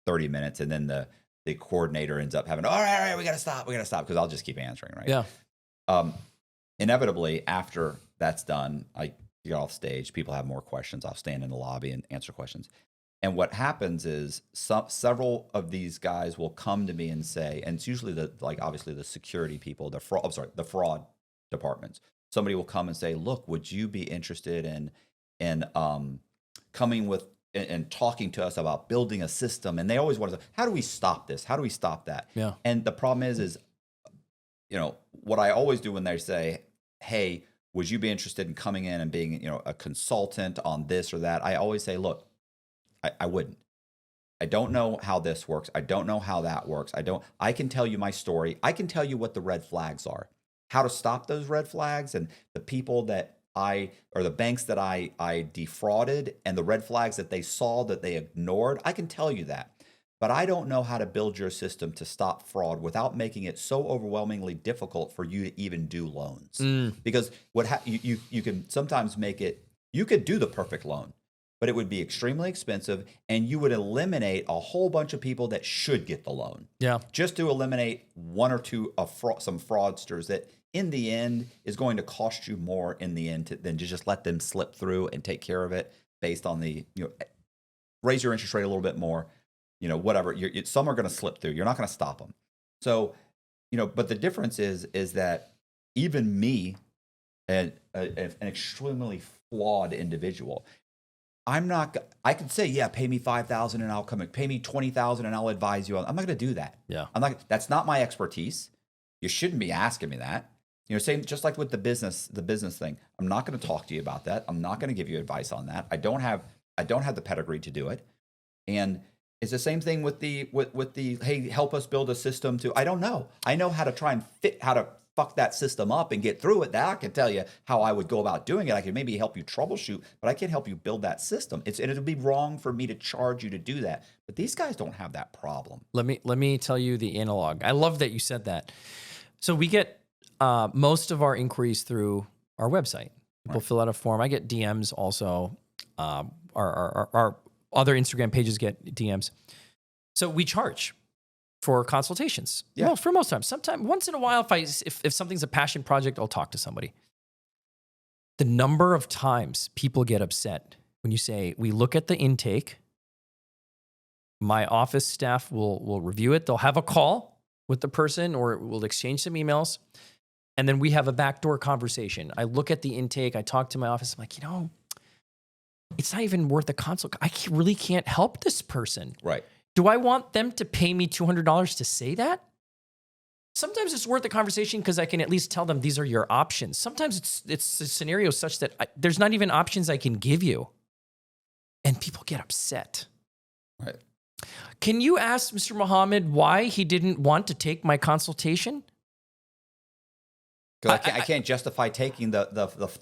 30 minutes, and then the coordinator ends up having, all right, we got to stop, because I'll just keep answering, right? Yeah. Inevitably, after that's done, I get off stage, people have more questions. I'll stand in the lobby and answer questions. And what happens is several of these guys will come to me and say, and it's usually obviously the security people, the fraud departments. Somebody will come and say, look, would you be interested in coming with and talking to us about building a system? And they always want to say, how do we stop this? How do we stop that? Yeah. And the problem is, what I always do when they say, hey, would you be interested in coming in and being, a consultant on this or that? I always say, look, I wouldn't. I don't know how this works. I don't know how that works. I can tell you my story. I can tell you what the red flags are, how to stop those red flags, and the people that or the banks that I defrauded and the red flags that they saw that they ignored. I can tell you that. But I don't know how to build your system to stop fraud without making it so overwhelmingly difficult for you to even do loans. Because you can sometimes you could do the perfect loan, but it would be extremely expensive, and you would eliminate a whole bunch of people that should get the loan. Yeah. Just to eliminate one or two of some fraudsters that in the end is going to cost you more in the end than to just let them slip through and take care of it based on raise your interest rate a little bit more. Whatever. Some are going to slip through. You're not going to stop them. So, but the difference is that even me, an extremely flawed individual, I could say, yeah, pay me $5,000 and I'll come and pay me $20,000 and I'll advise you. I'm not going to do that. Yeah. That's not my expertise. You shouldn't be asking me that. Same, just like with the business thing. I'm not going to talk to you about that. I'm not going to give you advice on that. I don't have the pedigree to do it. And it's the same thing with the hey, help us build a system I don't know. I know how to try and how to fuck that system up and get through it. That I can tell you how I would go about doing it. I can maybe help you troubleshoot, but I can't help you build that system. It'll be wrong for me to charge you to do that. But these guys don't have that problem. Let me tell you the analog. I love that you said that. So we get most of our inquiries through our website. People fill out a form. I get DMs also. Our other Instagram pages get DMs. So we charge for consultations. Yeah. Well, for most times. Once in a while, if something's a passion project, I'll talk to somebody. The number of times people get upset when you say, we look at the intake, my office staff will review it. They'll have a call with the person or we'll exchange some emails. And then we have a backdoor conversation. I look at the intake. I talk to my office. I'm like, it's not even worth a consult. I really can't help this person. Right. Do I want them to pay me $200 to say that? sometimes it's worth the conversation because I can at least tell them these are your options. Sometimes it's a scenario such that there's not even options I can give you. And people get upset. Right. Can you ask Mr. Mohamed why he didn't want to take my consultation? I can't justify taking the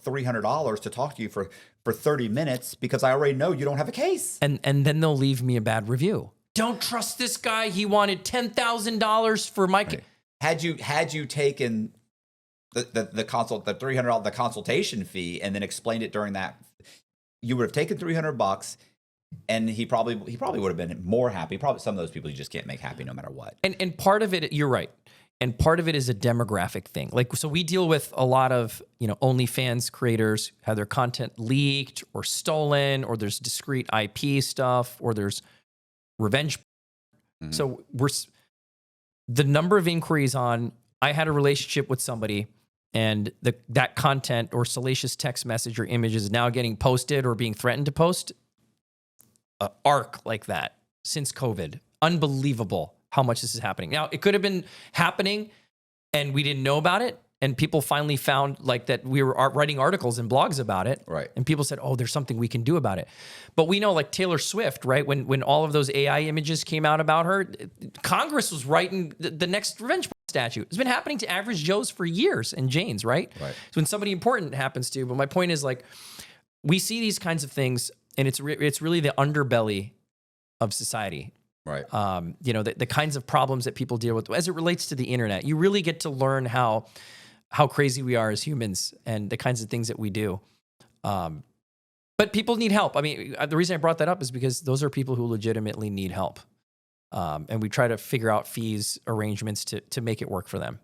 $300 to talk to you for 30 minutes because I already know you don't have a case. And then they'll leave me a bad review. Don't trust this guy. He wanted $10,000 for my case. Had you taken the $300 the consultation fee and then explained it during that, you would have taken $300 and he probably would have been more happy. Probably some of those people you just can't make happy no matter what. And part of it, you're right. And part of it is a demographic thing. Like, so we deal with a lot of, OnlyFans creators have their content leaked or stolen, or there's discrete IP stuff, or there's revenge. Mm-hmm. So the number of inquiries on, I had a relationship with somebody and that content or salacious text message or image is now getting posted or being threatened to post, an arc like that since COVID. Unbelievable how much this is happening. Now, it could have been happening and we didn't know about it. And people finally found like that we were writing articles and blogs about it. Right. And people said, oh, there's something we can do about it. But we know like Taylor Swift, right? When all of those AI images came out about her, Congress was writing the next revenge statute. It's been happening to average Joes for years and Janes, right? Right. So when somebody important happens to, but my point is like, we see these kinds of things and it's really the underbelly of society. Right. The kinds of problems that people deal with as it relates to the internet. You really get to learn how crazy we are as humans and the kinds of things that we do. But people need help. I mean, the reason I brought that up is because those are people who legitimately need help. And we try to figure out fees arrangements to make it work for them.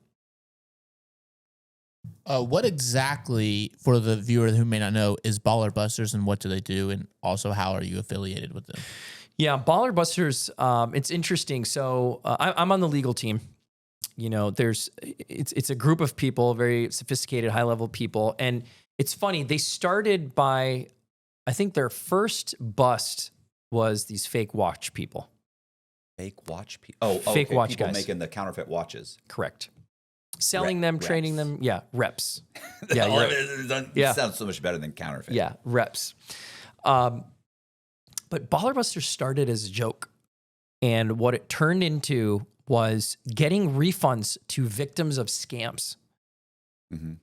What exactly, for the viewer who may not know, is Baller Busters and what do they do? And also, how are you affiliated with them? Yeah, Baller Busters, it's interesting. So I'm on the legal team. It's a group of people, very sophisticated, high-level people. And it's funny, they started by, I think their first bust was these fake watch people. Fake watch people? Oh, fake watch people guys. Making the counterfeit watches. Correct. Selling them, trading them. Yeah, reps. Yeah, it sounds so much better than counterfeit. Yeah, reps. But Baller Busters started as a joke. And what it turned into was getting refunds to victims of scams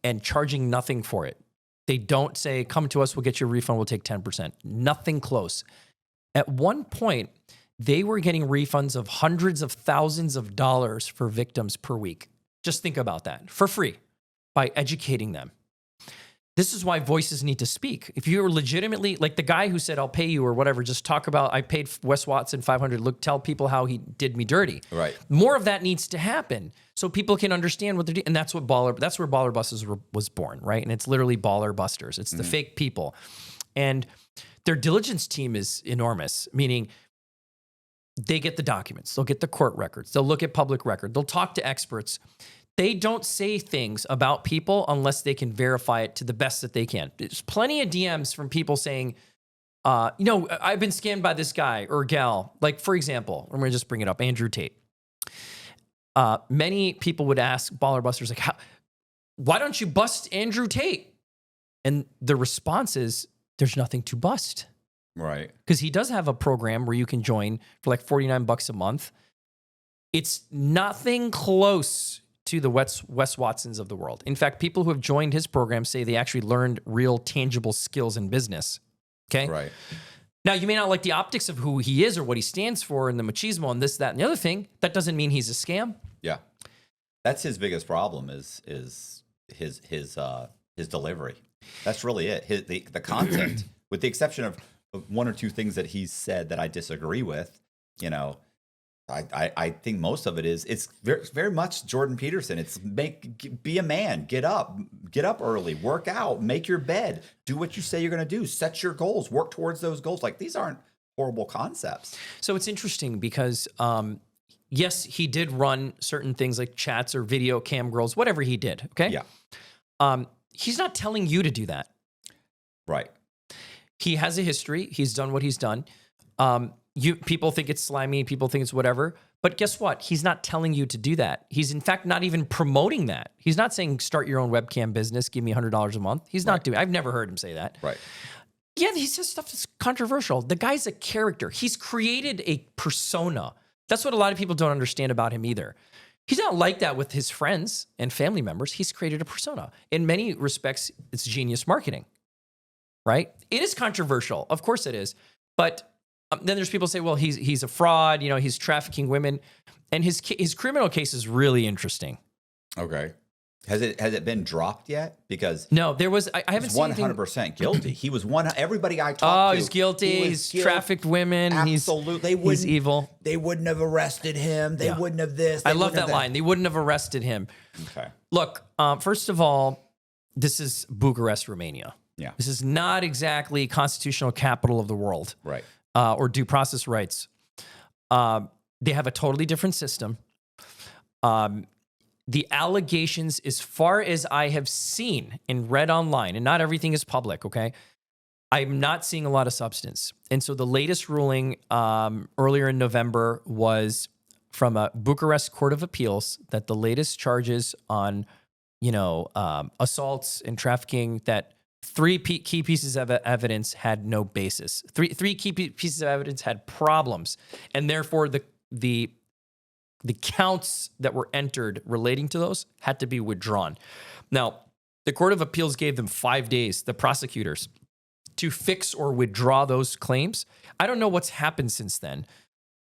and charging nothing for it. They don't say, come to us, we'll get you a refund, we'll take 10%. Nothing close. At one point, they were getting refunds of hundreds of thousands of dollars for victims per week. Just think about that. For free, by educating them. This is why voices need to speak. If you're legitimately, like the guy who said, I'll pay you or whatever, just talk about, I paid Wes Watson $500, tell people how he did me dirty. Right. More of that needs to happen so people can understand what they're doing. And that's where Baller Busters was born, right? And it's literally Baller Busters. It's the fake people. And their diligence team is enormous, meaning they get the documents, they'll get the court records, they'll look at public record, they'll talk to experts. They don't say things about people unless they can verify it to the best that they can. There's plenty of DMs from people saying, I've been scammed by this guy or gal. Like, for example, I'm going to just bring it up, Andrew Tate. Many people would ask Baller Busters, like, why don't you bust Andrew Tate? And the response is, there's nothing to bust. Right. Because he does have a program where you can join for like $49 a month. It's nothing close to the Wes Watsons of the world. In fact, people who have joined his program say they actually learned real tangible skills in business. Okay? Right. Now, you may not like the optics of who he is or what he stands for and the machismo and this, that, and the other thing. That doesn't mean he's a scam. Yeah. That's his biggest problem is his delivery. That's really it. The content, with the exception of one or two things that he's said that I disagree with, I think most of it's very, very much Jordan Peterson. It's be a man, get up early, work out, make your bed, do what you say you're going to do, set your goals, work towards those goals. Like, these aren't horrible concepts. So it's interesting because, yes, he did run certain things like chats or video cam girls, whatever he did. Okay. Yeah. He's not telling you to do that. Right. He has a history. He's done what he's done. People think it's slimy. People think it's whatever. But guess what? He's not telling you to do that. He's in fact not even promoting that. He's not saying start your own webcam business, give me $100 a month. He's not doing. I've never heard him say that. Right. Yeah, he says stuff that's controversial. The guy's a character. He's created a persona. That's what a lot of people don't understand about him either. He's not like that with his friends and family members. He's created a persona. In many respects, it's genius marketing, right? It is controversial. Of course it is. But then there's people say, well, he's a fraud. You know, he's trafficking women. And his criminal case is really interesting. Okay. Has it been dropped yet? Because no, there was. I haven't seen 100% guilty. He was one. Everybody I talked to. Oh, he's guilty. He's trafficked women. Absolutely. He's evil. They wouldn't have arrested him. They wouldn't have this. I love that line. They wouldn't have arrested him. Okay. Look, first of all, this is Bucharest, Romania. Yeah. This is not exactly constitutional capital of the world. Right. Or due process rights. They have a totally different system. The allegations, as far as I have seen and read online, and not everything is public, okay? I'm not seeing a lot of substance. And so the latest ruling earlier in November was from a Bucharest Court of Appeals that the latest charges on, assaults and trafficking, that three key pieces of evidence had no basis. Three key pieces of evidence had problems, and therefore the counts that were entered relating to those had to be withdrawn. Now, the Court of Appeals gave them 5 days, the prosecutors, to fix or withdraw those claims. I don't know what's happened since then.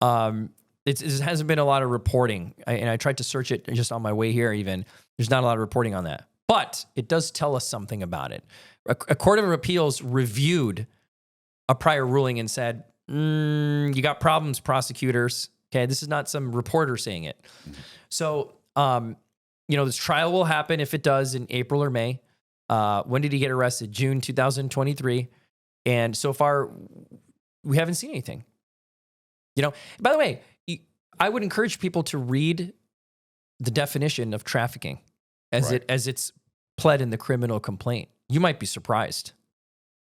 It hasn't been a lot of reporting, and I tried to search it just on my way here even. There's not a lot of reporting on that. But it does tell us something about it. A Court of Appeals reviewed a prior ruling and said, you got problems, prosecutors. Okay, this is not some reporter saying it. So, this trial will happen, if it does, in April or May. When did he get arrested? June 2023. And so far, we haven't seen anything. By the way, I would encourage people to read the definition of trafficking as it's pled in the criminal complaint. You might be surprised.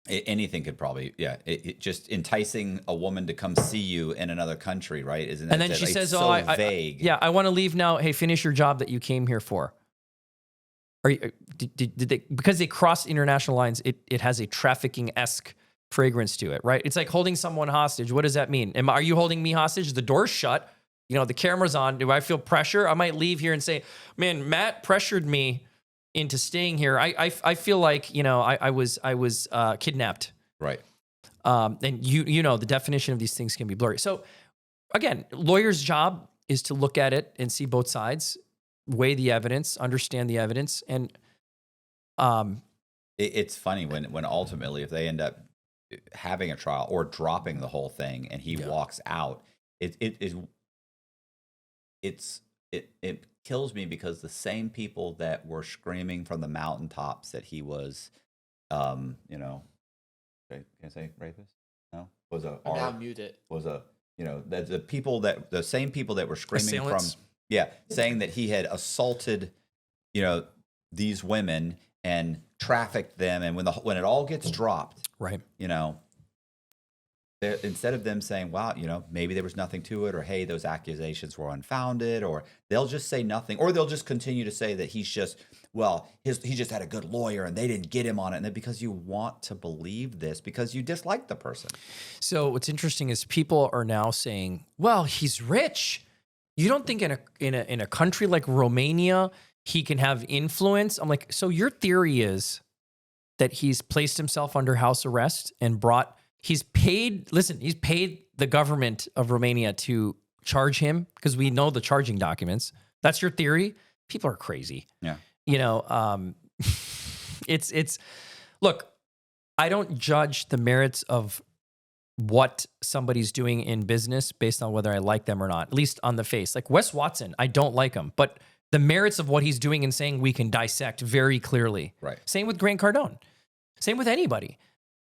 Anything could probably, it just enticing a woman to come see you in another country, right? Isn't it? And then she says, so vague. I want to leave now. Hey, finish your job that you came here for. Did they, because they cross international lines, it has a trafficking-esque fragrance to it, right? It's like holding someone hostage. What does that mean? Are you holding me hostage? The door's shut. The camera's on. Do I feel pressure? I might leave here and say, man, Matt pressured me into staying here. I feel like, I was kidnapped. Right. And the definition of these things can be blurry. So again, lawyer's job is to look at it and see both sides, weigh the evidence, understand the evidence. And it's funny when ultimately, if they end up having a trial or dropping the whole thing and he walks out, it kills me, because the same people that were screaming from the mountaintops that he was, can I say rapist? No, was a now mute it. Was a the same people that were screaming Assailants? saying that he had assaulted, these women and trafficked them, and when it all gets dropped, right, instead of them saying, wow, maybe there was nothing to it, or hey, those accusations were unfounded, or they'll just say nothing, or they'll just continue to say that he's just, he just had a good lawyer and they didn't get him on it. And then because you want to believe this, because you dislike the person. So what's interesting is people are now saying, well, he's rich. You don't think in a country like Romania, he can have influence? I'm like, so your theory is that he's placed himself under house arrest and he's paid the government of Romania to charge him, because we know the charging documents. That's your theory? People are crazy. Yeah. Look, I don't judge the merits of what somebody's doing in business based on whether I like them or not, at least on the face. Like Wes Watson, I don't like him, but the merits of what he's doing and saying we can dissect very clearly. Right. Same with Grant Cardone. Same with anybody.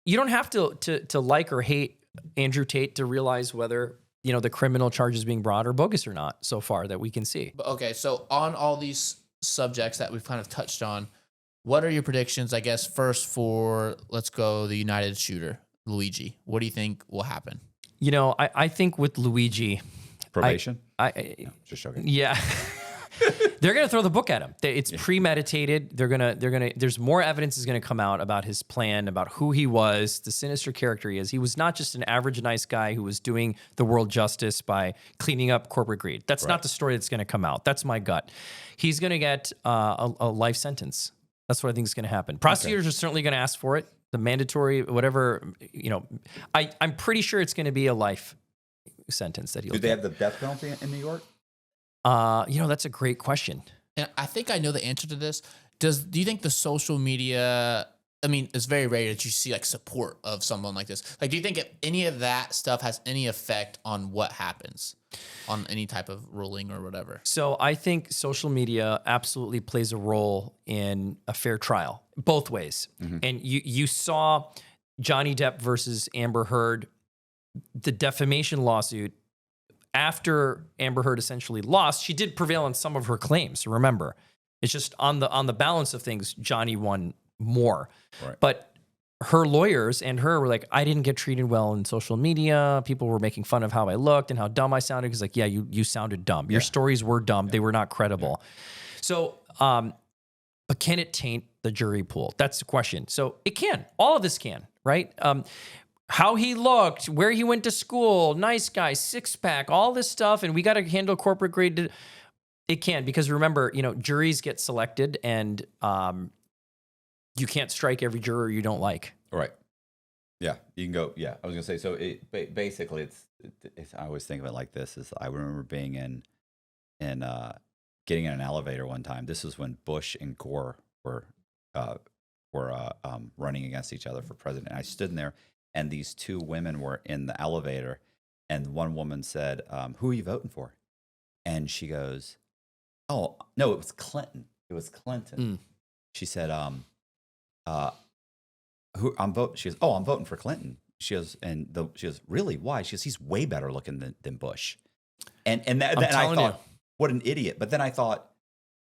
You don't have to like or hate Andrew Tate to realize whether, the criminal charges being brought are bogus or not so far that we can see. Okay, so on all these subjects that we've kind of touched on, what are your predictions, I guess, first for, let's go, the United shooter, Luigi? What do you think will happen? I think with Luigi, Probation? No, just joking. Yeah. They're going to throw the book at him. It's premeditated. There's more evidence is going to come out about his plan, about who he was, the sinister character he is. He was not just an average nice guy who was doing the world justice by cleaning up corporate greed. That's not the story that's going to come out. That's my gut. He's going to get a life sentence. That's what I think is going to happen. Prosecutors are certainly going to ask for it. The mandatory, whatever, I'm pretty sure it's going to be a life sentence that he'll get. Do they have the death penalty in New York? That's a great question. And I think I know the answer to this. Do you think the social media, I mean, it's very rare that you see like support of someone like this. Like, do you think if any of that stuff has any effect on what happens on any type of ruling or whatever? So I think social media absolutely plays a role in a fair trial, both ways. Mm-hmm. And you saw Johnny Depp versus Amber Heard, the defamation lawsuit. After Amber Heard essentially lost, she did prevail on some of her claims. Remember, it's just on the balance of things, Johnny won more. Right. But her lawyers and her were like, I didn't get treated well in social media. People were making fun of how I looked and how dumb I sounded. Because you sounded dumb. Your stories were dumb. They were not credible. So, but can it taint the jury pool? That's the question. So it can. All of this can, right? How he looked, where he went to school, nice guy, six-pack, all this stuff, and we got to handle corporate grade. It can, because remember, juries get selected, and you can't strike every juror you don't like. Right. Yeah, you can go. Yeah, I was gonna say. So basically, it's. I always think of it like this: is I remember being in getting in an elevator one time. This is when Bush and Gore were running against each other for president. I stood in there. And these two women were in the elevator, and one woman said, "Who are you voting for?" And she goes, "Oh, no, it was Clinton. It was Clinton." She said, "Who I'm voting?" She goes, "Oh, I'm voting for Clinton." She goes, she goes, "Really? Why?" She goes, "He's way better looking than Bush." And I thought, what an idiot. But then I thought,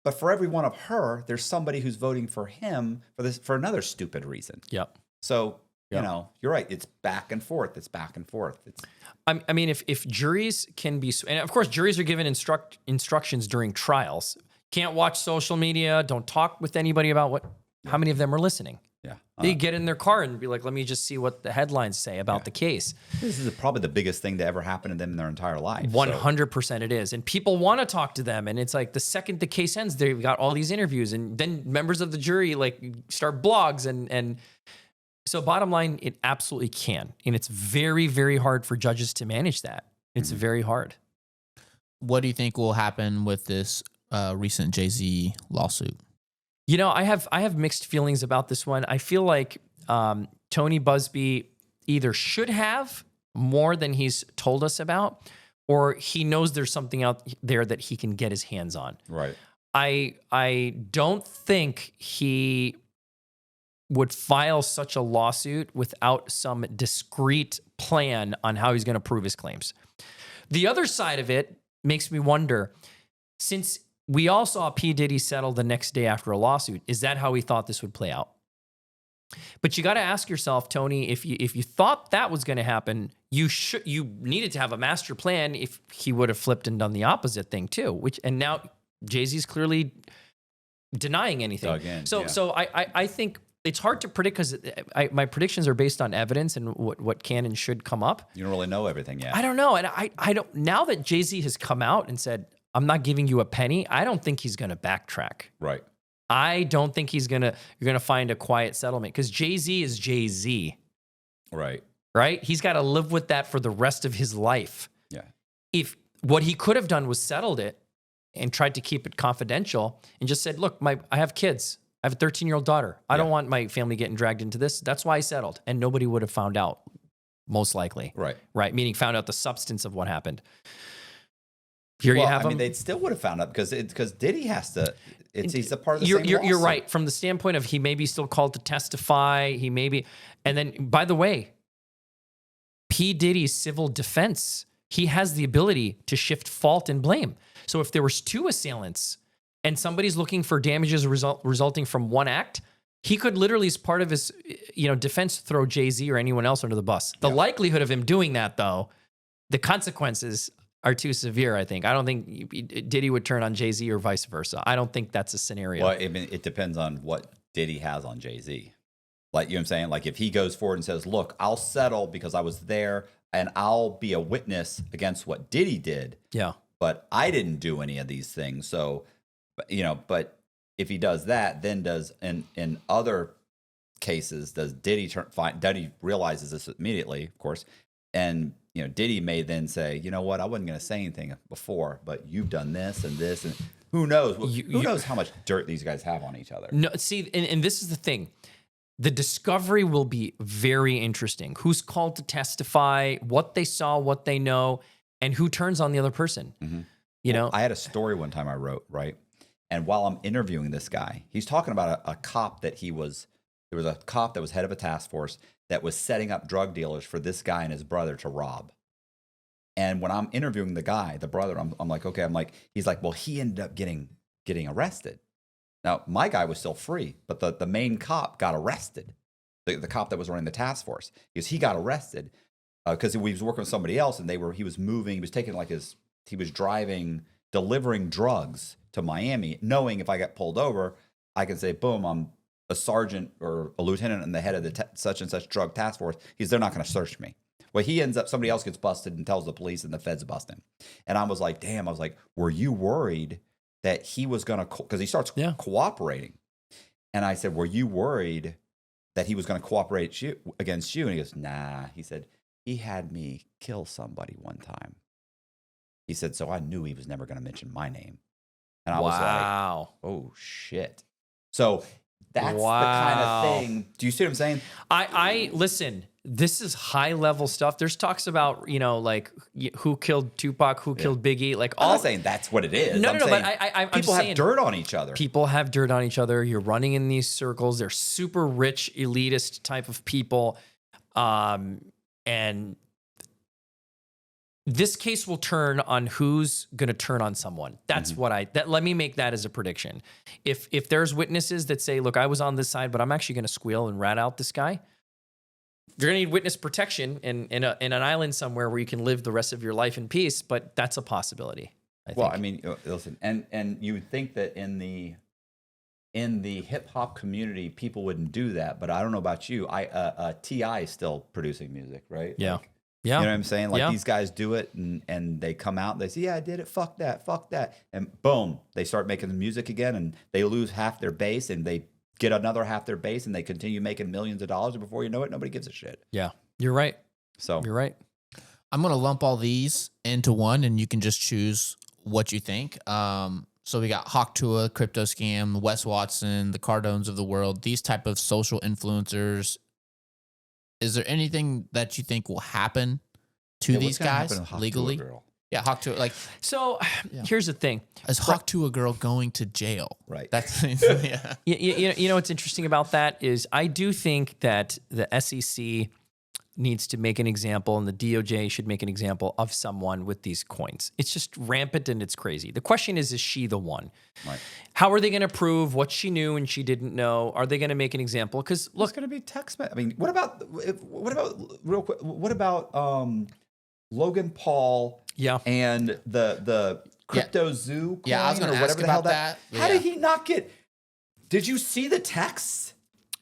but for every one of her, there's somebody who's voting for him for another stupid reason. Yep. So. You're right. It's back and forth. I mean, if juries can be, and of course, juries are given instructions during trials. Can't watch social media. Don't talk with anybody about how many of them are listening. Yeah. They get in their car and be like, let me just see what the headlines say about the case. This is probably the biggest thing to ever happen to them in their entire life. 100% it is. And people want to talk to them. And it's like the second the case ends, they've got all these interviews. And then members of the jury start blogs and so bottom line, it absolutely can. And it's very, very hard for judges to manage that. It's very hard. What do you think will happen with this recent Jay-Z lawsuit? I have mixed feelings about this one. I feel like Tony Busby either should have more than he's told us about, or he knows there's something out there that he can get his hands on. Right. I don't think he would file such a lawsuit without some discrete plan on how he's going to prove his claims. The other side of it makes me wonder, since we all saw P. Diddy settle the next day after a lawsuit, is that how he thought this would play out? But you got to ask yourself, Tony, if you thought that was going to happen, you needed to have a master plan if he would have flipped and done the opposite thing too, and now Jay-Z's clearly denying anything. So I think it's hard to predict because my predictions are based on evidence and what can and should come up. You don't really know everything yet. I don't know. And I don't, now that Jay-Z has come out and said, I'm not giving you a penny, I don't think he's going to backtrack. Right. I don't think you're going to find a quiet settlement because Jay-Z is Jay-Z. Right. Right? He's got to live with that for the rest of his life. Yeah. If what he could have done was settled it and tried to keep it confidential and just said, look, I have kids. I have a 13-year-old daughter. I don't want my family getting dragged into this. That's why I settled. And nobody would have found out, most likely. Right. Right. Meaning found out the substance of what happened. Here you have him. They still would have found out because Diddy has to. He's a part of the same You're right. From the standpoint of he may be still called to testify. He may be. And then, by the way, P. Diddy's civil defense, he has the ability to shift fault and blame. So if there was two assailants and somebody's looking for damages resulting from one act, he could literally, as part of his defense, throw Jay-Z or anyone else under the bus. The likelihood of him doing that, though, the consequences are too severe, I think. I don't think Diddy would turn on Jay-Z or vice versa. I don't think that's a scenario. Well, I mean, it depends on what Diddy has on Jay-Z. Like, you know what I'm saying? Like, if he goes forward and says, look, I'll settle because I was there and I'll be a witness against what Diddy did. Yeah. But I didn't do any of these things. So, you know, but if he does that, then does in other cases, does Diddy Diddy realizes this immediately, of course. And, you know, Diddy may then say, you know what, I wasn't going to say anything before, but you've done this and this. And who knows? Who knows how much dirt these guys have on each other? No, see, and this is the thing. The discovery will be very interesting. Who's called to testify, what they saw, what they know, and who turns on the other person. Mm-hmm. You know, I had a story one time I wrote, right? And while I'm interviewing this guy, he's talking about a cop that there was a cop that was head of a task force that was setting up drug dealers for this guy and his brother to rob. And when I'm interviewing the guy, the brother, I'm like, okay, he's like, well, he ended up getting arrested. Now, my guy was still free, but the main cop got arrested. The cop that was running the task force, because he got arrested because he was working with somebody else, and he was driving, delivering drugs to Miami, knowing if I got pulled over, I can say, boom, I'm a sergeant or a lieutenant and the head of the such and such drug task force. They're not going to search me. Well, he ends up, somebody else gets busted and tells the police, and the feds bust him. And I was like, damn, were you worried that he was going to, because he starts cooperating. And I said, were you worried that he was going to cooperate against you? And he goes, nah. He said, he had me kill somebody one time. He said, so I knew he was never going to mention my name. And I was like, oh, shit. So that's the kind of thing. Do you see what I'm saying? I listen, this is high level stuff. There's talks about, you know, like who killed Tupac, who killed Biggie, like all. I'm not saying that's what it is. No, but I'm people saying have dirt on each other. People have dirt on each other. You're running in these circles. They're super rich, elitist type of people. And this case will turn on who's going to turn on someone. That's let me make that as a prediction. If there's witnesses that say, look, I was on this side, but I'm actually going to squeal and rat out this guy, you're going to need witness protection in an island somewhere where you can live the rest of your life in peace, but that's a possibility. I mean, listen, and you would think that in the hip hop community, people wouldn't do that, but I don't know about you. T.I. is still producing music, right? Yeah. Like, yeah. You know what I'm saying? Like these guys do it and they come out and they say, yeah, I did it. Fuck that. And boom, they start making the music again and they lose half their base and they get another half their base and they continue making millions of dollars. And before you know it, nobody gives a shit. Yeah, you're right. So you're right. I'm going to lump all these into one and you can just choose what you think. So we got Tuah, Crypto Scam, Wes Watson, the Cardones of the world, these type of social influencers. Is there anything that you think will happen to these guys legally? Yeah, Tuah, like. So here's the thing: is Tuah girl going to jail? Right. That's you know what's interesting about that is I do think that the SEC needs to make an example, and the DOJ should make an example of someone with these coins. It's just rampant and it's crazy. The question is she the one? Right. How are they going to prove what she knew and she didn't know? Are they going to make an example? Because look, it's going to be text. I mean, what about real quick? What about Logan Paul? Yeah. And the crypto zoo coin, I was going to ask about that. How did he not get? Did you see the texts?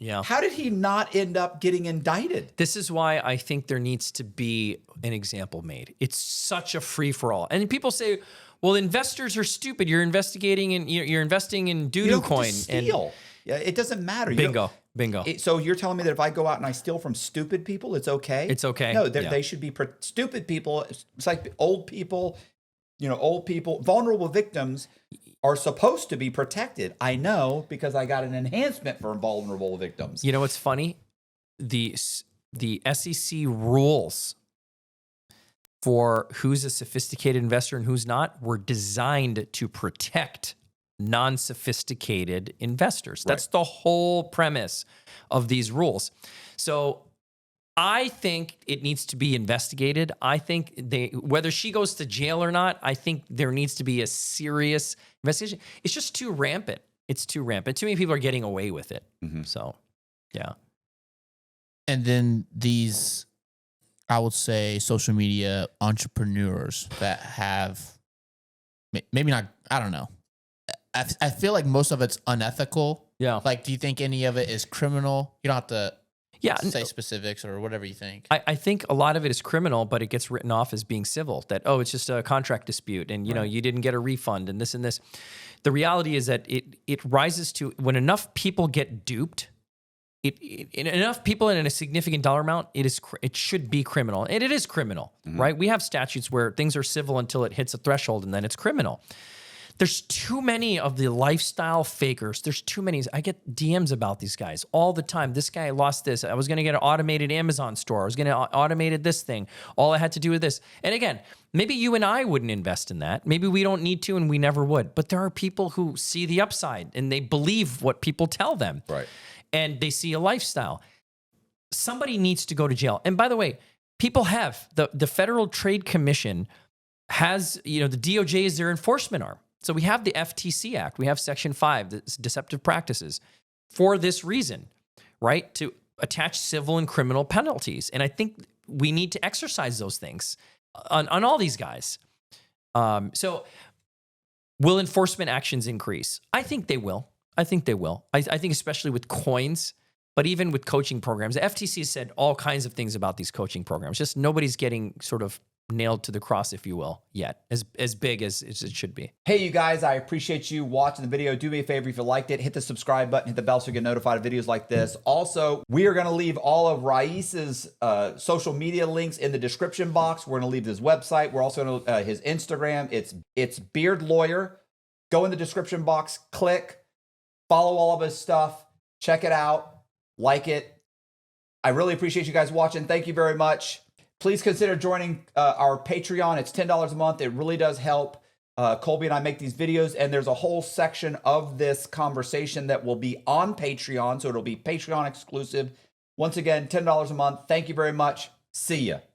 Yeah. How did he not end up getting indicted? This is why I think there needs to be an example made. It's such a free for all. And people say, well, investors are stupid. You're investing in doo-doo coin. Steal. Yeah, it doesn't matter. Bingo. So you're telling me that if I go out and I steal from stupid people, it's okay? It's okay. No, they should be stupid people. It's like old people, vulnerable victims are supposed to be protected. I know because I got an enhancement for vulnerable victims. You know what's funny? The SEC rules for who's a sophisticated investor and who's not were designed to protect non-sophisticated investors. That's the whole premise of these rules. So I think it needs to be investigated. I think whether she goes to jail or not, I think there needs to be a serious investigation. It's just too rampant. It's too rampant. Too many people are getting away with it. Mm-hmm. So, yeah. And then these I would say, social media entrepreneurs that have maybe not, I don't know. I feel like most of it's unethical. Yeah. Like, do you think any of it is criminal? You don't have to Yeah, say specifics or whatever you think. I think a lot of it is criminal, but it gets written off as being civil. That, oh, it's just a contract dispute, and you know, you didn't get a refund, and this and this. The reality is that it rises to when enough people get duped. Enough people in a significant dollar amount, it should be criminal, and it is criminal, right? We have statutes where things are civil until it hits a threshold, and then it's criminal. There's too many of the lifestyle fakers. There's too many. I get DMs about these guys all the time. This guy lost this. I was going to get an automated Amazon store. I was going to automated this thing. All I had to do with this. And again, maybe you and I wouldn't invest in that. Maybe we don't need to, and we never would. But there are people who see the upside, and they believe what people tell them. Right. And they see a lifestyle. Somebody needs to go to jail. And by the way, people have. The Federal Trade Commission has, the DOJ is their enforcement arm. So we have the FTC Act. We have Section 5, the deceptive practices, for this reason, right? To attach civil and criminal penalties. And I think we need to exercise those things on all these guys. So will enforcement actions increase? I think they will. I think especially with coins, but even with coaching programs. The FTC said all kinds of things about these coaching programs. Just nobody's getting sort of nailed to the cross, if you will, yet, as big as it should be. Hey, you guys, I appreciate you watching the video. Do me a favor, if you liked it, hit the subscribe button, hit the bell so you get notified of videos like this. Also, we are going to leave all of Raees's social media links in the description box. We're going to leave his website. We're also going to his Instagram. It's Beard Lawyer. Go in the description box, click, follow all of his stuff, check it out, like it. I really appreciate you guys watching. Thank you very much. Please consider joining our Patreon. It's $10 a month. It really does help. Colby and I make these videos, and there's a whole section of this conversation that will be on Patreon, so it'll be Patreon exclusive. Once again, $10 a month. Thank you very much. See ya.